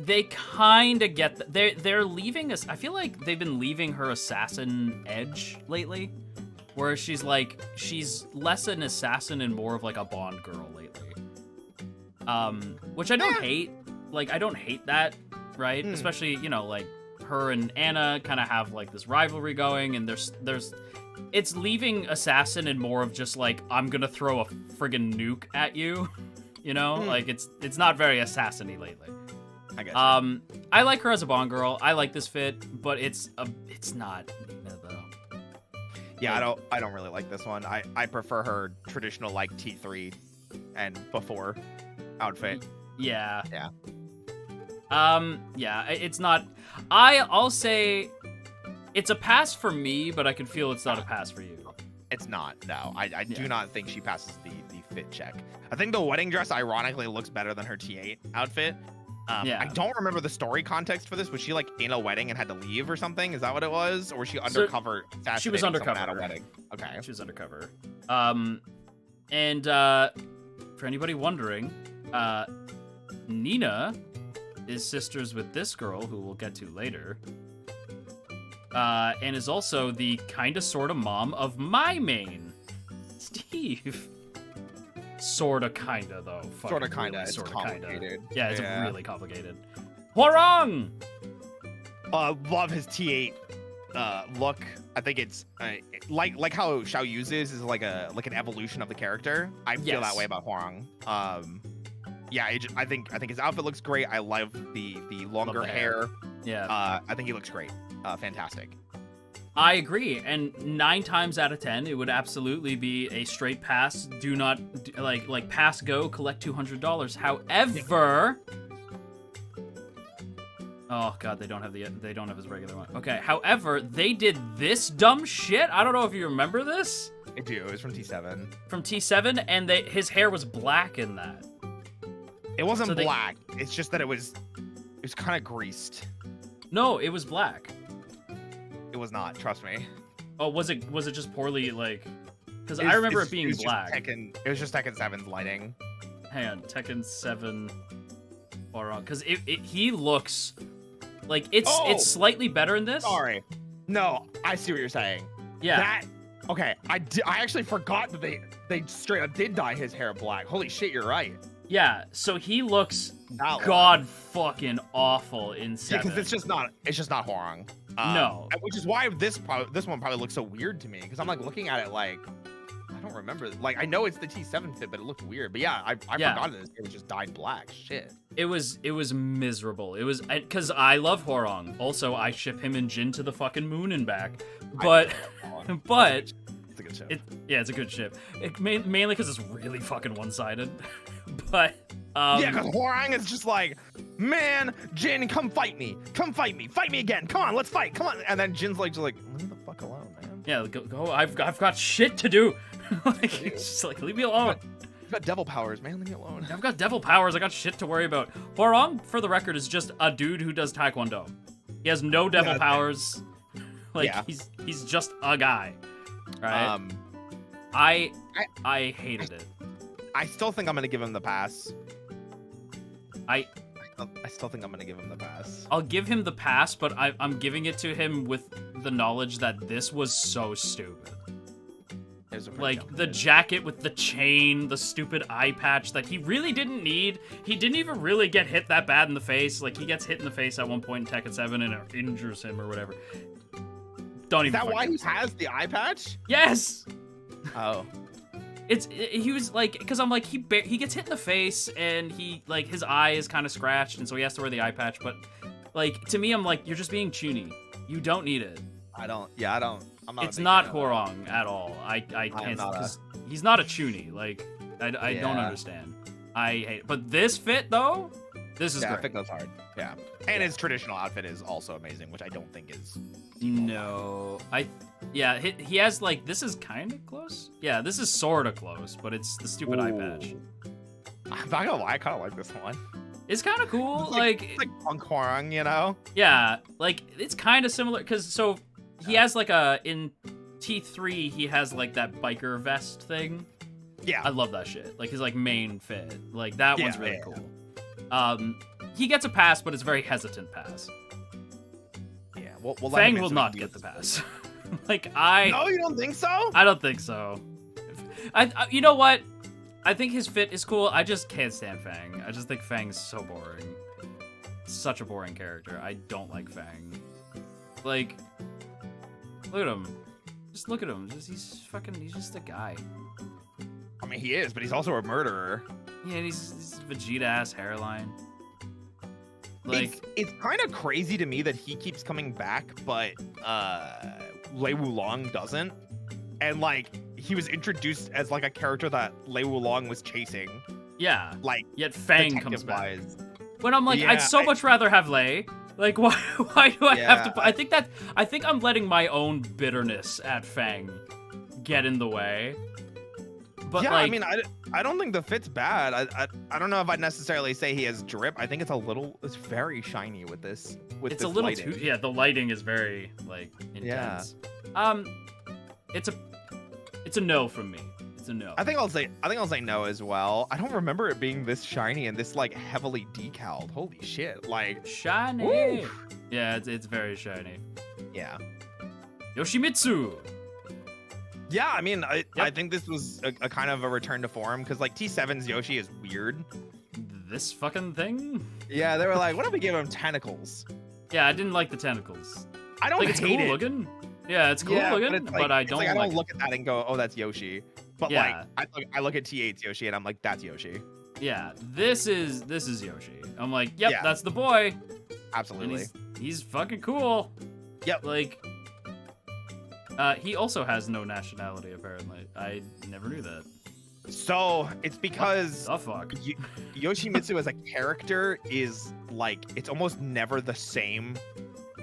they kind of get they're leaving us. I feel like they've been leaving her assassin edge lately, where she's less an assassin and more of like a Bond girl lately. Which I don't hate. Like I don't hate that, right? Especially like. Her and Anna kind of have like this rivalry going, and there's it's leaving assassin and more of just like I'm gonna throw a friggin' nuke at you, like it's not very assassin-y lately. I guess. I like her as a Bond girl. I like this fit, but it's not Nina though. Yeah, I don't really like this one. I prefer her traditional like T3 and before outfit. Yeah. Yeah, it's not. I'll say it's a pass for me, but I can feel it's not a pass for you. It's not. No, I do not think she passes the fit check. I think the wedding dress ironically looks better than her T8 outfit. Yeah. I don't remember the story context for this. Was she like in a wedding and had to leave or something? Is that what it was? Or was she undercover? She was undercover at a wedding. Okay. She was undercover. And for anybody wondering, Nina is sisters with this girl, who we'll get to later. And is also the kinda sorta mom of my main, Steve. Sorta kinda though. Sorta kinda. Really, it's sorta complicated. kinda. Yeah, it's really complicated. Hwarang! Love his T8 look. I think it's like how Xiao Yu's is like an evolution of the character. I feel that way about Hwarang. Yeah, I think his outfit looks great. I love the longer hair. Yeah. I think he looks great. Fantastic. I agree, and 9 times out of 10, it would absolutely be a straight pass. Do not like pass go, collect $200. However, oh god, they don't have his regular one. Okay, however, they did this dumb shit. I don't know if you remember this. I do. It was from T7. From T7, and his hair was black in that. It wasn't black. It's just that it was kind of greased. No, it was black. It was not. Trust me. Oh, was it just poorly like? Because I remember it being black. It was just Tekken 7's lighting. Hang on, Tekken 7. Because he looks like it's slightly better in this. Sorry. No, I see what you're saying. Yeah. Okay. I actually forgot that they straight up did dye his hair black. Holy shit, you're right. Yeah, so he looks fucking awful in 7. Because it's just not Hwarang. No. Which is why this one probably looks so weird to me, because I'm like looking at it like I don't remember. Like I know it's the T7 fit, but it looked weird. But yeah, I forgot that it was just dyed black. Shit. It was miserable. It was because I love Hwarang. Also, I ship him and Jin to the fucking moon and back. But it's a good ship. It's a good ship. Mainly because it's really fucking one-sided. But yeah, because Hwarang is just like, man, Jin, come fight me, fight me again. Come on, let's fight. Come on. And then Jin's like, leave the fuck alone, man. Yeah, go. I've got shit to do. Like, it's just like, leave me alone. You've got devil powers, man. Leave me alone. I've got devil powers. I got shit to worry about. Hwarang, for the record, is just a dude who does taekwondo. He has no devil powers. Like he's just a guy. Right? I hated it. I still think I'm gonna give him the pass. I still think I'm gonna give him the pass. I'll give him the pass, but I'm giving it to him with the knowledge that this was so stupid. Like the jacket with the chain, the stupid eye patch that he really didn't need. He didn't even really get hit that bad in the face. Like he gets hit in the face at one point in Tekken 7 and it injures him or whatever. Don't even. Is that why he has the eye patch? Yes. Oh. He was like, because I'm like, he gets hit in the face and he like his eye is kind of scratched and so he has to wear the eye patch. But like to me, I'm like, you're just being chuny. You don't need it. I don't. I'm not. It's not Hwarang at all. I can't. He's not a chuny. Like I don't understand. I hate it. But this fit though, this is great. I think that's hard. Yeah. And his traditional outfit is also amazing, which I don't think is. No, yeah, he has like, this is kind of close. Yeah, this is sort of close, but it's the stupid eye patch. I'm not gonna lie, I kind of like this one. It's kind of cool. It's like punk Hwarang, you know? Yeah, like it's kind of similar because so he has like in T3 he has like that biker vest thing. Yeah, I love that shit. Like his like main fit, like that one's really cool. He gets a pass, but it's a very hesitant pass. Yeah, well Fang will not get the pass. No, you don't think so? I don't think so. You know what? I think his fit is cool. I just can't stand Fang. I just think Fang's so boring. Such a boring character. I don't like Fang. Like, look at him. Just look at him. He's just a guy. I mean, he is, but he's also a murderer. Yeah, he's Vegeta-ass hairline. Like, it's kind of crazy to me that he keeps coming back, but Lei Wulong doesn't. And like he was introduced as like a character that Lei Wulong was chasing. Yeah. Like yet Fang comes back. When I'm like, Yeah, I'd so much rather have Lei. Like, why do I have to? Yeah, I think I'm letting my own bitterness at Fang get in the way. But yeah, like, I mean, I don't think the fit's bad. I don't know if I'd necessarily say he has drip. I think it's very shiny with this. With it's this a little lighting. too. Yeah, the lighting is very like intense. It's a no from me. It's a no. I think I'll say no as well. I don't remember it being this shiny and this like heavily decaled. Holy shit! Like Shiny. woo. Yeah, it's very shiny. Yeah. Yoshimitsu. Yeah, I mean, I think this was a kind of a return to form because like T7's Yoshi is weird. This fucking thing. Yeah, they were like, what if we give him tentacles? Yeah, I didn't like the tentacles. I don't Like it's hate cool it. looking. Yeah, it's cool Yeah, looking, it's but I don't. I like don't look at that and go, oh, that's Yoshi. But Yeah. like, I look at T8's Yoshi and I'm like, that's Yoshi. Yeah, this is Yoshi. I'm like, yep, Yeah. that's the boy. Absolutely. And he's fucking cool. Yep. Like, he also has no nationality apparently. I never knew that. So it's because The fuck. Yoshimitsu as a character is like it's almost never the same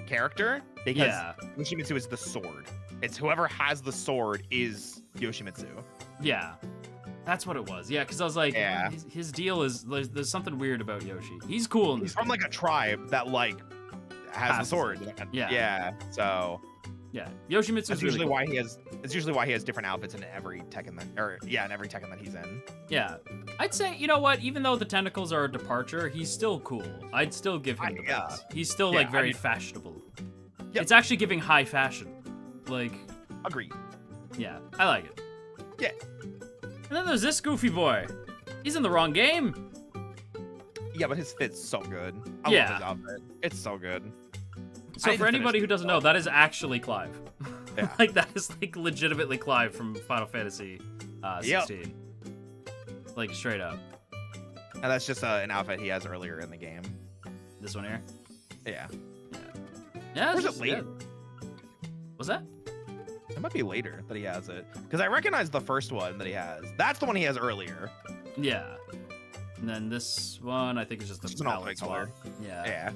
character because Yeah. Yoshimitsu is the sword. It's whoever has the sword is Yoshimitsu. Yeah. That's what it was. Yeah, because I was like, Yeah. his deal is there's something weird about Yoshi. He's cool in He's this from game. like a tribe that like has the Passes sword. it. Yeah. Yeah. So Yeah, Yoshimitsu that's is really usually cool. why he has. It's usually why he has different outfits in every Tekken in every Tekken that he's in. Yeah, I'd say, you know what? Even though the tentacles are a departure, he's still cool. I'd still give him the yeah. best. He's still Yeah, like I very mean- fashionable. Yep. It's actually giving high fashion. Like, Agreed. yeah, I like it. Yeah. And then there's this goofy boy. He's in the wrong game. Yeah, but his fit's so good. I Yeah. love his outfit. It's so good. So need for to finish anybody who this doesn't know, that is actually Clive. Yeah. Like that is like legitimately Clive from Final Fantasy 16. Like straight up. And that's just an outfit he has earlier in the game. This one here. Yeah. Yeah. Or it's is it later? Was that? It might be later that he has it. Because I recognize the first one that he has. That's the one he has earlier. Yeah. And then this one, I think, is just Just the an palette alternate color. swap. Yeah. Yeah.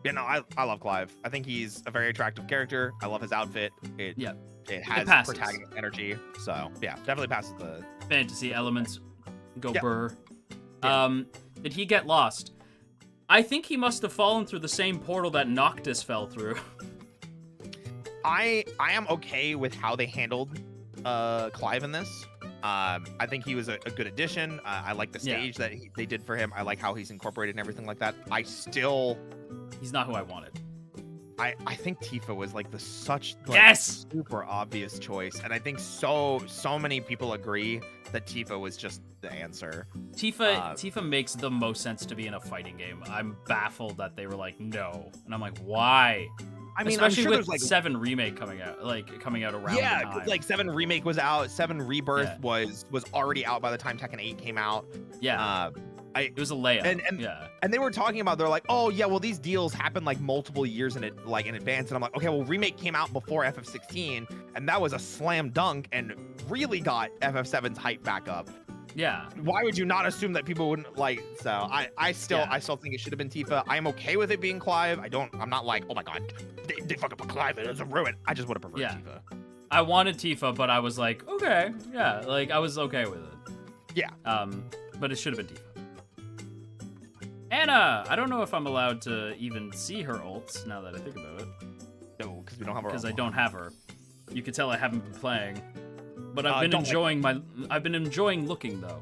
Yeah, no, I love Clive. I think he's a very attractive character. I love his outfit. It has passes. protagonist energy. So, yeah, definitely passes the... Fantasy elements go Yep. burr. Yeah. Did he get lost? I think he must have fallen through the same portal that Noctis fell through. I am okay with how they handled Clive in this. I think he was a good addition. I like the Yeah. stage that they did for him. I like how he's incorporated and everything like that. He's not who I wanted. I think Tifa was like such Yes! super obvious choice, and I think so many people agree that Tifa was just the answer. Tifa makes the most sense to be in a fighting game. I'm baffled that they were like, no. And I'm like, why? I mean, especially I'm sure with there's like 7 remake coming out around the yeah, time. like 7 remake was out, 7 rebirth Yeah. was already out by the time Tekken 8 came out. Yeah. It was a layup. and- yeah. And they were talking about, they're like, oh yeah, well these deals happen like multiple years in advance, and I'm like, okay, well remake came out before FF16, and that was a slam dunk and really got FF7's hype back up. Yeah. Why would you not assume that people wouldn't like? So I still think it should have been Tifa. I'm okay with it being Clive. I'm not like, oh my god, they fucking put Clive in, it's a ruin. I just would have preferred Yeah. Tifa. I wanted Tifa, but I was like, okay, yeah, like I was okay with it. Yeah. But it should have been Tifa. Anna, I don't know if I'm allowed to even see her ults now that I think about it, No, because we don't have our. because I don't have her. You can tell I haven't been playing, but I've been don't like- I've been enjoying looking though.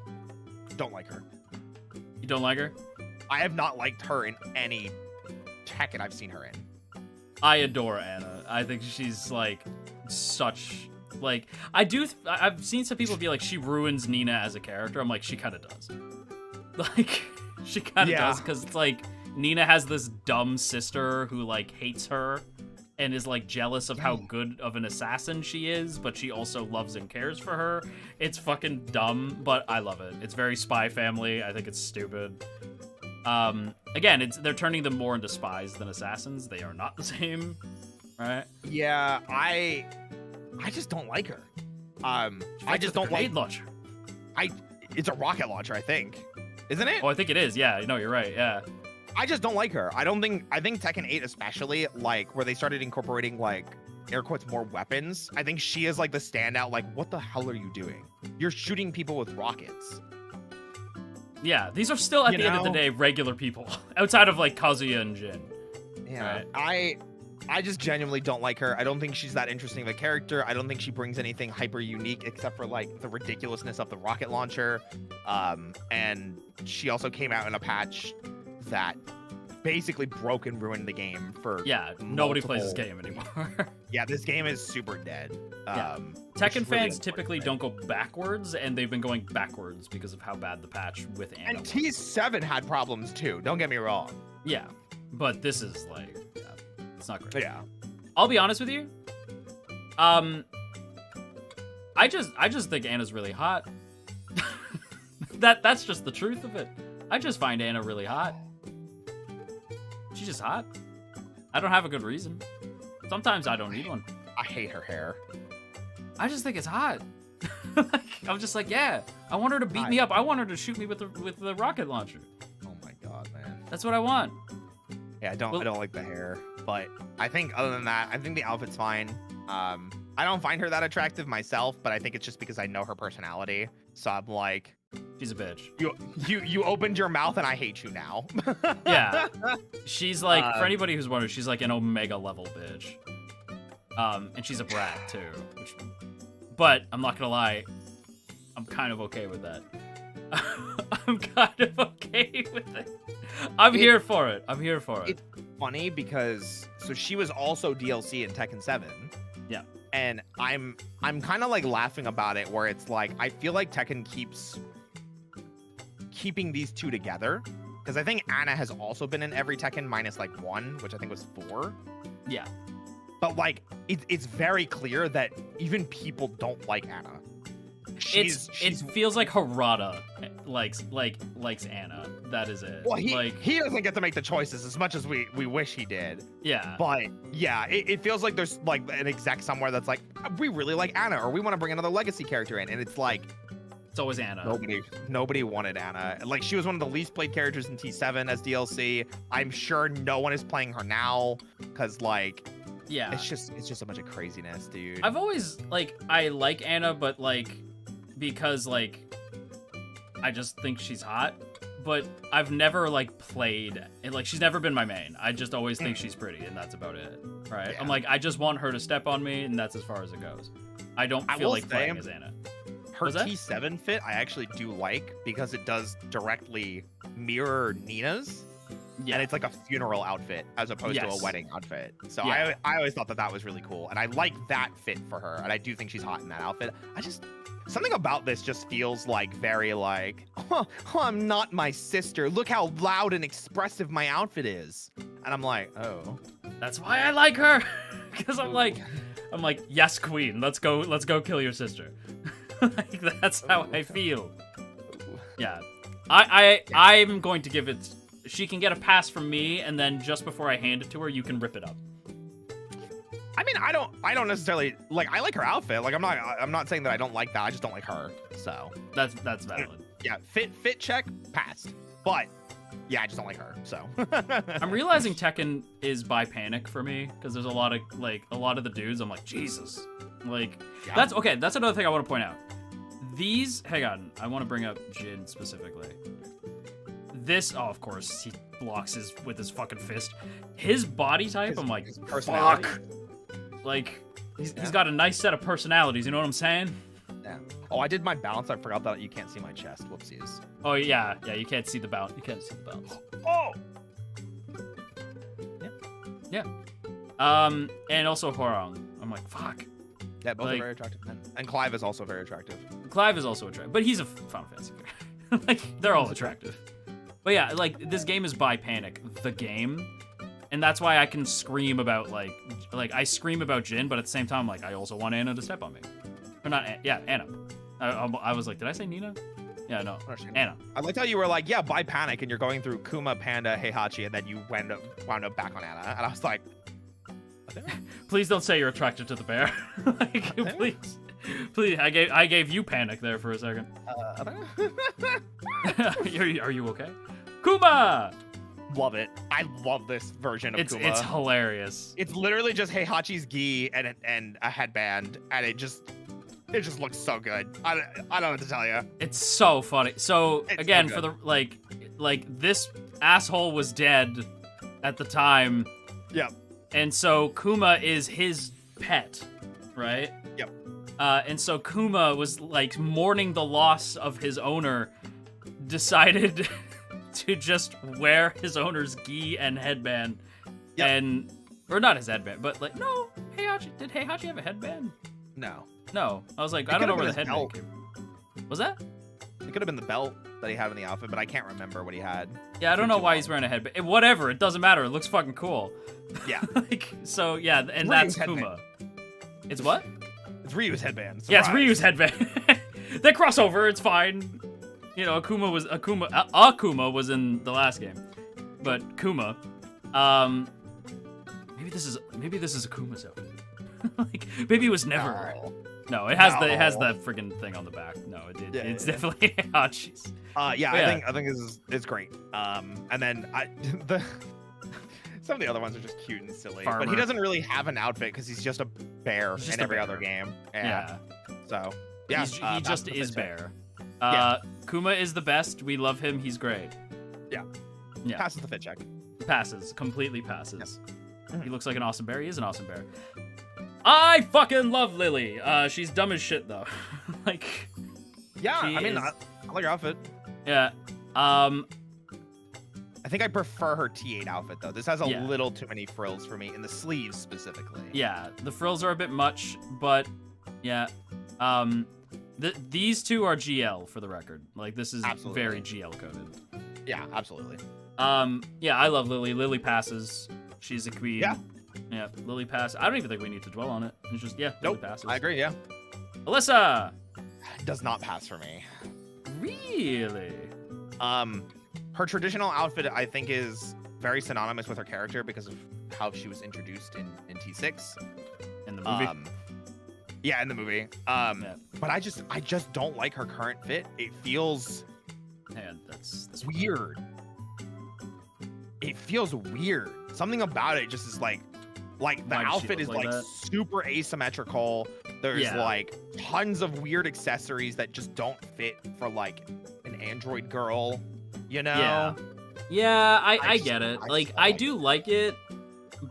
Don't like her. You don't like her? I have not liked her in any Tekken I've seen her in. I adore Anna. I think she's like such like I've seen some people be like she ruins Nina as a character. I'm like she kind of does. Like she kind of Yeah. does because it's like Nina has this dumb sister who like hates her and is like jealous of how good of an assassin she is, but she also loves and cares for her. It's fucking dumb, but I love it. It's very Spy Family. I think it's stupid. Again, they're turning them more into spies than assassins. They are not the same, right? Yeah, I just don't like her. I just don't like. launcher. It's a rocket launcher, I think. isn't it? Oh, I think it is. Yeah, no, you're right. Yeah. I just don't like her. I think Tekken 8 especially, like where they started incorporating like air quotes more weapons. I think she is like the standout. Like, what the hell are you doing? You're shooting people with rockets. Yeah, these are still at the end of the day regular people outside of like Kazuya and Jin. Yeah, right? I just genuinely don't like her. I don't think she's that interesting of a character. I don't think she brings anything hyper unique except for like the ridiculousness of the rocket launcher. And she also came out in a patch that basically broke and ruined the game for nobody plays this game anymore. Yeah, this game is super dead. Tekken fans typically don't go backwards, and they've been going backwards because of how bad the patch with Anna and T7 had problems too, don't get me wrong. Yeah, but this is like it's not great. Yeah, I'll be honest with you, I just think Anna's really hot. That's just the truth of it. I just find Anna really hot. She's just hot. I don't have a good reason. Sometimes I don't need one. I hate her hair. I just think it's hot. I'm just like, yeah. I want her to beat me up. I want her to shoot me with the rocket launcher. Oh my god, man. That's what I want. Yeah, I don't like the hair, but I think other than that, I think the outfit's fine. I don't find her that attractive myself, but I think it's just because I know her personality. So I'm like, she's a bitch. You opened your mouth and I hate you now. Yeah. She's like, for anybody who's wondering, she's like an Omega level bitch. And she's a brat too. But I'm not gonna lie, I'm kind of okay with that. I'm kind of okay with it. I'm here for it. I'm here for it. It's funny because so she was also DLC in Tekken 7. Yeah. And I'm kind of like laughing about it where it's like I feel like Tekken keeps keeping these two together because I think Anna has also been in every Tekken minus like 1, which I think was 4. Yeah. But like it's very clear that even people don't like Anna. It feels like Harada likes Anna. That is it. Well, he doesn't get to make the choices as much as we wish he did. Yeah. But yeah, it feels like there's like an exec somewhere that's like, we really like Anna, or we want to bring another legacy character in, and it's like, it's always Anna. Nobody wanted Anna. Like she was one of the least played characters in T7 as DLC. I'm sure no one is playing her now because like. Yeah. It's just a bunch of craziness, dude. I've always like I like Anna, but like because like I just think she's hot. But I've never like played and like she's never been my main. I just always think she's pretty and that's about it. Right? Yeah. I'm like I just want her to step on me and that's as far as it goes. I don't feel like playing as Anna. Her T7 fit I actually do like because it does directly mirror Nina's. Yeah. And it's like a funeral outfit as opposed to a wedding outfit. So I always thought that was really cool. And I like that fit for her. And I do think she's hot in that outfit. Something about this just feels like very like, I'm not my sister. Look how loud and expressive my outfit is. And I'm like, oh. That's why I like her. Because I'm like, yes, queen. Let's go kill your sister. Like, that's how I feel. Yeah. I'm going to give it... She can get a pass from me, and then just before I hand it to her, you can rip it up. I mean, I don't necessarily like. I like her outfit. Like, I'm not saying that I don't like that. I just don't like her. So that's valid. Yeah, fit check passed. But yeah, I just don't like her. So I'm realizing Tekken is by panic for me because there's a lot of the dudes. I'm like Jesus. Like that's okay. That's another thing I want to point out. Hang on. I want to bring up Jin specifically. Of course, he blocks with his fucking fist. His body type, I'm like, fuck. Like, he's got a nice set of personalities, you know what I'm saying? Yeah. Oh, I did my balance. I forgot that you can't see my chest. Whoopsies. Oh, yeah, you can't see the bounce. You can't see the bounce. Oh! Yeah. And also Horong. I'm like, fuck. Yeah, both are very attractive men. And Clive is also very attractive. Clive is also attractive, but he's a Final Fantasy character. Like, they're all attractive. But yeah, like, this game is by Panic, the game. And that's why I can scream about, like I scream about Jin, but at the same time, like, I also want Anna to step on me. Or not, Anna. I was like, did I say Nina? Yeah, no, Anna. I liked how you were like, yeah, by Panic, and you're going through Kuma, Panda, Heihachi, and then you wound up back on Anna. And I was like, please don't say you're attracted to the bear. Like, please. Please, I gave you panic there for a second. Are you okay? Kuma! Love it. I love this version of Kuma. It's hilarious. It's literally just Heihachi's gi and a headband, and it just looks so good. I don't know what to tell you. It's so funny. So It's again, so for the like this asshole was dead at the time. Yep. And so Kuma is his pet, right? Yep. And so Kuma was like mourning the loss of his owner, decided to just wear his owner's gi and headband. Yep. Or not his headband, but like, no, did Heihachi have a headband? No. No. I was like, It I don't know could've where the been his headband belt. came. Was that? It could have been the belt that he had in the outfit, but I can't remember what he had. Yeah, I don't know why he's wearing a headband. Whatever, it doesn't matter. It looks fucking cool. Yeah. So yeah, and Ryu's that's Kuma. It's what? It's Ryu's headband. Yeah, it's Surprise. Ryu's headband. They cross over. It's fine. You know, Akuma was in the last game, but Kuma, maybe this is Akuma's outfit. Like maybe it was never. No, it has the friggin' thing on the back. No, it did. Yeah, It's yeah. definitely Heihachi's. Yeah, Yeah. I think this is great. And then some of the other ones are just cute and silly. But he Farmer. doesn't really have an outfit because he's just a bear He's just in a every bear. other game. Yeah. So yeah, He just is bear. Bear. Kuma is the best. We love him. He's great. Yeah. Passes the fit check. Passes. Completely passes. Mhm. He looks like an awesome bear. He is an awesome bear. I fucking love Lily. She's dumb as shit though. Like, Yeah, she I mean, is- I like her outfit. yeah. I think I prefer her T8 outfit though. This has a Yeah. little too many frills for me in the sleeves specifically. Yeah, the frills are a bit much, but yeah. These two are GL for the record. Like this is Absolutely. very GL coded. Yeah, absolutely. Yeah, I love Lily. Lily passes. She's a queen. Yeah. Yeah, Lily passes. I don't even think we need to dwell on it. It's just Lily Nope, passes. I agree. Yeah, Alyssa. does not pass for me. Really? Her traditional outfit I think is very synonymous with her character because of how she was introduced in T6. In the movie. Yeah, in the movie. Yeah. But I just don't like her current fit. It feels Man, that's weird. It feels weird. Something about it just is like the Why does she outfit look is like like that? super asymmetrical. There's Yeah. like tons of weird accessories that just don't fit for like an android girl, you know? Yeah. Yeah, I just- get it. I Like, just I like do like it,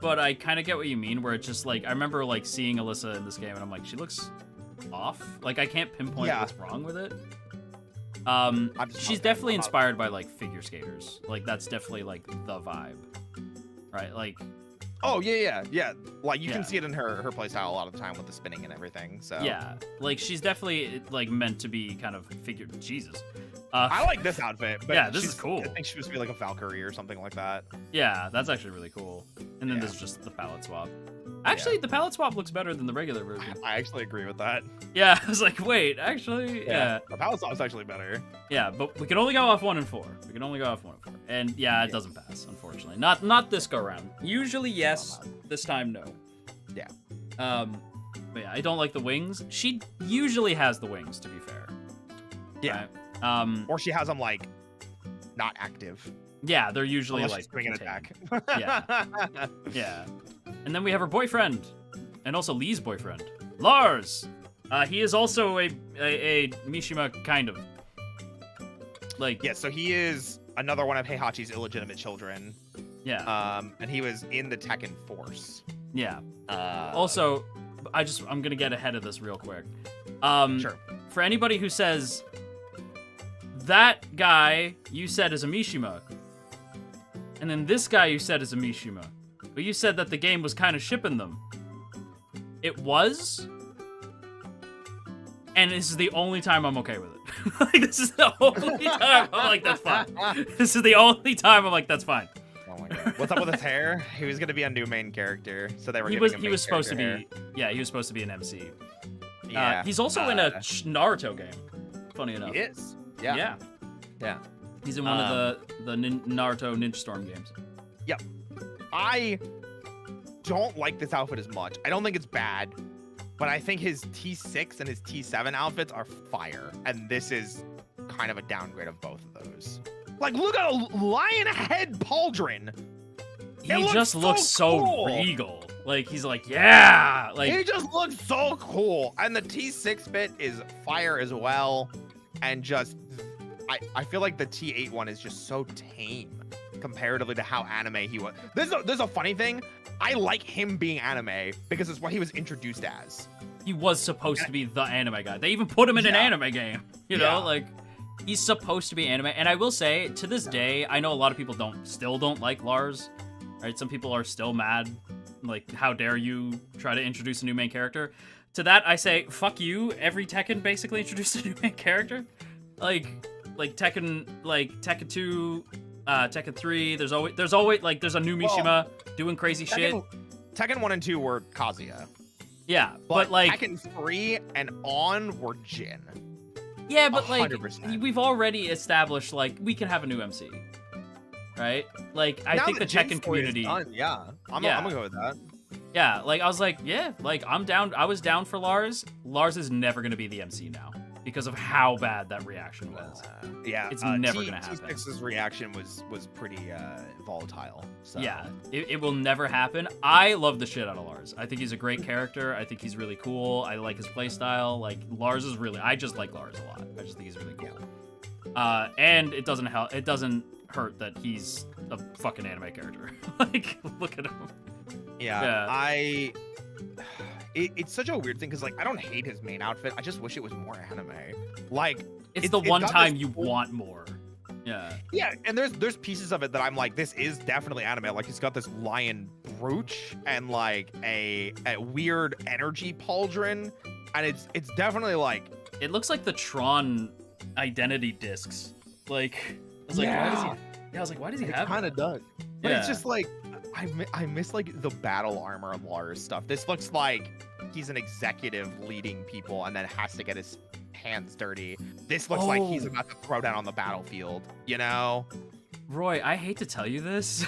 but I kind of get what you mean, where it's just like, I remember like seeing Alyssa in this game and I'm like, she looks off. Like, I can't pinpoint Yeah. what's wrong with it. just She's not- definitely I'm not- inspired by like figure skaters. Like, that's definitely like the vibe. Right? Like, Oh yeah. Like you Yeah. can see it in her playstyle a lot of the time with the spinning and everything. So yeah. Like, she's definitely like meant to be kind of figure. Jesus. I like this outfit. But Yeah, this is she's- cool. I think she was to be like a Valkyrie or something like that. Yeah, that's actually really cool. And then Yeah. there's just the palette swap. Actually, the palette swap looks better than the regular version. I actually agree with that. Yeah, I was like, wait, actually, yeah. The palette swap is actually better. Yeah, but we can only go off 1 and 4. We can only go off 1 and 4. And yeah, it doesn't pass, unfortunately. Not this go round. Usually yes, this time no. Yeah. But yeah, I don't like the wings. She usually has the wings, to be fair. Yeah. Right? Or she has them like not active. Yeah, they're usually Unless like she's doing an contained. attack. Yeah. Yeah. And then we have her boyfriend, and also Lee's boyfriend, Lars. He is also a Mishima kind of. Like, Yeah, so he is another one of Heihachi's illegitimate children. yeah, And he was in the Tekken Force. yeah. Uh, Also, I'm gonna get ahead of this real quick. Sure. For anybody who says that guy you said is a Mishima, and then this guy you said is a Mishima, but you said that the game was kind of shipping them. It was, and this is the only time I'm okay with it. Like, this is the only time I'm like, that's fine. This is the only time I'm like, that's fine. Oh my god. What's up with his hair? He was gonna be a new main character, so they were He giving was him he main was supposed to character be he was supposed to be an MC. hair. Yeah. He's also in a Naruto game. Funny enough. He is. Yeah. Yeah. Yeah. He's in one of the Naruto Ninja Storm games. I don't like this outfit as much. I don't think it's bad, but I think his T6 and his T7 outfits are fire, and this is kind of a downgrade of both of those. Like, look at a lion head pauldron. He just looks so cool. regal. Like, he's like, yeah. Like, he just looks so cool. And the T6 fit is fire as well. And just, I feel like the T8 one is just so tame comparatively to how anime he was. There's a funny thing. I like him being anime because it's what he was introduced as. he was supposed to be the anime guy. They even put him in an anime game. You know, like, he's supposed to be anime. And I will say, to this day, I know a lot of people still don't like Lars. Right? Some people are still mad. Like, how dare you try to introduce a new main character? To that, I say, fuck you. Every Tekken basically introduced a new main character. Like Tekken 2, Tekken 3. There's always like there's a new Mishima doing crazy shit. Tekken 1 and 2 were Kazuya. Yeah, but like Tekken 3 and on were Jin. Yeah, but 100%. like we've already established like we can have a new MC. Right? Like I think the Tekken community. Yeah. I'm gonna go with that. Yeah, like I was like, yeah, like I'm down. I was down for Lars. Lars is never gonna be the MC now because of how bad that reaction was. Yeah, it's never gonna happen. T6's reaction was pretty volatile. So. Yeah, it will never happen. I love the shit out of Lars. I think he's a great character. I think he's really cool. I like his playstyle. Like Lars is really. I just like Lars a lot. I just think he's really cool. And it doesn't help. It doesn't hurt that he's a fucking anime character. Like, look at him. Yeah. It's such a weird thing because like I don't hate his main outfit. I just wish it was more anime. Like it's the one time you want more. Yeah. Yeah, and there's pieces of it that I'm like, this is definitely anime. Like he's got this lion brooch and like a weird energy pauldron, and it's definitely like it looks like the Tron identity discs. Like I was like, why does he? Yeah, I was like, why does he have? It kind of does. But yeah. It's just like I miss like the battle armor of Lars stuff. This looks like he's an executive leading people and then has to get his hands dirty. This looks like he's about to throw down on the battlefield, you know? Roy, I hate to tell you this.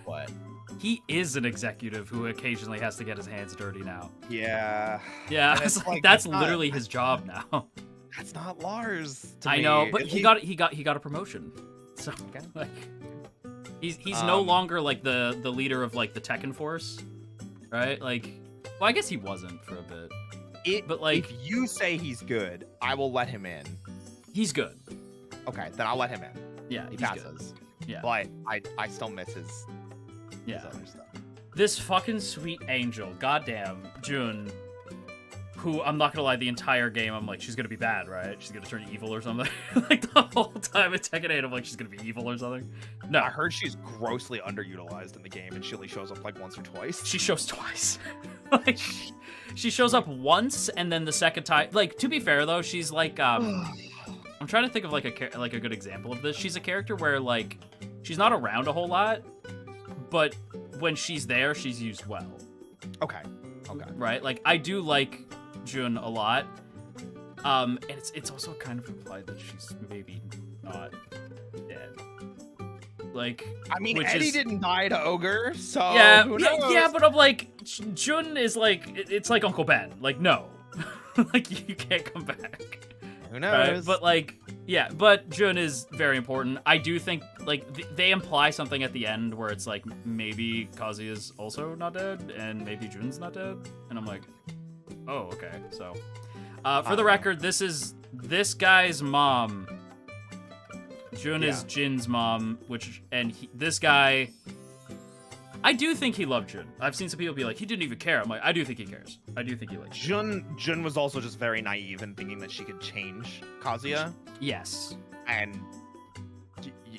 What? He is an executive who occasionally has to get his hands dirty now. Yeah. Yeah, it's like that's literally his job now. That's not Lars. To I me. know, but he got a promotion. So like he's no longer like the leader of like the Tekken Force, right? Like, well, I guess he wasn't for a bit. But like, if you say he's good, I will let him in. He's good. Okay, then I'll let him in. Yeah, he passes. Good. Yeah, but I still miss his other stuff. This fucking sweet angel, goddamn Jun, who I'm not gonna lie, the entire game I'm like, she's gonna be bad, right? She's gonna turn evil or something. Like the whole time in Tekken 8, I'm like, she's gonna be evil or something. No, I heard she's grossly underutilized in the game, and she only shows up like once or twice. She shows twice. Like, she shows up once, and then the second time. Like, to be fair though, she's like, I'm trying to think of like a good example of this. She's a character where like, she's not around a whole lot, but when she's there, she's used well. Okay. Right? Like, I do like Jun a lot. And it's also kind of implied that she's maybe not dead. Like, I mean, Eddie didn't die to Ogre, so who knows? Yeah, but I'm like, Jun is like, it's like Uncle Ben. Like, no, like you can't come back. Who knows? Right? But like, yeah, but Jun is very important. I do think like they imply something at the end where it's like maybe Kazuya is also not dead and maybe Jun's not dead, and I'm like, oh, okay. So, for the record, this is this guy's mom. Jun is Jin's mom, this guy, I do think he loved Jun. I've seen some people be like, he didn't even care. I'm like, I do think he cares. I do think he likes Jun. Jun was also just very naive in thinking that she could change Kazuya. Yes. And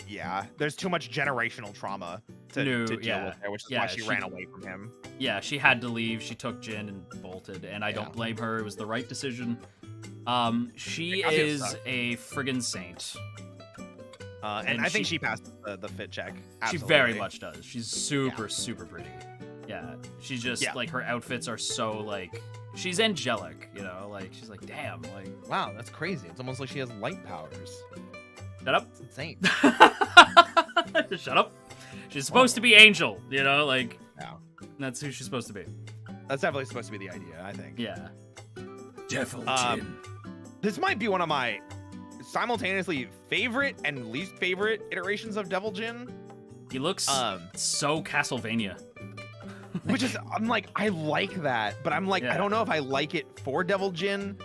yeah, there's too much generational trauma to deal with there, which is why she ran away from him. Yeah, she had to leave. She took Jin and bolted, and I don't blame her. It was the right decision. She is a friggin' saint. And I think she passed the fit check. Absolutely. She very much does. She's super pretty. Yeah, she's just like her outfits are so like she's angelic, you know. Like she's like, damn, like wow, that's crazy. It's almost like she has light powers. Shut up. It's insane. Shut up. She's supposed to be Angel, you know, like yeah. That's who she's supposed to be. That's definitely supposed to be the idea, I think. Yeah. Devil Jin. This might be one of my simultaneously favorite and least favorite iterations of Devil Jin. He looks so Castlevania. Which is, I'm like, I like that, but I'm like, Yeah. I don't know if I like it for Devil Jin.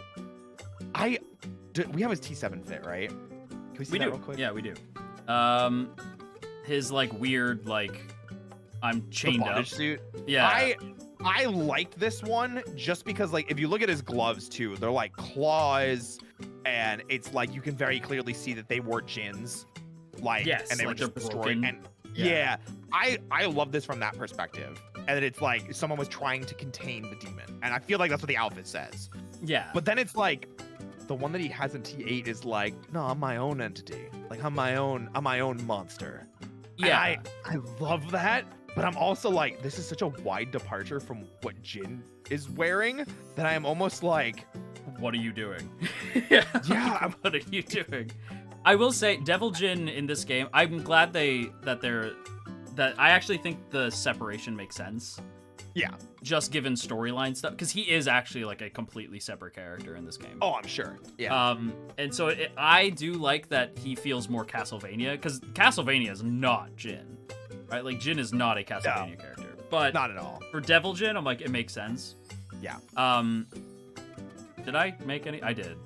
We have his T7 fit, right? Can we see that real quick? Yeah, we do. His like weird I'm The chained up. bondage suit. Yeah. I liked this one just because, like, if you look at his gloves too, they're like claws, and it's like you can very clearly see that they were Jin's, like, Yes, and they were like just they're destroyed. broken. And Yeah. I love this from that perspective, and that it's like someone was trying to contain the demon, and I feel like that's what the outfit says. Yeah. But then it's like the one that he has in T8 is like, no, I'm my own entity, like I'm my own monster. yeah. And I love that. But I'm also like, this is such a wide departure from what Jin is wearing that I am almost like, What are you doing? Yeah. Yeah. What are you doing? I will say, Devil Jin in this game, I'm glad that I actually think the separation makes sense. yeah. Just given storyline stuff, because he is actually like a completely separate character in this game. Oh, I'm sure. Yeah. And so I do like that he feels more Castlevania, because Castlevania is not Jin, right? Like Jin is not a Castlevania character, but Not at all. for Devil Jin, I'm like, it makes sense. Yeah. Did I make any? I did.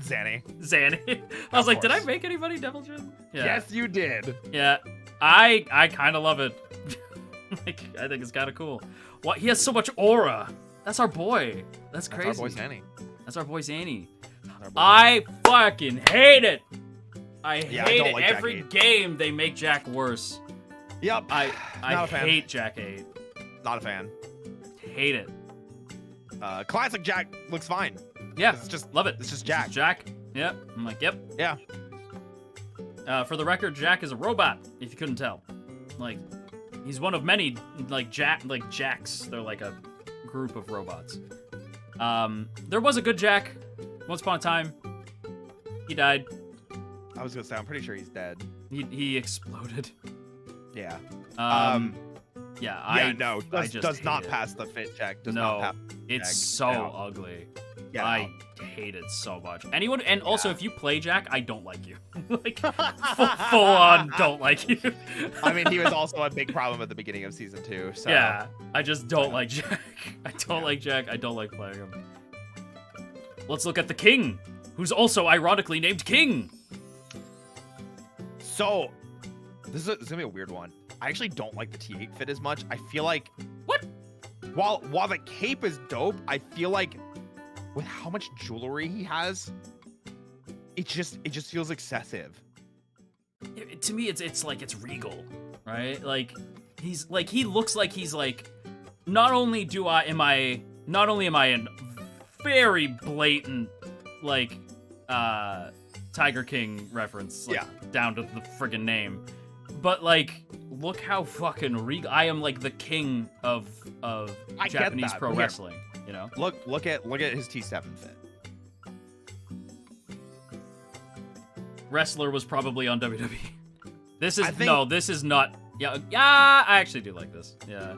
Zanny. Zanny. I was like, did I course. make anybody Devil Jin? Yeah. Yes, you did. Yeah. I kind of love it. Like, I think it's kind of cool. What? He has so much aura. That's our boy. That's crazy. That's our boy Zanny. That's our boy Zanny. Our boy. I fucking hate it. I Yeah, hate I don't it. like Jack Every 8. game they make Jack worse. Yep. I Not a fan. hate Jack 8. Not a fan. Hate it. Classic Jack looks fine. Yeah. It's just Love it. It's just This is Jack. Jack. Yep. I'm like, yep. Yeah. For the record, Jack is a robot, if you couldn't tell. Like, he's one of many, Jacks. They're like a group of robots. There was a good Jack once upon a time. He died. I was gonna say, I'm pretty sure he's dead. He exploded. Yeah. Yeah, no, I just does not hate it. pass the fit check. Does No, not pass. it's Jack. so Yeah. ugly. Yeah. I hate it so much. Anyone, and also Yeah. if you play Jack, I don't like you. Like, full on don't like you. I mean, he was also a big problem at the beginning of season 2. So Yeah, I just don't like Jack. I don't like Jack. I don't like playing him. Let's look at the King, who's also ironically named King. So this is gonna be a weird one. I actually don't like the T8 fit as much. I feel like What? While the cape is dope, I feel like with how much jewelry he has, it just feels excessive. To me, it's like it's regal, right? Like he's like he looks like he's like. Not only am I in very blatant like Tiger King reference, like, Yeah. down to the friggin' name, but like look how fucking regal I am, like the king of I get Japanese that, pro but here- wrestling, you know. Look at his T7 fit. Wrestler was probably on WWE. This is I think- no, this is not. Yeah, I actually do like this. Yeah.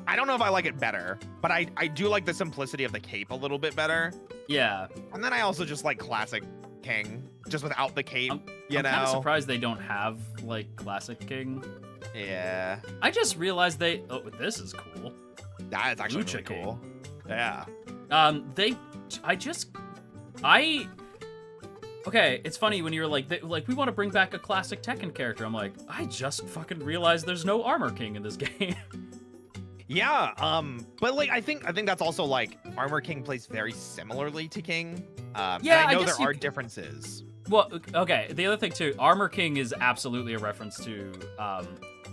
I don't know if I like it better, but I do like the simplicity of the cape a little bit better. Yeah. And then I also just like classic King, just without the cape. I'm you kind of know? surprised they don't have like classic King. Yeah, I just realized oh, this is cool. that is actually Lucha really King. cool. Yeah. Okay, it's funny when you're like, we want to bring back a classic Tekken character. I'm like, I just fucking realized there's no Armor King in this game. Yeah, but like I think that's also like Armor King plays very similarly to King. Yeah, and I I know guess there you are differences. Well, okay, the other thing too, Armor King is absolutely a reference to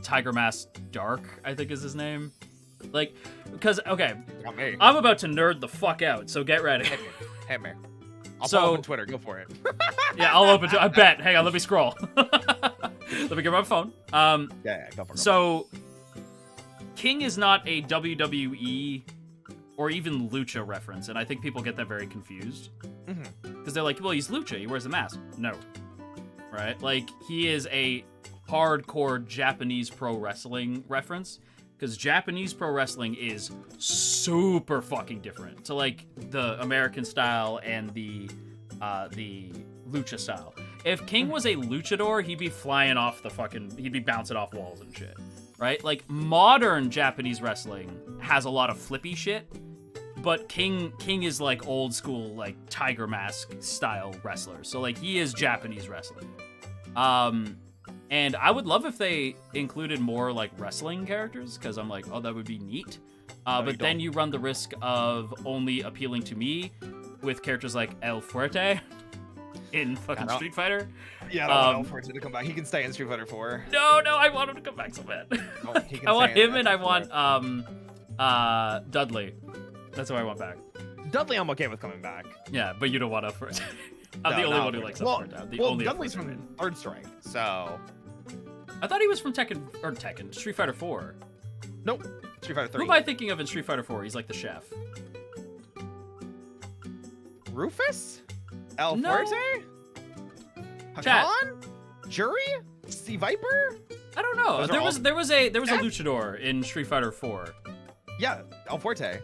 Tiger Mask Dark, I think is his name. Like, because, okay, Not me. I'm about to nerd the fuck out, so get ready. Hit me. I'll So- follow up on Twitter. Go for it. Yeah, I'll open I bet. Hang on, let me scroll. Let me get my phone. Yeah, go for it. So, King is not a WWE or even Lucha reference, and I think people get that very confused. Mhm. Because they're like, well, he's Lucha, he wears a mask. No. Right? Like, he is a hardcore Japanese pro wrestling reference. because Japanese pro wrestling is super fucking different to like the American style and the lucha style. If King was a luchador, he'd be flying off he'd be bouncing off walls and shit, right? Like modern Japanese wrestling has a lot of flippy shit, but King is like old school, like Tiger Mask style wrestler. So like he is Japanese wrestling. And I would love if they included more like wrestling characters, because I'm like, oh, that would be neat. But then you run the risk of only appealing to me with characters like El Fuerte in fucking Street Fighter. Yeah, I don't want El Fuerte to come back. He can stay in Street Fighter 4. No, I want him to come back so bad. No, I want him and I want Dudley. That's who I want back. Dudley, I'm okay with coming back. Yeah, but you don't want El Fuerte. I'm the only one who likes El Fuerte. Well, Dudley's from Third Strike, so... I thought he was from Tekken, Street Fighter 4. Nope, Street Fighter 3. Who am I thinking of in Street Fighter 4? He's like the chef. Rufus? El No. Fuerte? Hakan? Jury? Sea Viper? I don't know. Those are There was a luchador in Street Fighter 4. Yeah, El Fuerte.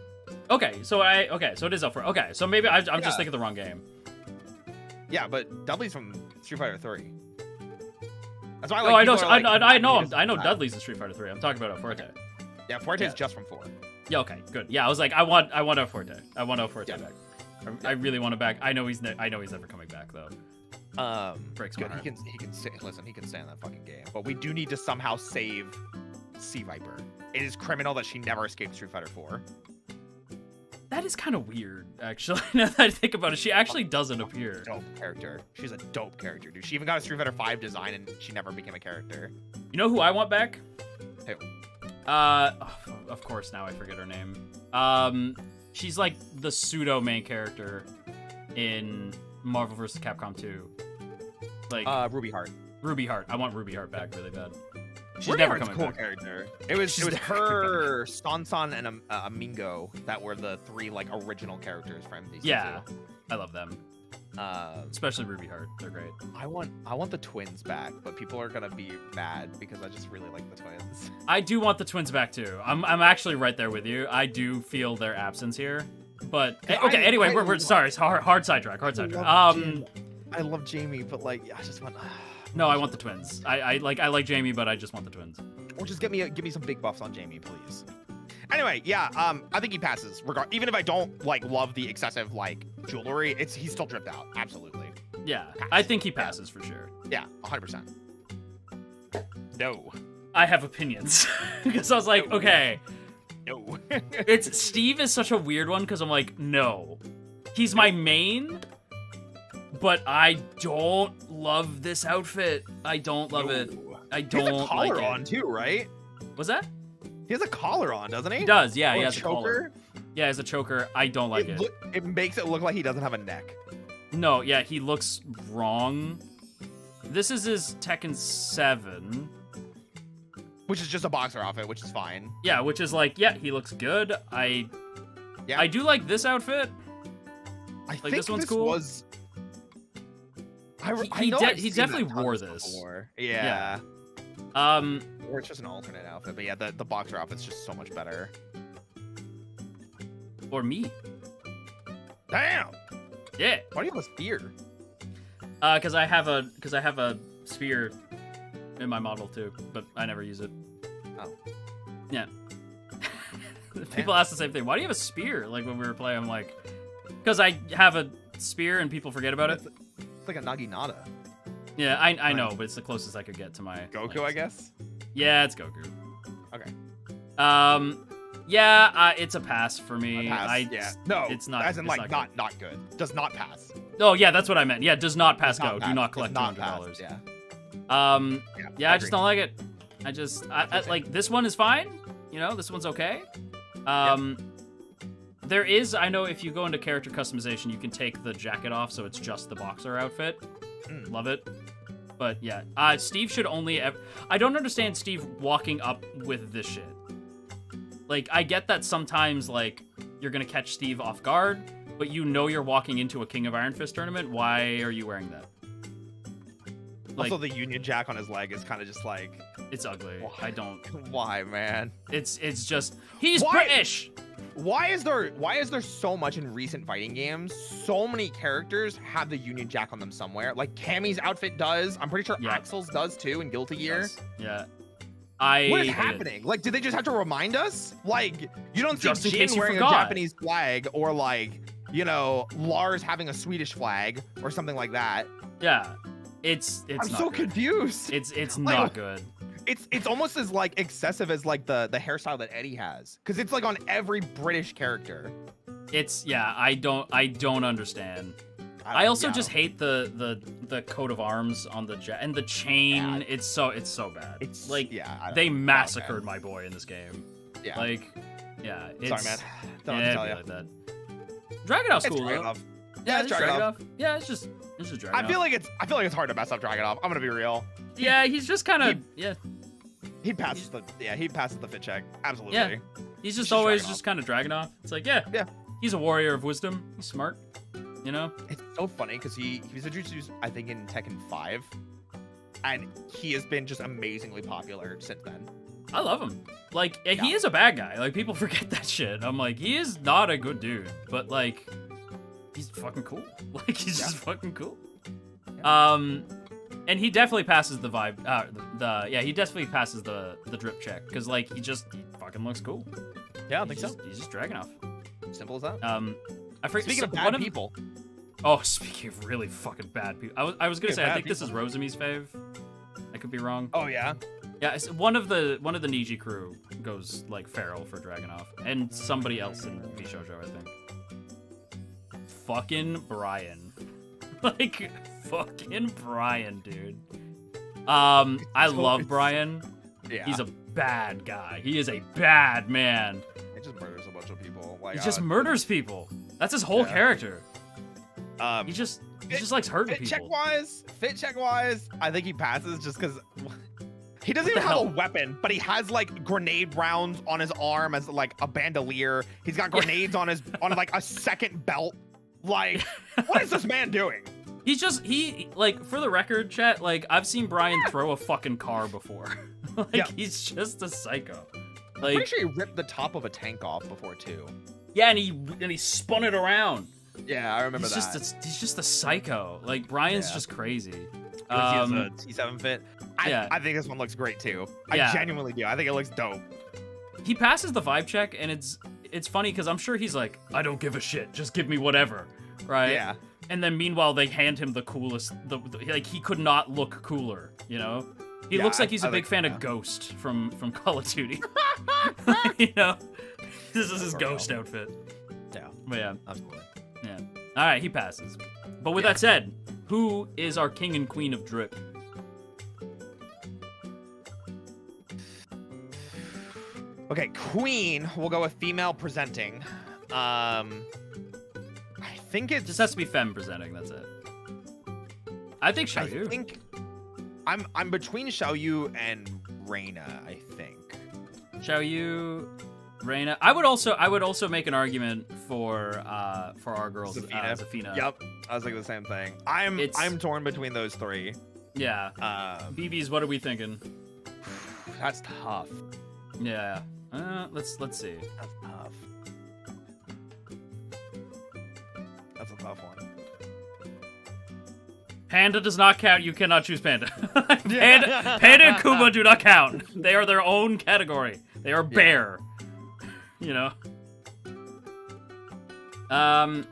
Okay, so it is El Fuerte. Okay, so maybe I'm just thinking the wrong game. Yeah, but Dudley's from Street Fighter 3. That's why I know Dudley's in Street Fighter 3. I'm talking about El Fuerte. Yeah, Fuerte's just from 4. Yeah, okay, good. Yeah, I was like, I want El Fuerte. I want El Fuerte back. I really want him back. I know he's never coming back though. Breaks my heart. He can stay in that fucking game. But we do need to somehow save Sea Viper. It is criminal that she never escaped Street Fighter 4. That is kind of weird, actually. Now that I think about it, she actually doesn't appear. Dope character. She's a dope character, dude. She even got a Street Fighter 5 design, and she never became a character. You know who I want back? Who? Of course, now I forget her name. She's like the pseudo main character in Marvel vs. Capcom 2. Like Ruby Heart. Ruby Heart. I want Ruby Heart back really bad. She's Ruby never Heart's coming a cool back. Character. It was her, Sansan, and Amingo that were the 3 like original characters from MDC2. Yeah, I love them. Especially Ruby Heart. They're great. I want the twins back, but people are gonna be mad because I just really like the twins. I do want the twins back too. I'm actually right there with you. I do feel their absence here. But okay, anyway, we're sorry. It's hard sidetrack. I love Jamie, but like I just want. No, I want the twins. I like Jamie, but I just want the twins. Or just give me some big buffs on Jamie, please. Anyway, yeah, I think he passes. Even if I don't like love the excessive like jewelry, he's still dripped out. Absolutely. Yeah, I think he passes for sure. Yeah, 100%. No. I have opinions because I was like, okay. No. Steve is such a weird one because I'm like, no, he's my main. But I don't love this outfit. I don't love it. I don't he has a collar like on too, right? What's that? He has a collar on, doesn't he? He does, yeah. Or he has a a collar. Yeah, he has a choker. I don't like it. It makes it look like he doesn't have a neck. No, yeah, he looks wrong. This is his Tekken 7. Which is just a boxer outfit, which is fine. Yeah, which is like, yeah, he looks good. I do like this outfit. I think this one's cool. He definitely wore this. Before. Yeah. Or it's just an alternate outfit, but yeah, the boxer outfit's just so much better. Or me. Damn. Yeah. Why do you have a spear? Because I have a spear in my model too, but I never use it. Oh. Yeah. People ask the same thing. Why do you have a spear? Like when we were playing, I'm like, because I have a spear and people forget about it. It's like a Naginata. Yeah, I know, but it's the closest I could get to my Goku, I guess. Yeah, it's Goku. Okay. Yeah, it's a pass for me. No, it's not. As in, like, not good. Does not pass. Oh yeah, that's what I meant. Yeah, does not pass go. Do not collect $200. Yeah. I just don't like it. I like this one is fine. You know, this one's okay. There is, I know if you go into character customization, you can take the jacket off, so it's just the boxer outfit. Love it. But yeah, Steve should only I don't understand Steve walking up with this shit. Like, I get that sometimes, like, you're gonna catch Steve off guard, but you know you're walking into a King of Iron Fist tournament. Why are you wearing that? Like, Also, the Union Jack on his leg is kind of just like, it's ugly. why? I don't. Why, man? It's just he's Why? British. Why is there so much in recent fighting games? So many characters have the Union Jack on them somewhere. Like Cammy's outfit does. I'm pretty sure Yeah. Axel's does too in Guilty Gear. Yes. Yeah. What is hate it. happening? Like, did they just have to remind us? Like, you don't see Just in case Jin you wearing a forgot. Japanese flag, or like, you know, Lars having a Swedish flag or something like that. Yeah. It's I'm not so good. confused. It's Like, not good. It's almost as like excessive as like the hairstyle that Eddie has, because it's like on every British character. It's yeah. I don't understand. I also just hate the coat of arms on the and the chain. Yeah. It's so bad. It's like yeah. they massacred my boy in this game. Yeah. Like yeah. It's, Sorry, man. Don't yeah, have to tell you. like that. Dragonoff's It's cool though. Dragunov. Yeah, it's it's Dragunov. Dragunov. Yeah, it's just Dragunov. I feel like it's hard to mess up Dragunov. I'm gonna be real. yeah, he's just kind of yeah. He passes the fit check. Absolutely. Yeah. He's just Just always Dragunov. just kind of Dragunov. It's like yeah. He's a warrior of wisdom. He's smart. You know. It's so funny because he was introduced, I think, in Tekken 5, and he has been just amazingly popular since then. I love him. Like, he is a bad guy. Like, people forget that shit. I'm like, he is not a good dude, but like, he's fucking cool. Like, he's just fucking cool. And he definitely passes the vibe. He definitely passes the drip check because like he fucking looks cool. Yeah, I think so. He's just Dragunov. Simple as that. I forget. Speaking of bad people. Oh, speaking of really fucking bad people, I was gonna say I think this is people. Rosemi's fave. I could be wrong. Oh yeah. Yeah, it's one of the Niji crew goes like feral for Dragunov, and somebody else in Bishoujo, I think. Fucking Brian, like fucking Brian, dude. I love Brian. Yeah. He's a bad guy. He is a bad man. He just murders a bunch of people. Like He just murders people. That's his whole character. He just likes hurting people. Fit check wise, I think he passes just because he doesn't What even the have a hell? weapon, but he has like grenade rounds on his arm as like a bandolier. He's got grenades on like a second belt. Like, what is this man doing? He like, for the record, chat, like I've seen Brian throw a fucking car before. Like he's just a psycho. I'm Like pretty sure he ripped the top of a tank off before too. yeah, and he spun it around. Yeah, I remember He's that. he's just a psycho. Like Brian's Yeah. just crazy. He has a T7 fit. yeah. I think this one looks great too. Yeah. I genuinely do. I think it looks dope. He passes the vibe check, and it's funny because I'm sure he's like, I don't give a shit, just give me whatever, right? Yeah. And then meanwhile they hand him the coolest, like he could not look cooler, you know? He Yeah, looks like he's a I big think- fan yeah. of Ghost from Call of Duty. You know, this is his For Ghost real. outfit. Yeah. But yeah, Absolutely. yeah. All right, he passes. But with that said, who is our king and queen of drip? Okay, Queen. We'll go with female presenting. I think it's Just has to be femme presenting. That's it. I think I Xiaoyu. think I'm between Xiaoyu and Reina, I think. Xiaoyu, Reina. I would also make an argument for our girl Zafina. Yep. I was thinking the same thing. I'm torn between those three. Yeah. BBs, what are we thinking? That's tough. Yeah. Let's see. That's tough. That's a tough one. Panda does not count. You cannot choose Panda. Panda and Kuma do not count. They are their own category. They are bear. You know. We got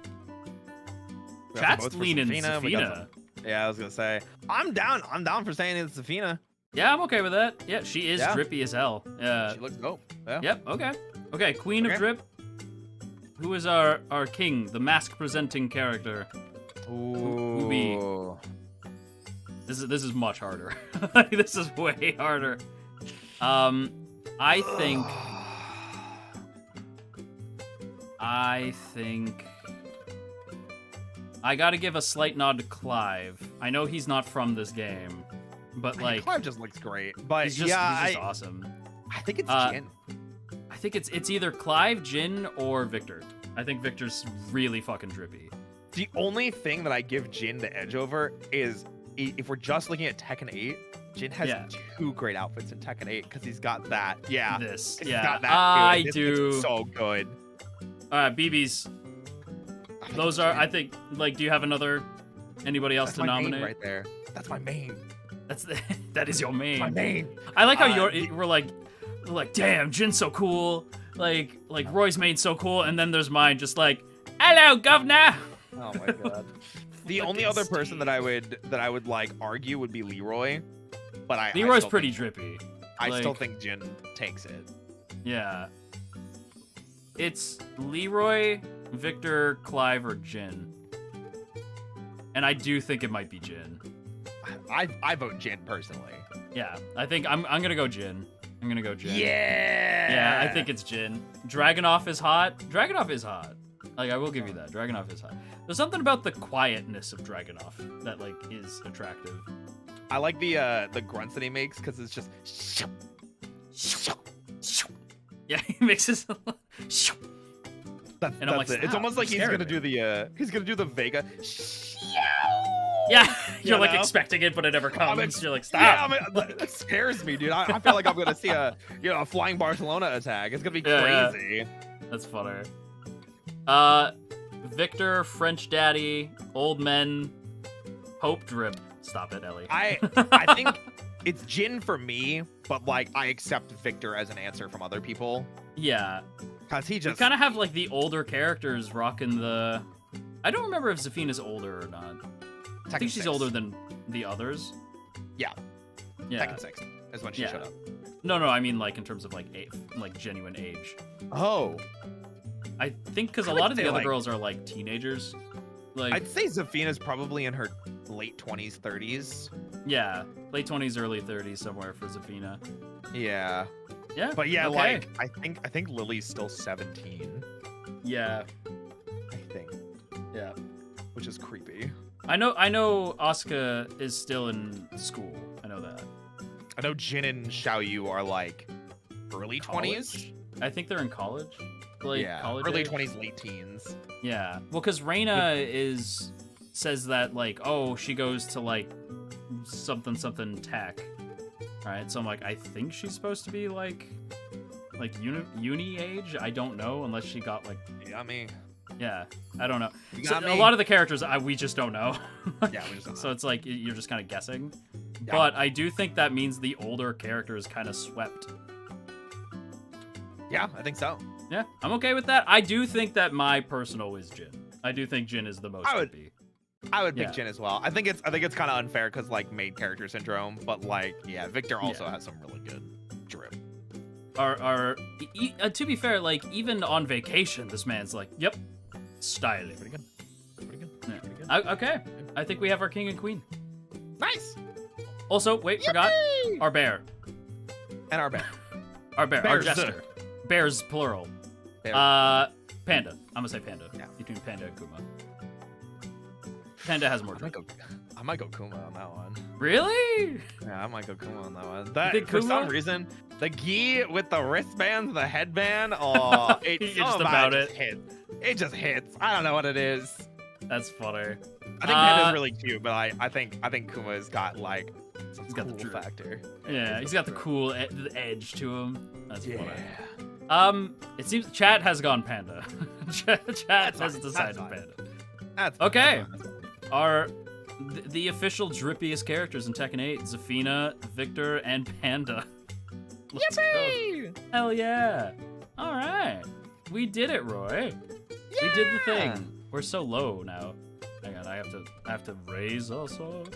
Chat's votes for leaning Zafina, we got Zafina. Yeah, I was gonna say. I'm down for saying it's Zafina. Yeah, I'm okay with that. Yeah, she is Yeah. drippy as hell. Yeah. She looks dope. Yeah. Yep. Okay. Okay. Queen of Okay. drip. Who is our king, the mask presenting character? Who be? Ooh. This is much harder. This is way harder. I think I gotta give a slight nod to Clive. I know he's not from this game, but like Clive just looks great. But he's just awesome. I think it's Jin. I think it's either Clive, Jin, or Victor. I think Victor's really fucking drippy. The only thing that I give Jin the edge over is if we're just looking at Tekken 8, Jin has Yeah. 2 great outfits in Tekken 8 because he's got that. Yeah. This. He's Yeah. got that I good. This do. looks so good. All right, BBs. Those are, I think, like, do you have anybody else That's to my main nominate? right there. That's my main. That is your main. My main. I like how we're like, damn, Jin's so cool. Like Roy's main's so cool, and then there's mine, just like, hello, governor. Oh my god. The only other person that I would like argue would be Leroy, but Leroy's still pretty think, drippy. I still think Jin takes it. Yeah. It's Leroy, Victor, Clive, or Jin. And I do think it might be Jin. I vote Jin personally. Yeah, I think I'm gonna go Jin. I'm gonna go Jin. Yeah. Yeah, I think it's Jin. Dragunov is hot. Dragunov is hot. Like, I will give you that. Dragunov is hot. There's something about the quietness of Dragunov that, like, is attractive. I like the grunts that he makes because it's just. Yeah, he mixes. That's I'm like, it. It's stop, almost like you're he's scaring gonna do the Vega. Yeah, you're You like know? expecting it, but it never comes. mean, You're like, Yeah, stop. that scares me, dude. I feel like I'm gonna see a flying Barcelona attack. It's gonna be Yeah, crazy. That's funny. Victor, French Daddy, Old Men, Hope Drip. Stop it, Ellie. I think it's Jin for me, but like I accept Victor as an answer from other people Yeah, because he we just kind of have like the older characters rocking the. I don't remember if Zafina's older or not. I think she's older than the others. Yeah. Yeah. Tekken 6 is when she Yeah. showed up. No, I mean like in terms of like genuine age. Oh, I think because a I would lot of the say, other like- girls are like teenagers. Like, I'd say Zafina's probably in her late 20s, 30s. yeah, late 20s, early 30s somewhere for Zafina. Yeah, Yeah, but yeah, okay. like I think Lily's still 17. Yeah, I think, yeah. which is creepy. I know Asuka is still in school. I know that. I know Jin and Xiaoyu are like early 20s. College? I think they're in college. Like Yeah, college early age? 20s, late teens. Yeah. Well, because Reina says that like, oh, she goes to like something tech. Right. So I'm like, I think she's supposed to be like uni age. I don't know unless she got like. You got me. Yeah. I don't know. You So, got me. a lot of the characters we just don't know. Yeah, we just don't So know. it's like you're just kind of guessing. Yeah. But I do think that means the older characters kind of swept. Yeah, I think so. Yeah, I'm okay with that. I do think that my personal is Jin. I do think Jin is the most I would- trippy. I would pick Yeah. Jin as well. I think it's kind of unfair because like main character syndrome, but like yeah, Victor also has some really good drip. To be fair, like even on vacation, this man's like, yep, styling. Pretty good. Pretty good. Yeah. Pretty good. Okay, I think we have our king and queen. Nice. Also, wait, forgot Yippee! our bear, And our bear. our Bears. jester. Bears plural. Bear. Panda. I'm gonna say panda. Yeah. Between Panda and Kuma. Panda has more I might drip. I might go Kuma on that one. Really? Yeah, I might go Kuma on that one. think For Kuma? some reason, the gi with the wristbands, the headband, oh, It's some just about about it. Hits. It just hits. I don't know what it is. That's funny. I think Panda's really cute, but I think Kuma's got like some He's got the cool drip. factor. Yeah, he's got the cool the edge to him. That's Yeah. funny. It seems chat has gone panda. Chat That's has fine, decided that's fine. panda. That's Okay. That's fine. Are the official drippiest characters in Tekken 8 Zafina, Victor, and Panda? Let's go. Yippee! Hell yeah! All right, we did it, Roy. We did the Yeah! thing. We're so low now. Hang on, I have to raise us up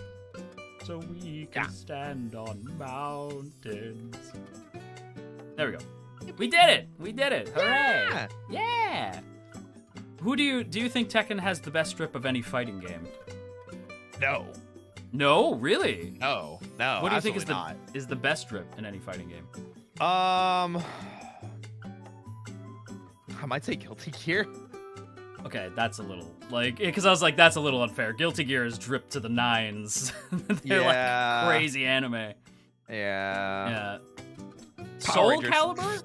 so we can Yeah. stand on mountains. There we go. We did it! We did it! Hooray! Yeah! Yeah! Who do you think Tekken has the best strip of any fighting game? No. No, really? No. No. What do you think is absolutely the best strip in any fighting game? not. I might say Guilty Gear. Okay, that's a little like because I was like that's a little unfair. Guilty Gear is drip to the nines. They're Yeah. like crazy anime. Yeah. Yeah. Power Soul Rangers. Calibur?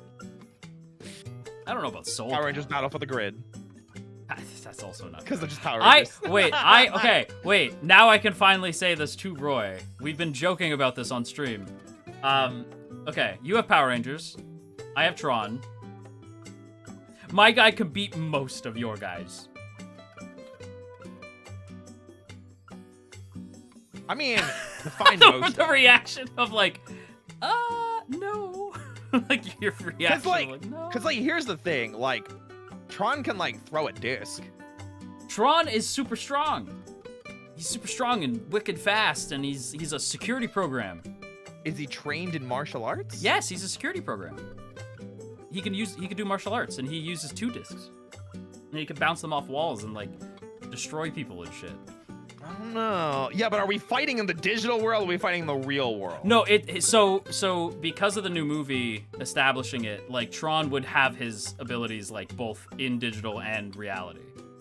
I don't know about Soul. Power Rangers Battle for the Grid. That's also not Because they're just Power I Rangers. wait. Now I can finally say this to Roy. We've been joking about this on stream. Okay, you have Power Rangers. I have Tron. My guy can beat most of your guys. I mean, define most. The reaction of like, no. Like your reaction, like, no. Cause like here's the thing, like Tron can like throw a disc. Tron is super strong. He's super strong and wicked fast, and he's a security program. Is he trained in martial arts? Yes, he's a security program. He can do martial arts, and he uses 2 discs. And he can bounce them off walls and like destroy people and shit. I don't know. Yeah, but are we fighting in the digital world or are we fighting in the real world? No, so because of the new movie establishing it, like Tron would have his abilities like both in digital and reality.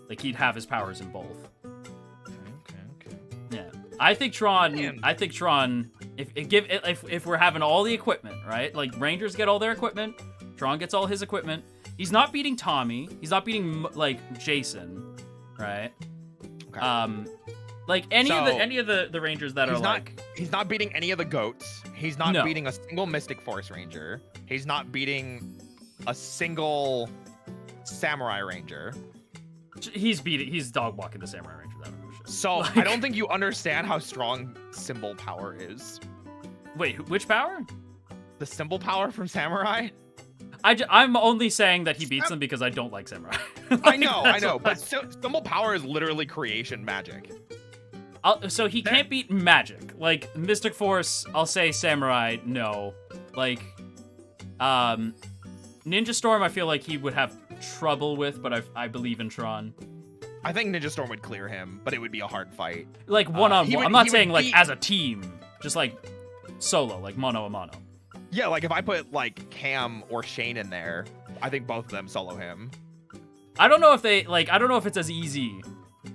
Like he'd have his powers in both. Okay. Yeah. I think Tron if we're having all the equipment, right? Like Rangers get all their equipment, Tron gets all his equipment. He's not beating Tommy. He's not beating like Jason, right? Okay. Like any of the Rangers that are he's not beating any of the goats. He's not No. beating a single Mystic Force Ranger. He's not beating a single Samurai Ranger. he's dog walking the Samurai Ranger. That shit. So Like- I don't think you understand how strong symbol power is. Wait, which power? The symbol power from Samurai? I'm only saying that he beats them because I don't like Samurai. I know, That's what but symbol power is literally creation magic. So he can't beat magic. Like Mystic Force, I'll say Samurai, no. Like, Ninja Storm, I feel like he would have trouble with, but I believe in Tron. I think Ninja Storm would clear him, but it would be a hard fight. Like one on he one. would- I'm not he would saying like beat- as a team, just like solo, like mono a mono. Yeah, like if I put like Cam or Shane in there, I think both of them solo him. I don't know if it's as easy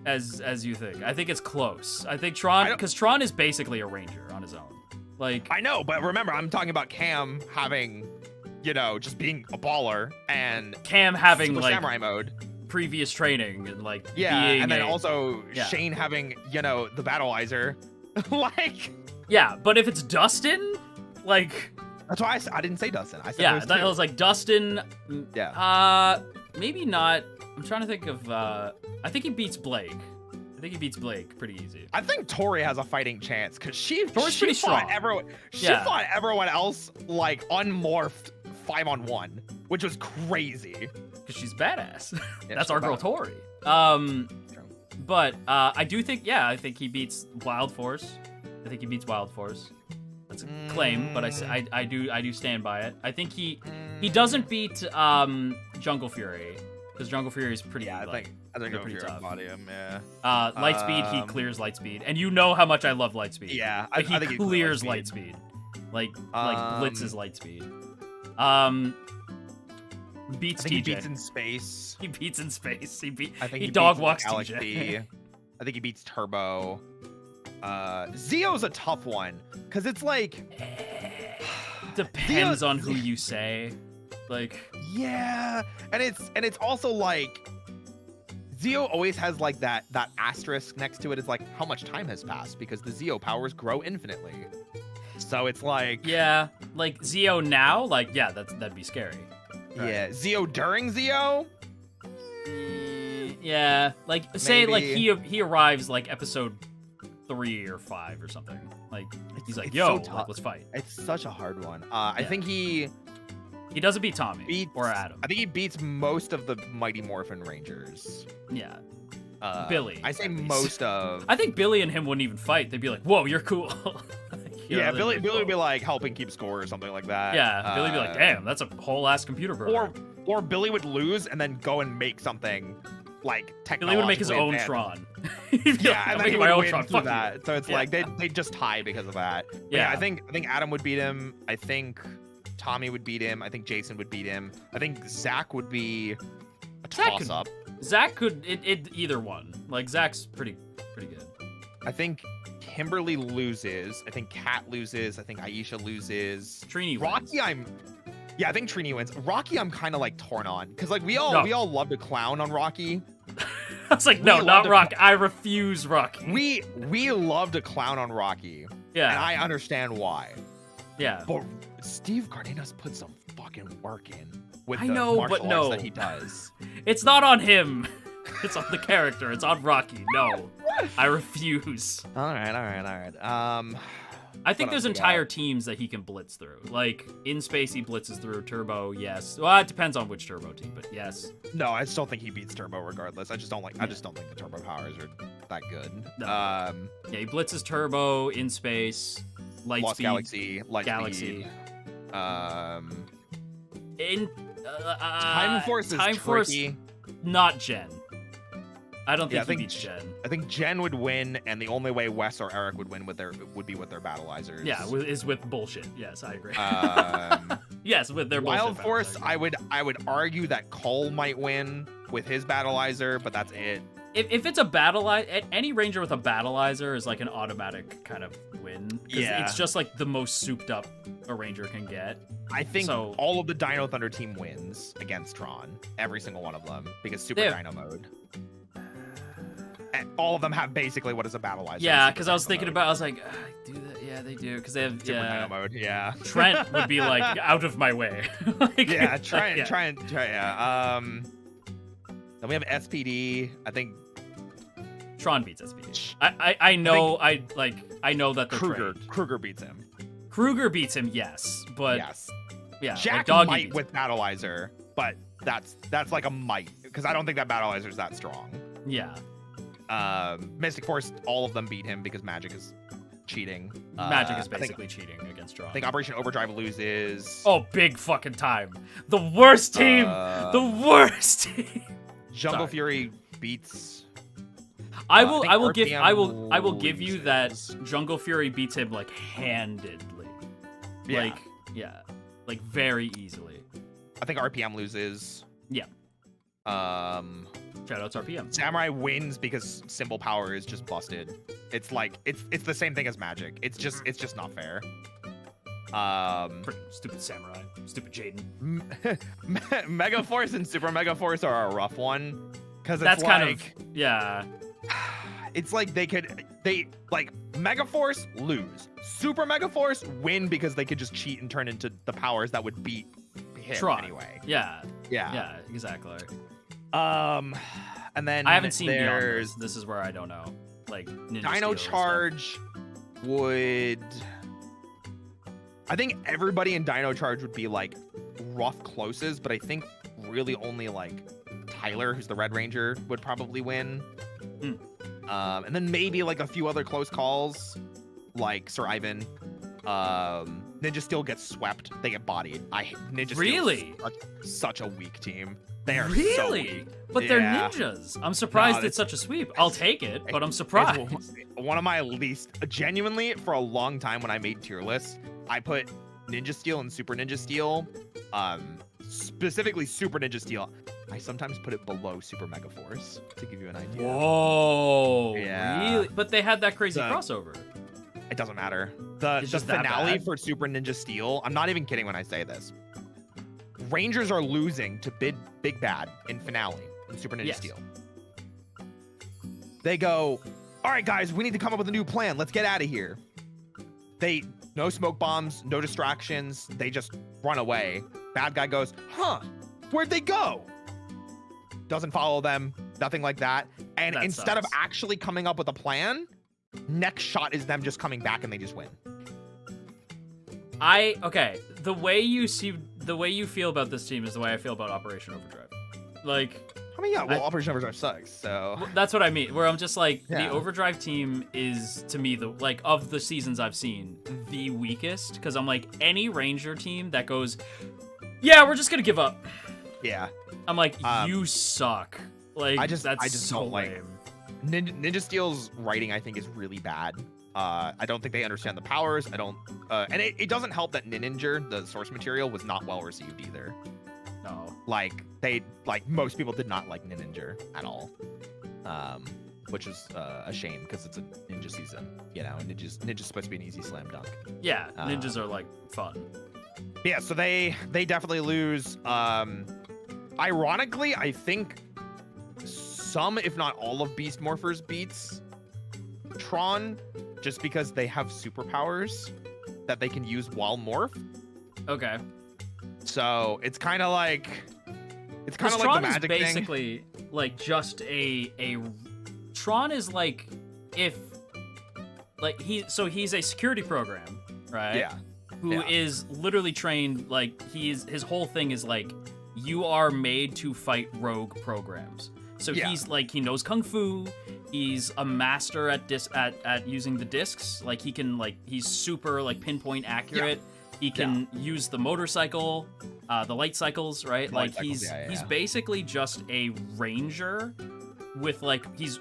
as you think. I think it's close. I think Tron, because Tron is basically a ranger on his own. Like I know, but remember, I'm talking about Cam having, just being a baller and Cam having Super like Samurai mode. previous training and like Yeah, and then also Yeah. Shane having, the Battleizer. Like, yeah. But if it's Dustin, like that's why I didn't say Dustin. I said yeah, those that two. was like Dustin. Yeah. Maybe not. I'm trying to think of. I think he beats Blake. I think he beats Blake pretty easy. I think Tori has a fighting chance because Tori's she pretty fought strong. everyone. She Yeah. fought everyone else like unmorphed 5-on-1, which was crazy. Because she's badass. Yeah, That's she's our girl badass. Tori. But I do think, I think he beats Wild Force. I think he beats Wild Force. That's a claim, but I do stand by it. I think he doesn't beat Jungle Fury because Jungle Fury is pretty. Yeah, I like, think they're Go pretty Fury tough. body him. Yeah. Lightspeed, he clears Lightspeed, and you know how much I love Lightspeed. Yeah, Like, I think he he clears clears Lightspeed. Like Um, blitzes Lightspeed. Beats I think TJ. he beats in space. He beats in space. I think he he dog beats walks Galaxy. TJ. I think he beats Turbo. Zio's a tough one because it's like, Depends on who you say. Like, yeah, and it's also like Zio always has like that asterisk next to it. It's like how much time has passed because the Zio powers grow infinitely. So it's like, yeah, like Zio now, like, yeah, that'd be scary. yeah, Zio during Zio. Yeah, like say like Maybe. he arrives like episode 3 or 5 or something. Like he's like, it's yo, so like, tough. let's fight. It's such a hard one. I Yeah. think he He doesn't beat Tommy beats or Adam. I think he beats most of the Mighty Morphin Rangers. Yeah, Billy. I say at least. most of. I think Billy and him wouldn't even fight. They'd be like, whoa, you're cool. Yeah, they'd Billy cool. would be like helping keep score or something like that. Yeah, Billy would be like, damn, that's a whole ass computer program. Or Billy would lose and then go and make something like Billy would make his own technologically Tron. advanced. He'd be like, Yeah, I'm and then making he my would own win Tron. through Fuck you. that. So it's Yeah. like they just tie because of that. But Yeah. I think Adam would beat him. I think Tommy would beat him. I think Jason would beat him. I think Zach would be a Zach toss could- up. Zach could it either one. Like Zach's pretty good. I think Kimberly loses. I think Kat loses. I think Aisha loses. Trini wins. Rocky, I think Trini wins. Rocky, I'm kind of like torn on because like we all love to clown on Rocky, I was like, no, not Rocky. I refuse Rocky. We love to clown on Rocky. Yeah. And I understand why. Yeah. But Steve Cardenas put some fucking work in with I the know, martial but no. arts that he does. It's not on him. It's on the character. It's on Rocky. No. I refuse. All right. I think What there's else we entire got? teams that he can blitz through. Like, in space, he blitzes through. Turbo, yes. Well, it depends on which Turbo team, but yes. No, I still think he beats Turbo regardless. I just don't think the Turbo powers are that good. No. Yeah, he blitzes Turbo in space. Light Lost speed. Galaxy, Light Galaxy. Speed. In Time Force is Time Force, tricky. not Gen. I don't Yeah, think he beats Gen. I think Jen would win, and the only way Wes or Eric would win would be with their battleizers. Yeah, is with bullshit. Yes, I agree. Yes, with their Wild bullshit Force, powers, I would argue that Cole might win with his battleizer, but that's it. If it's a battleizer, any ranger with a battleizer is like an automatic kind of win. 'Cause Yeah. it's just like the most souped up a ranger can get. I think So- all of the Dino Thunder team wins against Tron, every single one of them, because Super They have- Dino mode. And all of them have basically what is a battleizer. Yeah, Super because I was Dino thinking mode. about, I was like, do that? Yeah, they do, because they have Super Dino mode. Yeah. Trent would be like out of my way. Like, Yeah, try yeah. yeah. Then we have SPD. I think Tron beats SPD. I know I know that they're trained. Kruger beats him. Kruger beats him, yes, but Yes. yeah, like Jack Doggy might beats with battleizer, but that's like a might, because I don't think that battleizer is that strong. him. Yeah, Mystic Force, all of them beat him because Magic is cheating. Magic is I think- basically cheating against Tron. I think Operation Overdrive loses. Oh, big fucking time. The worst team. The worst team. Jungle sorry. Fury beats. I think will give RPM I will give you that loses. Jungle Fury beats him like handedly. Yeah. Like yeah, like very easily. I think RPM loses. Yeah. Shoutouts RPM. Samurai wins because symbol power is just busted. It's like it's the same thing as Magic. It's just not fair. Freaking stupid samurai. Stupid Jaden. Mega Force and Super Mega Force are a rough one, because That's it's kind like of yeah. it's like they like Mega Force lose, Super Mega Force win because they could just cheat and turn into the powers that would beat him Tron. anyway. Yeah. Yeah. Yeah. Exactly. And then I haven't seen beyond there's this. This is where I don't know. Like Ninja Dino Steel and stuff. Charge would. I think everybody in Dino Charge would be like rough closes, but I think really only like Tyler, who's the Red Ranger, would probably win. And then maybe like a few other close calls, like Sir Ivan. Ninja Steel gets swept. They get bodied. Ninja Steel Really? such a weak team. They are so Really? weak. But they're Yeah. ninjas. I'm surprised No, it's such a sweep. I'll take it, but I'm It's surprised. one of my least, genuinely, for a long time when I made tier lists, I put Ninja Steel and Super Ninja Steel, specifically Super Ninja Steel. I sometimes put it below Super Mega Force, to give you an idea. Whoa. Yeah. Really? But they had that crazy The- crossover. It doesn't matter. The It's just that finale bad? for Super Ninja Steel, I'm not even kidding when I say this. Rangers are losing to Big Bad in finale in Super Ninja Yes. Steel. They go, all right, guys, we need to come up with a new plan. Let's get out of here. No smoke bombs, no distractions. They just run away. Bad guy goes, huh, where'd they go? Doesn't follow them, nothing like that. And That instead of sucks. actually coming up with a plan, next shot is them just coming back and they just win. Okay, the way you feel about this team is the way I feel about Operation Overdrive. Like, I mean, yeah, well, Operation Overdrive sucks, so. that's what I mean. Where I'm just like, Yeah. the Overdrive team is, to me, of the seasons I've seen, the weakest. Because I'm like, any Ranger team that goes, yeah, we're just gonna give up. Yeah. I'm like, you suck. Like, I just so don't like- lame. Ninja Steel's writing, I think, is really bad. I don't think they understand the powers. I don't, and it doesn't help that Ninja, the source material, was not well received either. No. Like most people did not like Ninja at all, which is a shame because it's a ninja season, you know. And Ninja's supposed to be an easy slam dunk. Yeah, ninjas are like fun. Yeah, so they definitely lose. Ironically, I think some, if not all of Beast Morphers beats Tron, just because they have superpowers that they can use while morph. Okay. So it's kind of like Tron the magic is basically like just a Tron is like if like he's a security program, right? Yeah. Who is literally trained like his whole thing is like you are made to fight rogue programs. So he's like he knows kung fu. He's a master at using the discs. Like he can like he's super like pinpoint accurate. He can use the motorcycle, the light cycles, right? Like he's basically just a ranger with like he's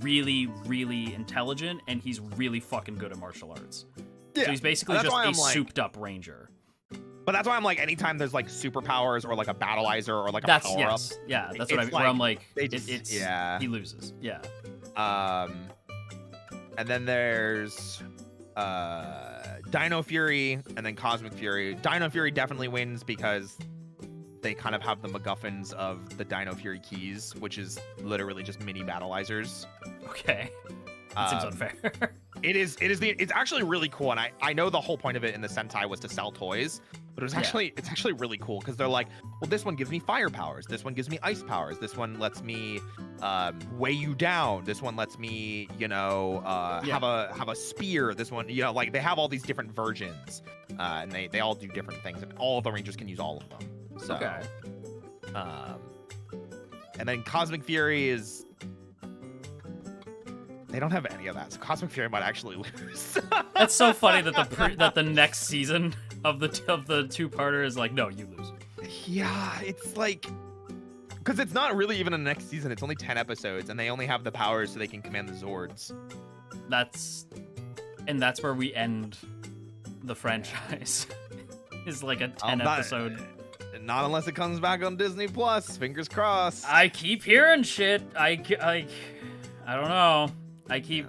really really intelligent and he's really fucking good at martial arts. Yeah. So he's basically just a souped up ranger. But that's why I'm like, anytime there's like superpowers or like a battleizer or like a power up, yeah, that's what where I'm like, he loses, yeah. And then there's Dino Fury and then Cosmic Fury. Dino Fury definitely wins because they kind of have the MacGuffins of the Dino Fury keys, which is literally just mini battlizers. Okay, that seems unfair. It's actually really cool, and I know the whole point of it in the Sentai was to sell toys, but it's actually really cool because they're like, well, this one gives me fire powers, this one gives me ice powers, this one lets me weigh you down, this one lets me have a spear, this one like they have all these different versions, and they all do different things, and all of the Rangers can use all of them. So, okay. And then Cosmic Fury is. They don't have any of that, so Cosmic Fury might actually lose. That's so funny that that the next season of the two-parter is like, no, you lose. Yeah, it's like, because it's not really even a next season. It's only 10 episodes, and they only have the powers so they can command the Zords. That's where we end the franchise. Is like a 10 episode. Not unless it comes back on Disney Plus. Fingers crossed. I keep hearing shit. I don't know. I keep,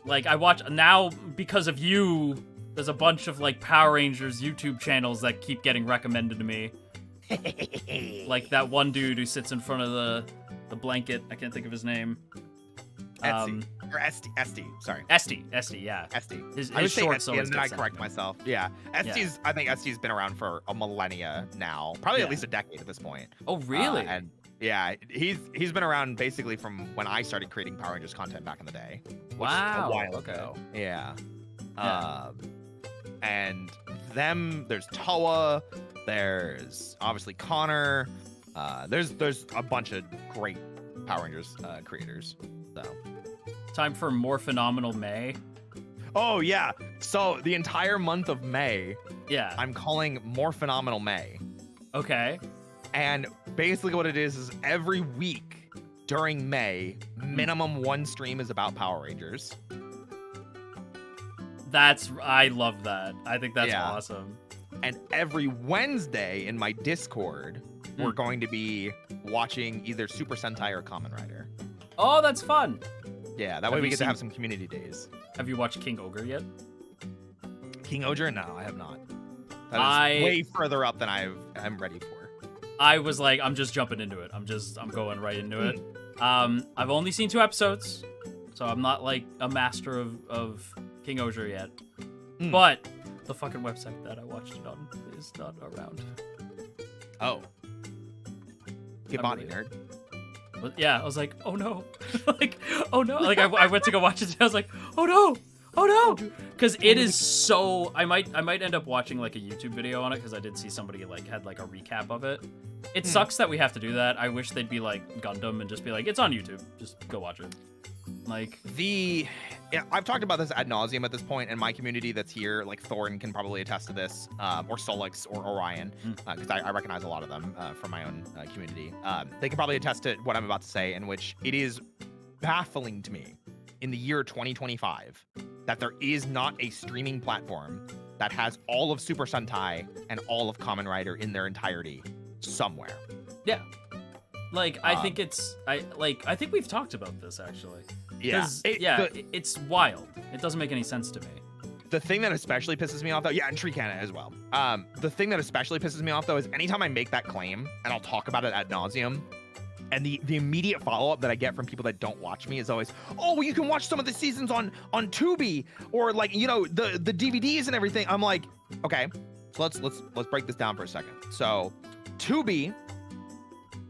like, I watch, now, because of you, there's a bunch of, like, Power Rangers YouTube channels that keep getting recommended to me. Like that one dude who sits in front of the blanket. I can't think of his name. Esty, sorry. Esty, yeah. Esty. His I would short say Esty, and then I correct myself. Yeah. Esty's, I think Esty's been around for a millennia now. Probably at least a decade at this point. Oh, really? And yeah, he's been around basically from when I started creating Power Rangers content back in the day. Wow. A while ago. Yeah. And there's Toa, there's obviously Connor, there's a bunch of great Power Rangers creators. So time for More Phenomenal May. Oh yeah. So the entire month of May, I'm calling More Phenomenal May. Okay. And basically what it is every week during May, minimum one stream is about Power Rangers. I love that. I think that's awesome. And every Wednesday in my Discord, we're going to be watching either Super Sentai or Kamen Rider. Oh, that's fun. Yeah, that way we get to have some community days. Have you watched King Ogre yet? King Ogre? No, I have not. That is way further up than I'm ready for. I was like, I'm just jumping into it. I'm going right into it. I've only seen 2 episodes, so I'm not like a master of King Ogre yet. But the fucking website that I watched it on is not around. Oh. Get body, nerd. But yeah, I was like, oh no. Like, oh no. Like I went to go watch it and I was like, oh no. Oh no! Because it is so. I might end up watching like a YouTube video on it because I did see somebody like had like a recap of it. It sucks that we have to do that. I wish they'd be like Gundam and just be like, it's on YouTube. Just go watch it. Like I've talked about this ad nauseum at this point, and my community that's here, like Thorin can probably attest to this, or Solix or Orion, because I recognize a lot of them from my own community. They can probably attest to what I'm about to say, in which it is baffling to me in the year 2025 that there is not a streaming platform that has all of Super Sentai and all of Kamen Rider in their entirety somewhere. Yeah. Like, I think I think we've talked about this actually. Yeah. It's wild. It doesn't make any sense to me. The thing that especially pisses me off though, and Tricana as well. The thing that especially pisses me off though is anytime I make that claim, and I'll talk about it ad nauseum, And the immediate follow-up that I get from people that don't watch me is always, oh, well, you can watch some of the seasons on Tubi, or like, you know, the DVDs and everything. I'm like, okay, so let's break this down for a second. So Tubi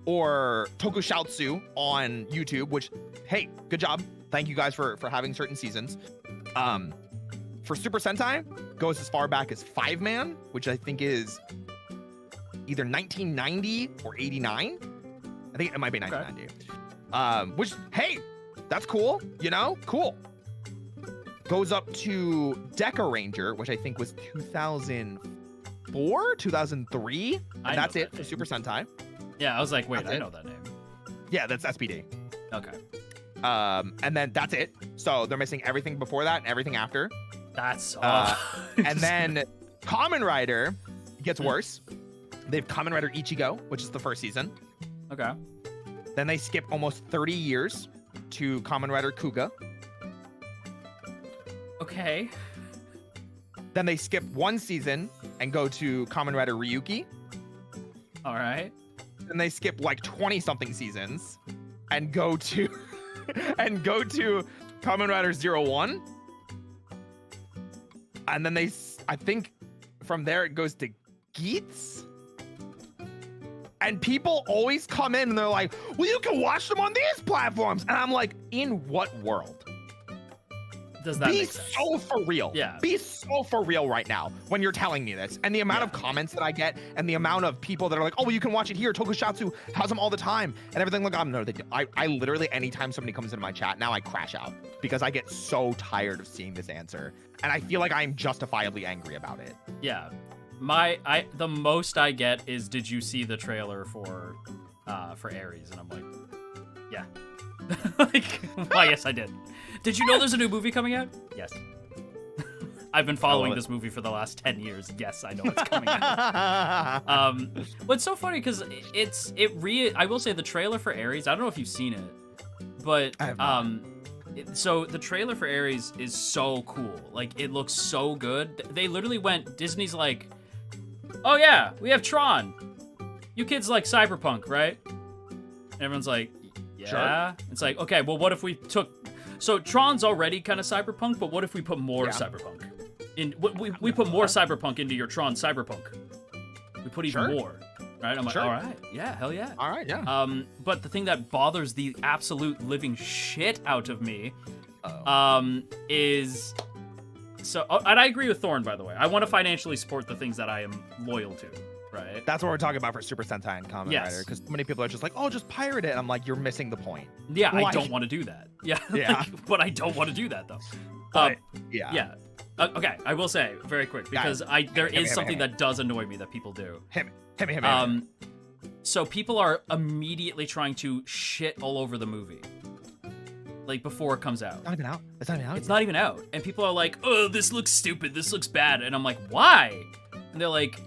or Tokusatsu on YouTube, which, hey, good job. Thank you guys for having certain seasons. For Super Sentai, goes as far back as 5-Man, which I think is either 1990 or 89. I think it might be 1990. Which, hey, that's cool, you know? Cool. Goes up to Deca Ranger, which I think was 2004, 2003. And that's it for Super Sentai. Yeah, I was like, wait, I know that name. Yeah, that's SPD. Okay. And then that's it. So they're missing everything before that and everything after. That's and then Kamen Rider gets worse. They have Kamen Rider Ichigo, which is the first season. Okay. Then they skip almost 30 years to Kamen Rider Kuga. Okay. Then they skip one season and go to Kamen Rider Ryuki. All right. Then they skip like 20-something seasons and go to Kamen Rider 01. And then I think from there it goes to Geats. And people always come in and they're like, well, you can watch them on these platforms. And I'm like, in what world? Does that make sense? Be so for real. Yeah. Be so for real right now when you're telling me this. And the amount of comments that I get and the amount of people that are like, oh, well, you can watch it here. Tokusatsu has them all the time and everything. Like, no, I literally, anytime somebody comes into my chat, now I crash out because I get so tired of seeing this answer. And I feel like I'm justifiably angry about it. Yeah. The most I get is, did you see the trailer for Ares? And I'm like, yeah. Like, well, yes, I did. Did you know there's a new movie coming out? Yes. I've been following this movie for the last 10 years. Yes, I know it's coming out. But it's so funny because I will say the trailer for Ares, I don't know if you've seen it, but so the trailer for Ares is so cool. Like, it looks so good. They literally Disney's like, oh yeah, we have Tron. You kids like Cyberpunk, right? And everyone's like, yeah. Sure. It's like, okay, well, what if we so Tron's already kind of cyberpunk, but what if we put more cyberpunk? We put more cyberpunk into your Tron cyberpunk. We put even more, right? I'm like, all right, yeah, hell yeah. All right, yeah. But the thing that bothers the absolute living shit out of me, is and I agree with Thorn, by the way. I want to financially support the things that I am loyal to. Right. That's what we're talking about for Super Sentai and Kamen Rider, because so many people are just like, oh, just pirate it. And I'm like, you're missing the point. Yeah, I don't want to do that. Yeah. Yeah. But I don't want to do that, though. Yeah. Yeah. Okay, I will say, very quick, because there is something that does annoy me that people do. Hit me. So people are immediately trying to shit all over the movie. Like, before it comes out. It's not even out. It's not even out. And people are like, oh, this looks stupid. This looks bad. And I'm like, why? And they're like...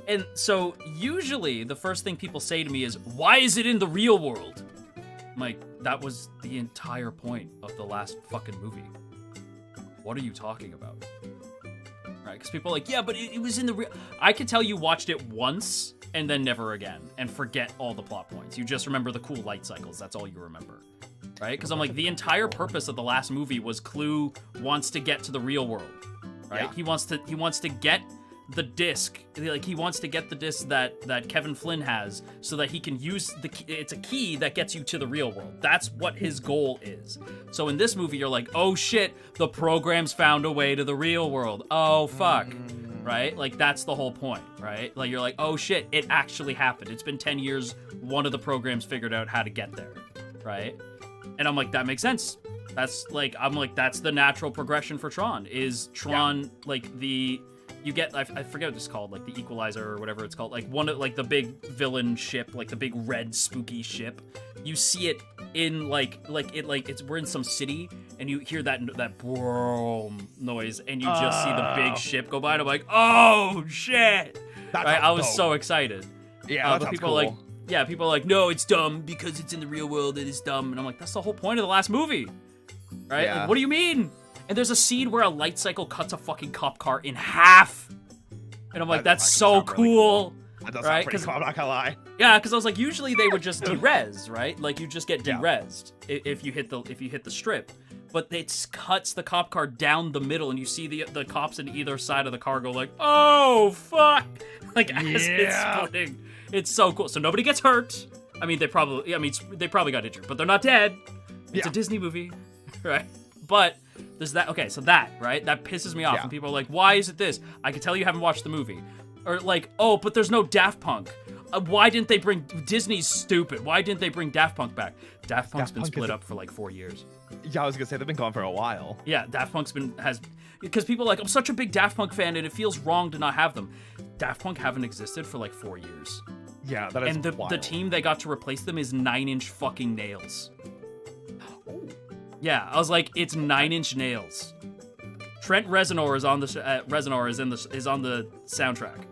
And so, usually, the first thing people say to me is, why is it in the real world? I'm like, that was the entire point of the last fucking movie. What are you talking about? Right? Because people are like, yeah, but it was in the real... I could tell you watched it once, and then never again, and forget all the plot points. You just remember the cool light cycles. That's all you remember. Right? Because I'm like, the entire purpose of the last movie was Clue wants to get to the real world. Right? Yeah. He wants to get... the disc, like he wants to get the disc that Kevin Flynn has so that he can use it's a key that gets you to the real world. That's what his goal is. So in this movie, you're like, oh shit, the program's found a way to the real world. Oh fuck. Right? Like that's the whole point, right? Like you're like, oh shit, it actually happened. It's been 10 years, one of the programs figured out how to get there. Right? And I'm like, that makes sense. That's like, that's the natural progression for Tron, is Tron, like you get, I forget what it's called, like the Equalizer or whatever it's called, like one of, like the big villain ship, like the big red spooky ship. You see it in we're in some city and you hear that boom noise and you just see the big ship go by and I'm like, oh shit! Right? I was so excited. Yeah, but people are like, people are like, no, it's dumb because it's in the real world. It is dumb, and I'm like, that's the whole point of the last movie, right? Yeah. Like, what do you mean? And there's a scene where a light cycle cuts a fucking cop car in half. And I'm like, that's so cool. Really cool. That does right? sound pretty cool, I'm not gonna lie. Yeah, because I was like, usually they would just derez, right? Like you just get Yeah. derezed if you hit the strip. But it cuts the cop car down the middle, and you see the cops in either side of the car go like, "Oh fuck!" Like as it's splitting. It's so cool. So nobody gets hurt. I mean, they probably got injured, but they're not dead. It's a Disney movie, right? But there's that. Okay, so that right, that pisses me off. And people are like, "Why is it this?" I can tell you haven't watched the movie, or like, "Oh, but there's no Daft Punk." Why didn't they bring Disney's stupid? Why didn't they bring Daft Punk back? Daft Punk's been split up for like 4 years. Yeah, I was gonna say they've been gone for a while. Yeah, Daft Punk's because people are like, I'm such a big Daft Punk fan and it feels wrong to not have them. Daft Punk haven't existed for like 4 years. Yeah, that is And the team they got to replace them is 9 Inch fucking Nails. Oh. Yeah, I was like, it's 9 Inch Nails. Trent Reznor is on the is on the soundtrack.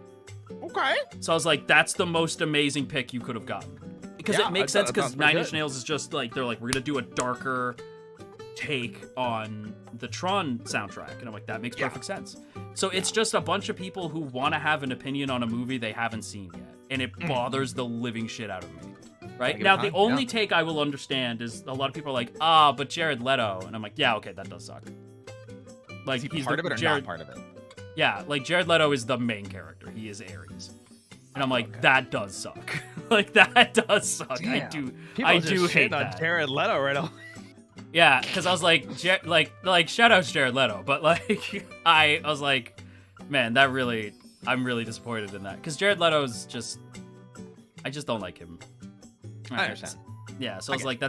Okay. So I was like, that's the most amazing pick you could have gotten. Because it makes sense, because 9 Inch Nails is just like, they're like, we're gonna do a darker take on the Tron soundtrack. And I'm like, that makes perfect sense. So it's just a bunch of people who want to have an opinion on a movie they haven't seen yet. And it bothers the living shit out of me. Right? Now, the only take I will understand is a lot of people are like, but Jared Leto. And I'm like, yeah, okay, that does suck. Like, he's part of it or not part of it? Yeah, like Jared Leto is the main character. He is Ares. And I'm like, that does suck. Like, that does suck. Damn. I do hate on that. Jared Leto right now. Yeah, because I was like, like shout out to Jared Leto, but like, I was like, man, I'm really disappointed in that. Because Jared Leto's I just don't like him. I understand. Yeah, so I was like,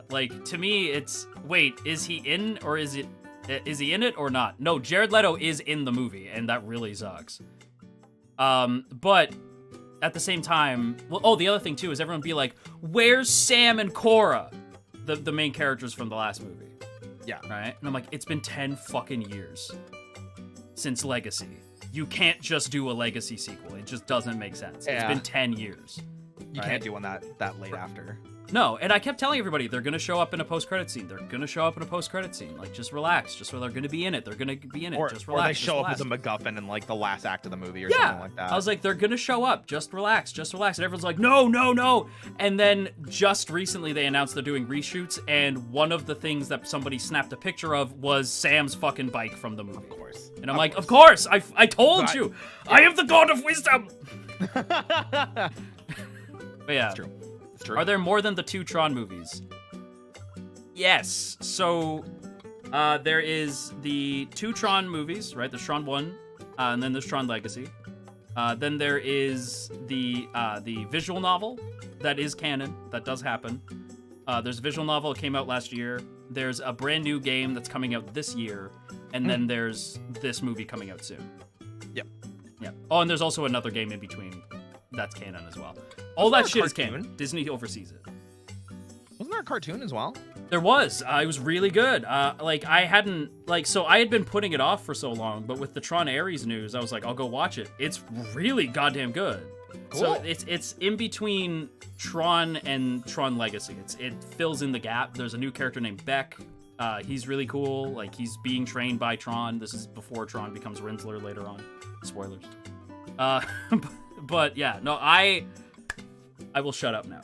like, to me, it's, wait, is he in, or is he in it or not? No, Jared Leto is in the movie, and that really sucks. But at the same time, the other thing too is everyone be like, where's Sam and Cora? The main characters from the last movie. Yeah. Right? And I'm like, it's been 10 fucking years since Legacy. You can't just do a Legacy sequel. It just doesn't make sense. Yeah. It's been 10 years. You can't do one that late after. No, and I kept telling everybody they're gonna show up in a post-credit scene. They're gonna show up in a post-credit scene. Like, just relax. Just so they're gonna be in it. They're gonna be in it. Just relax. Or they show up as a MacGuffin in like the last act of the movie or yeah. something like that. I was like, they're gonna show up. Just relax. Just relax. And everyone's like, no, no, no. And then just recently they announced they're doing reshoots, and one of the things that somebody snapped a picture of was Sam's fucking bike from the movie. Of course. And I'm like, of course. I told you. I am the god of wisdom. But yeah. It's true. It's true. Are there more than the 2 Tron movies? Yes. So there is the 2 Tron movies, right? There's Tron 1, and then there's Tron Legacy. Then there is the visual novel that is canon. That does happen. There's a visual novel that came out last year. There's a brand new game that's coming out this year. And then there's this movie coming out soon. Yep. Yeah. Oh, and there's also another game in between that's canon as well. All that shit is canon. Disney oversees it. Wasn't there a cartoon as well? There was. It was really good. Like, I hadn't... Like, so I had been putting it off for so long, but with the Tron Ares news, I was like, I'll go watch it. It's really goddamn good. Cool. So it's in between Tron and Tron Legacy. It fills in the gap. There's a new character named Beck. He's really cool. Like, he's being trained by Tron. This is before Tron becomes Rinsler later on. Spoilers. But yeah, no, I will shut up now.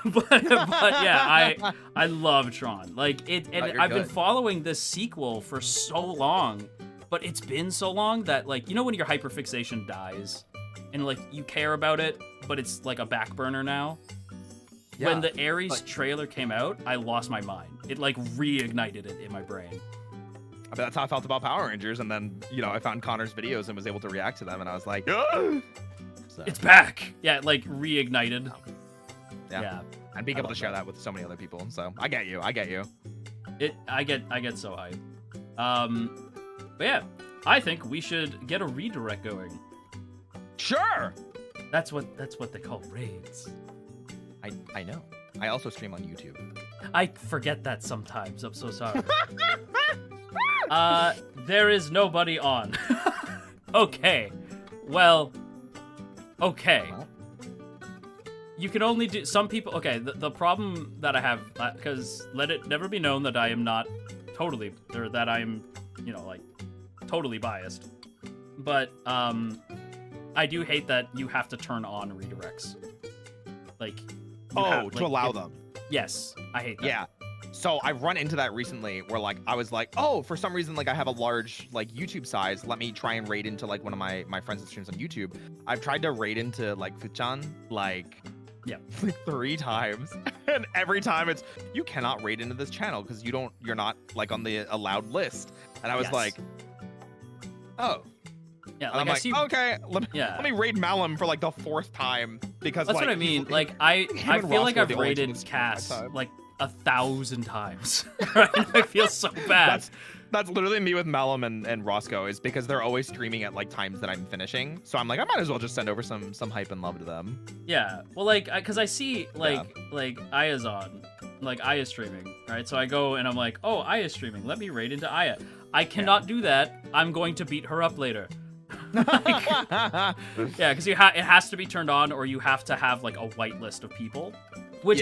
but yeah, I love Tron. Like, I've been following this sequel for so long, but it's been so long that, like, you know when your hyperfixation dies and like you care about it, but it's like a back burner now? Yeah, when the Ares trailer came out, I lost my mind. It like reignited it in my brain. I bet that's how I felt about Power Rangers, and then, you know, I found Connor's videos and was able to react to them, and I was like, so. It's back! Yeah, it, like, reignited. Yeah. And being able to share that with so many other people, so I get you. I get so hyped. But yeah, I think we should get a redirect going. Sure! That's what they call raids. I know. I also stream on YouTube. I forget that sometimes. I'm so sorry. There is nobody on. Okay. Well, okay. You can only do some people. Okay, the problem that I have, because let it never be known that I am not totally, or that I'm, you know, like, totally biased. But I do hate that you have to turn on redirects. Like, to allow them. Yes, I hate that. Yeah. So I've run into that recently where like I was like, oh, for some reason like I have a large like YouTube size. Let me try and raid into like one of my friends that streams on YouTube. I've tried to raid into like Fuchan like 3 times, and every time it's you cannot raid into this channel because you're not like on the allowed list. And I was like, oh. Yeah, like like I see. Okay, let me raid Malum for like the 4th time because That's like, what I mean. Like I feel like I've raided Cass like 1,000 times. Right? I feel so bad. That's literally me with Malum and Roscoe, is because they're always streaming at like times that I'm finishing. So I'm like, I might as well just send over some hype and love to them. Yeah. Well, like, cause I see like Aya's on, like Aya's streaming, right? So I go and I'm like, oh, Aya's streaming. Let me raid into Aya. I cannot do that. I'm going to beat her up later. Yeah, because it has to be turned on, or you have to have like a whitelist of people, which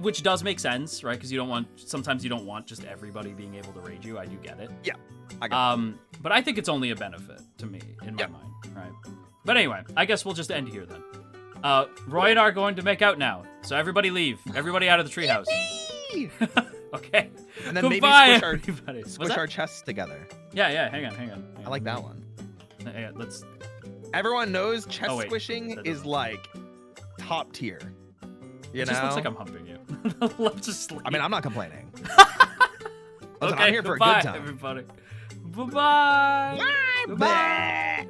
which does make sense, right? Because sometimes you don't want just everybody being able to raid you. I do get it. Yeah. I get but I think it's only a benefit to me in my mind, right? But anyway, I guess we'll just end here then. Roy and I are going to make out now, so everybody leave. Everybody out of the treehouse. Okay. And then Goodbye, maybe squish our chests together. Yeah. Hang on. I like that one. Yeah, let's. Everyone knows chest squishing is like top tier. You it know? just looks like I'm humping you. Let's just leave. I mean, I'm not complaining. Okay, I'm here for a good time. Everybody. Bye-bye. Bye. Bye.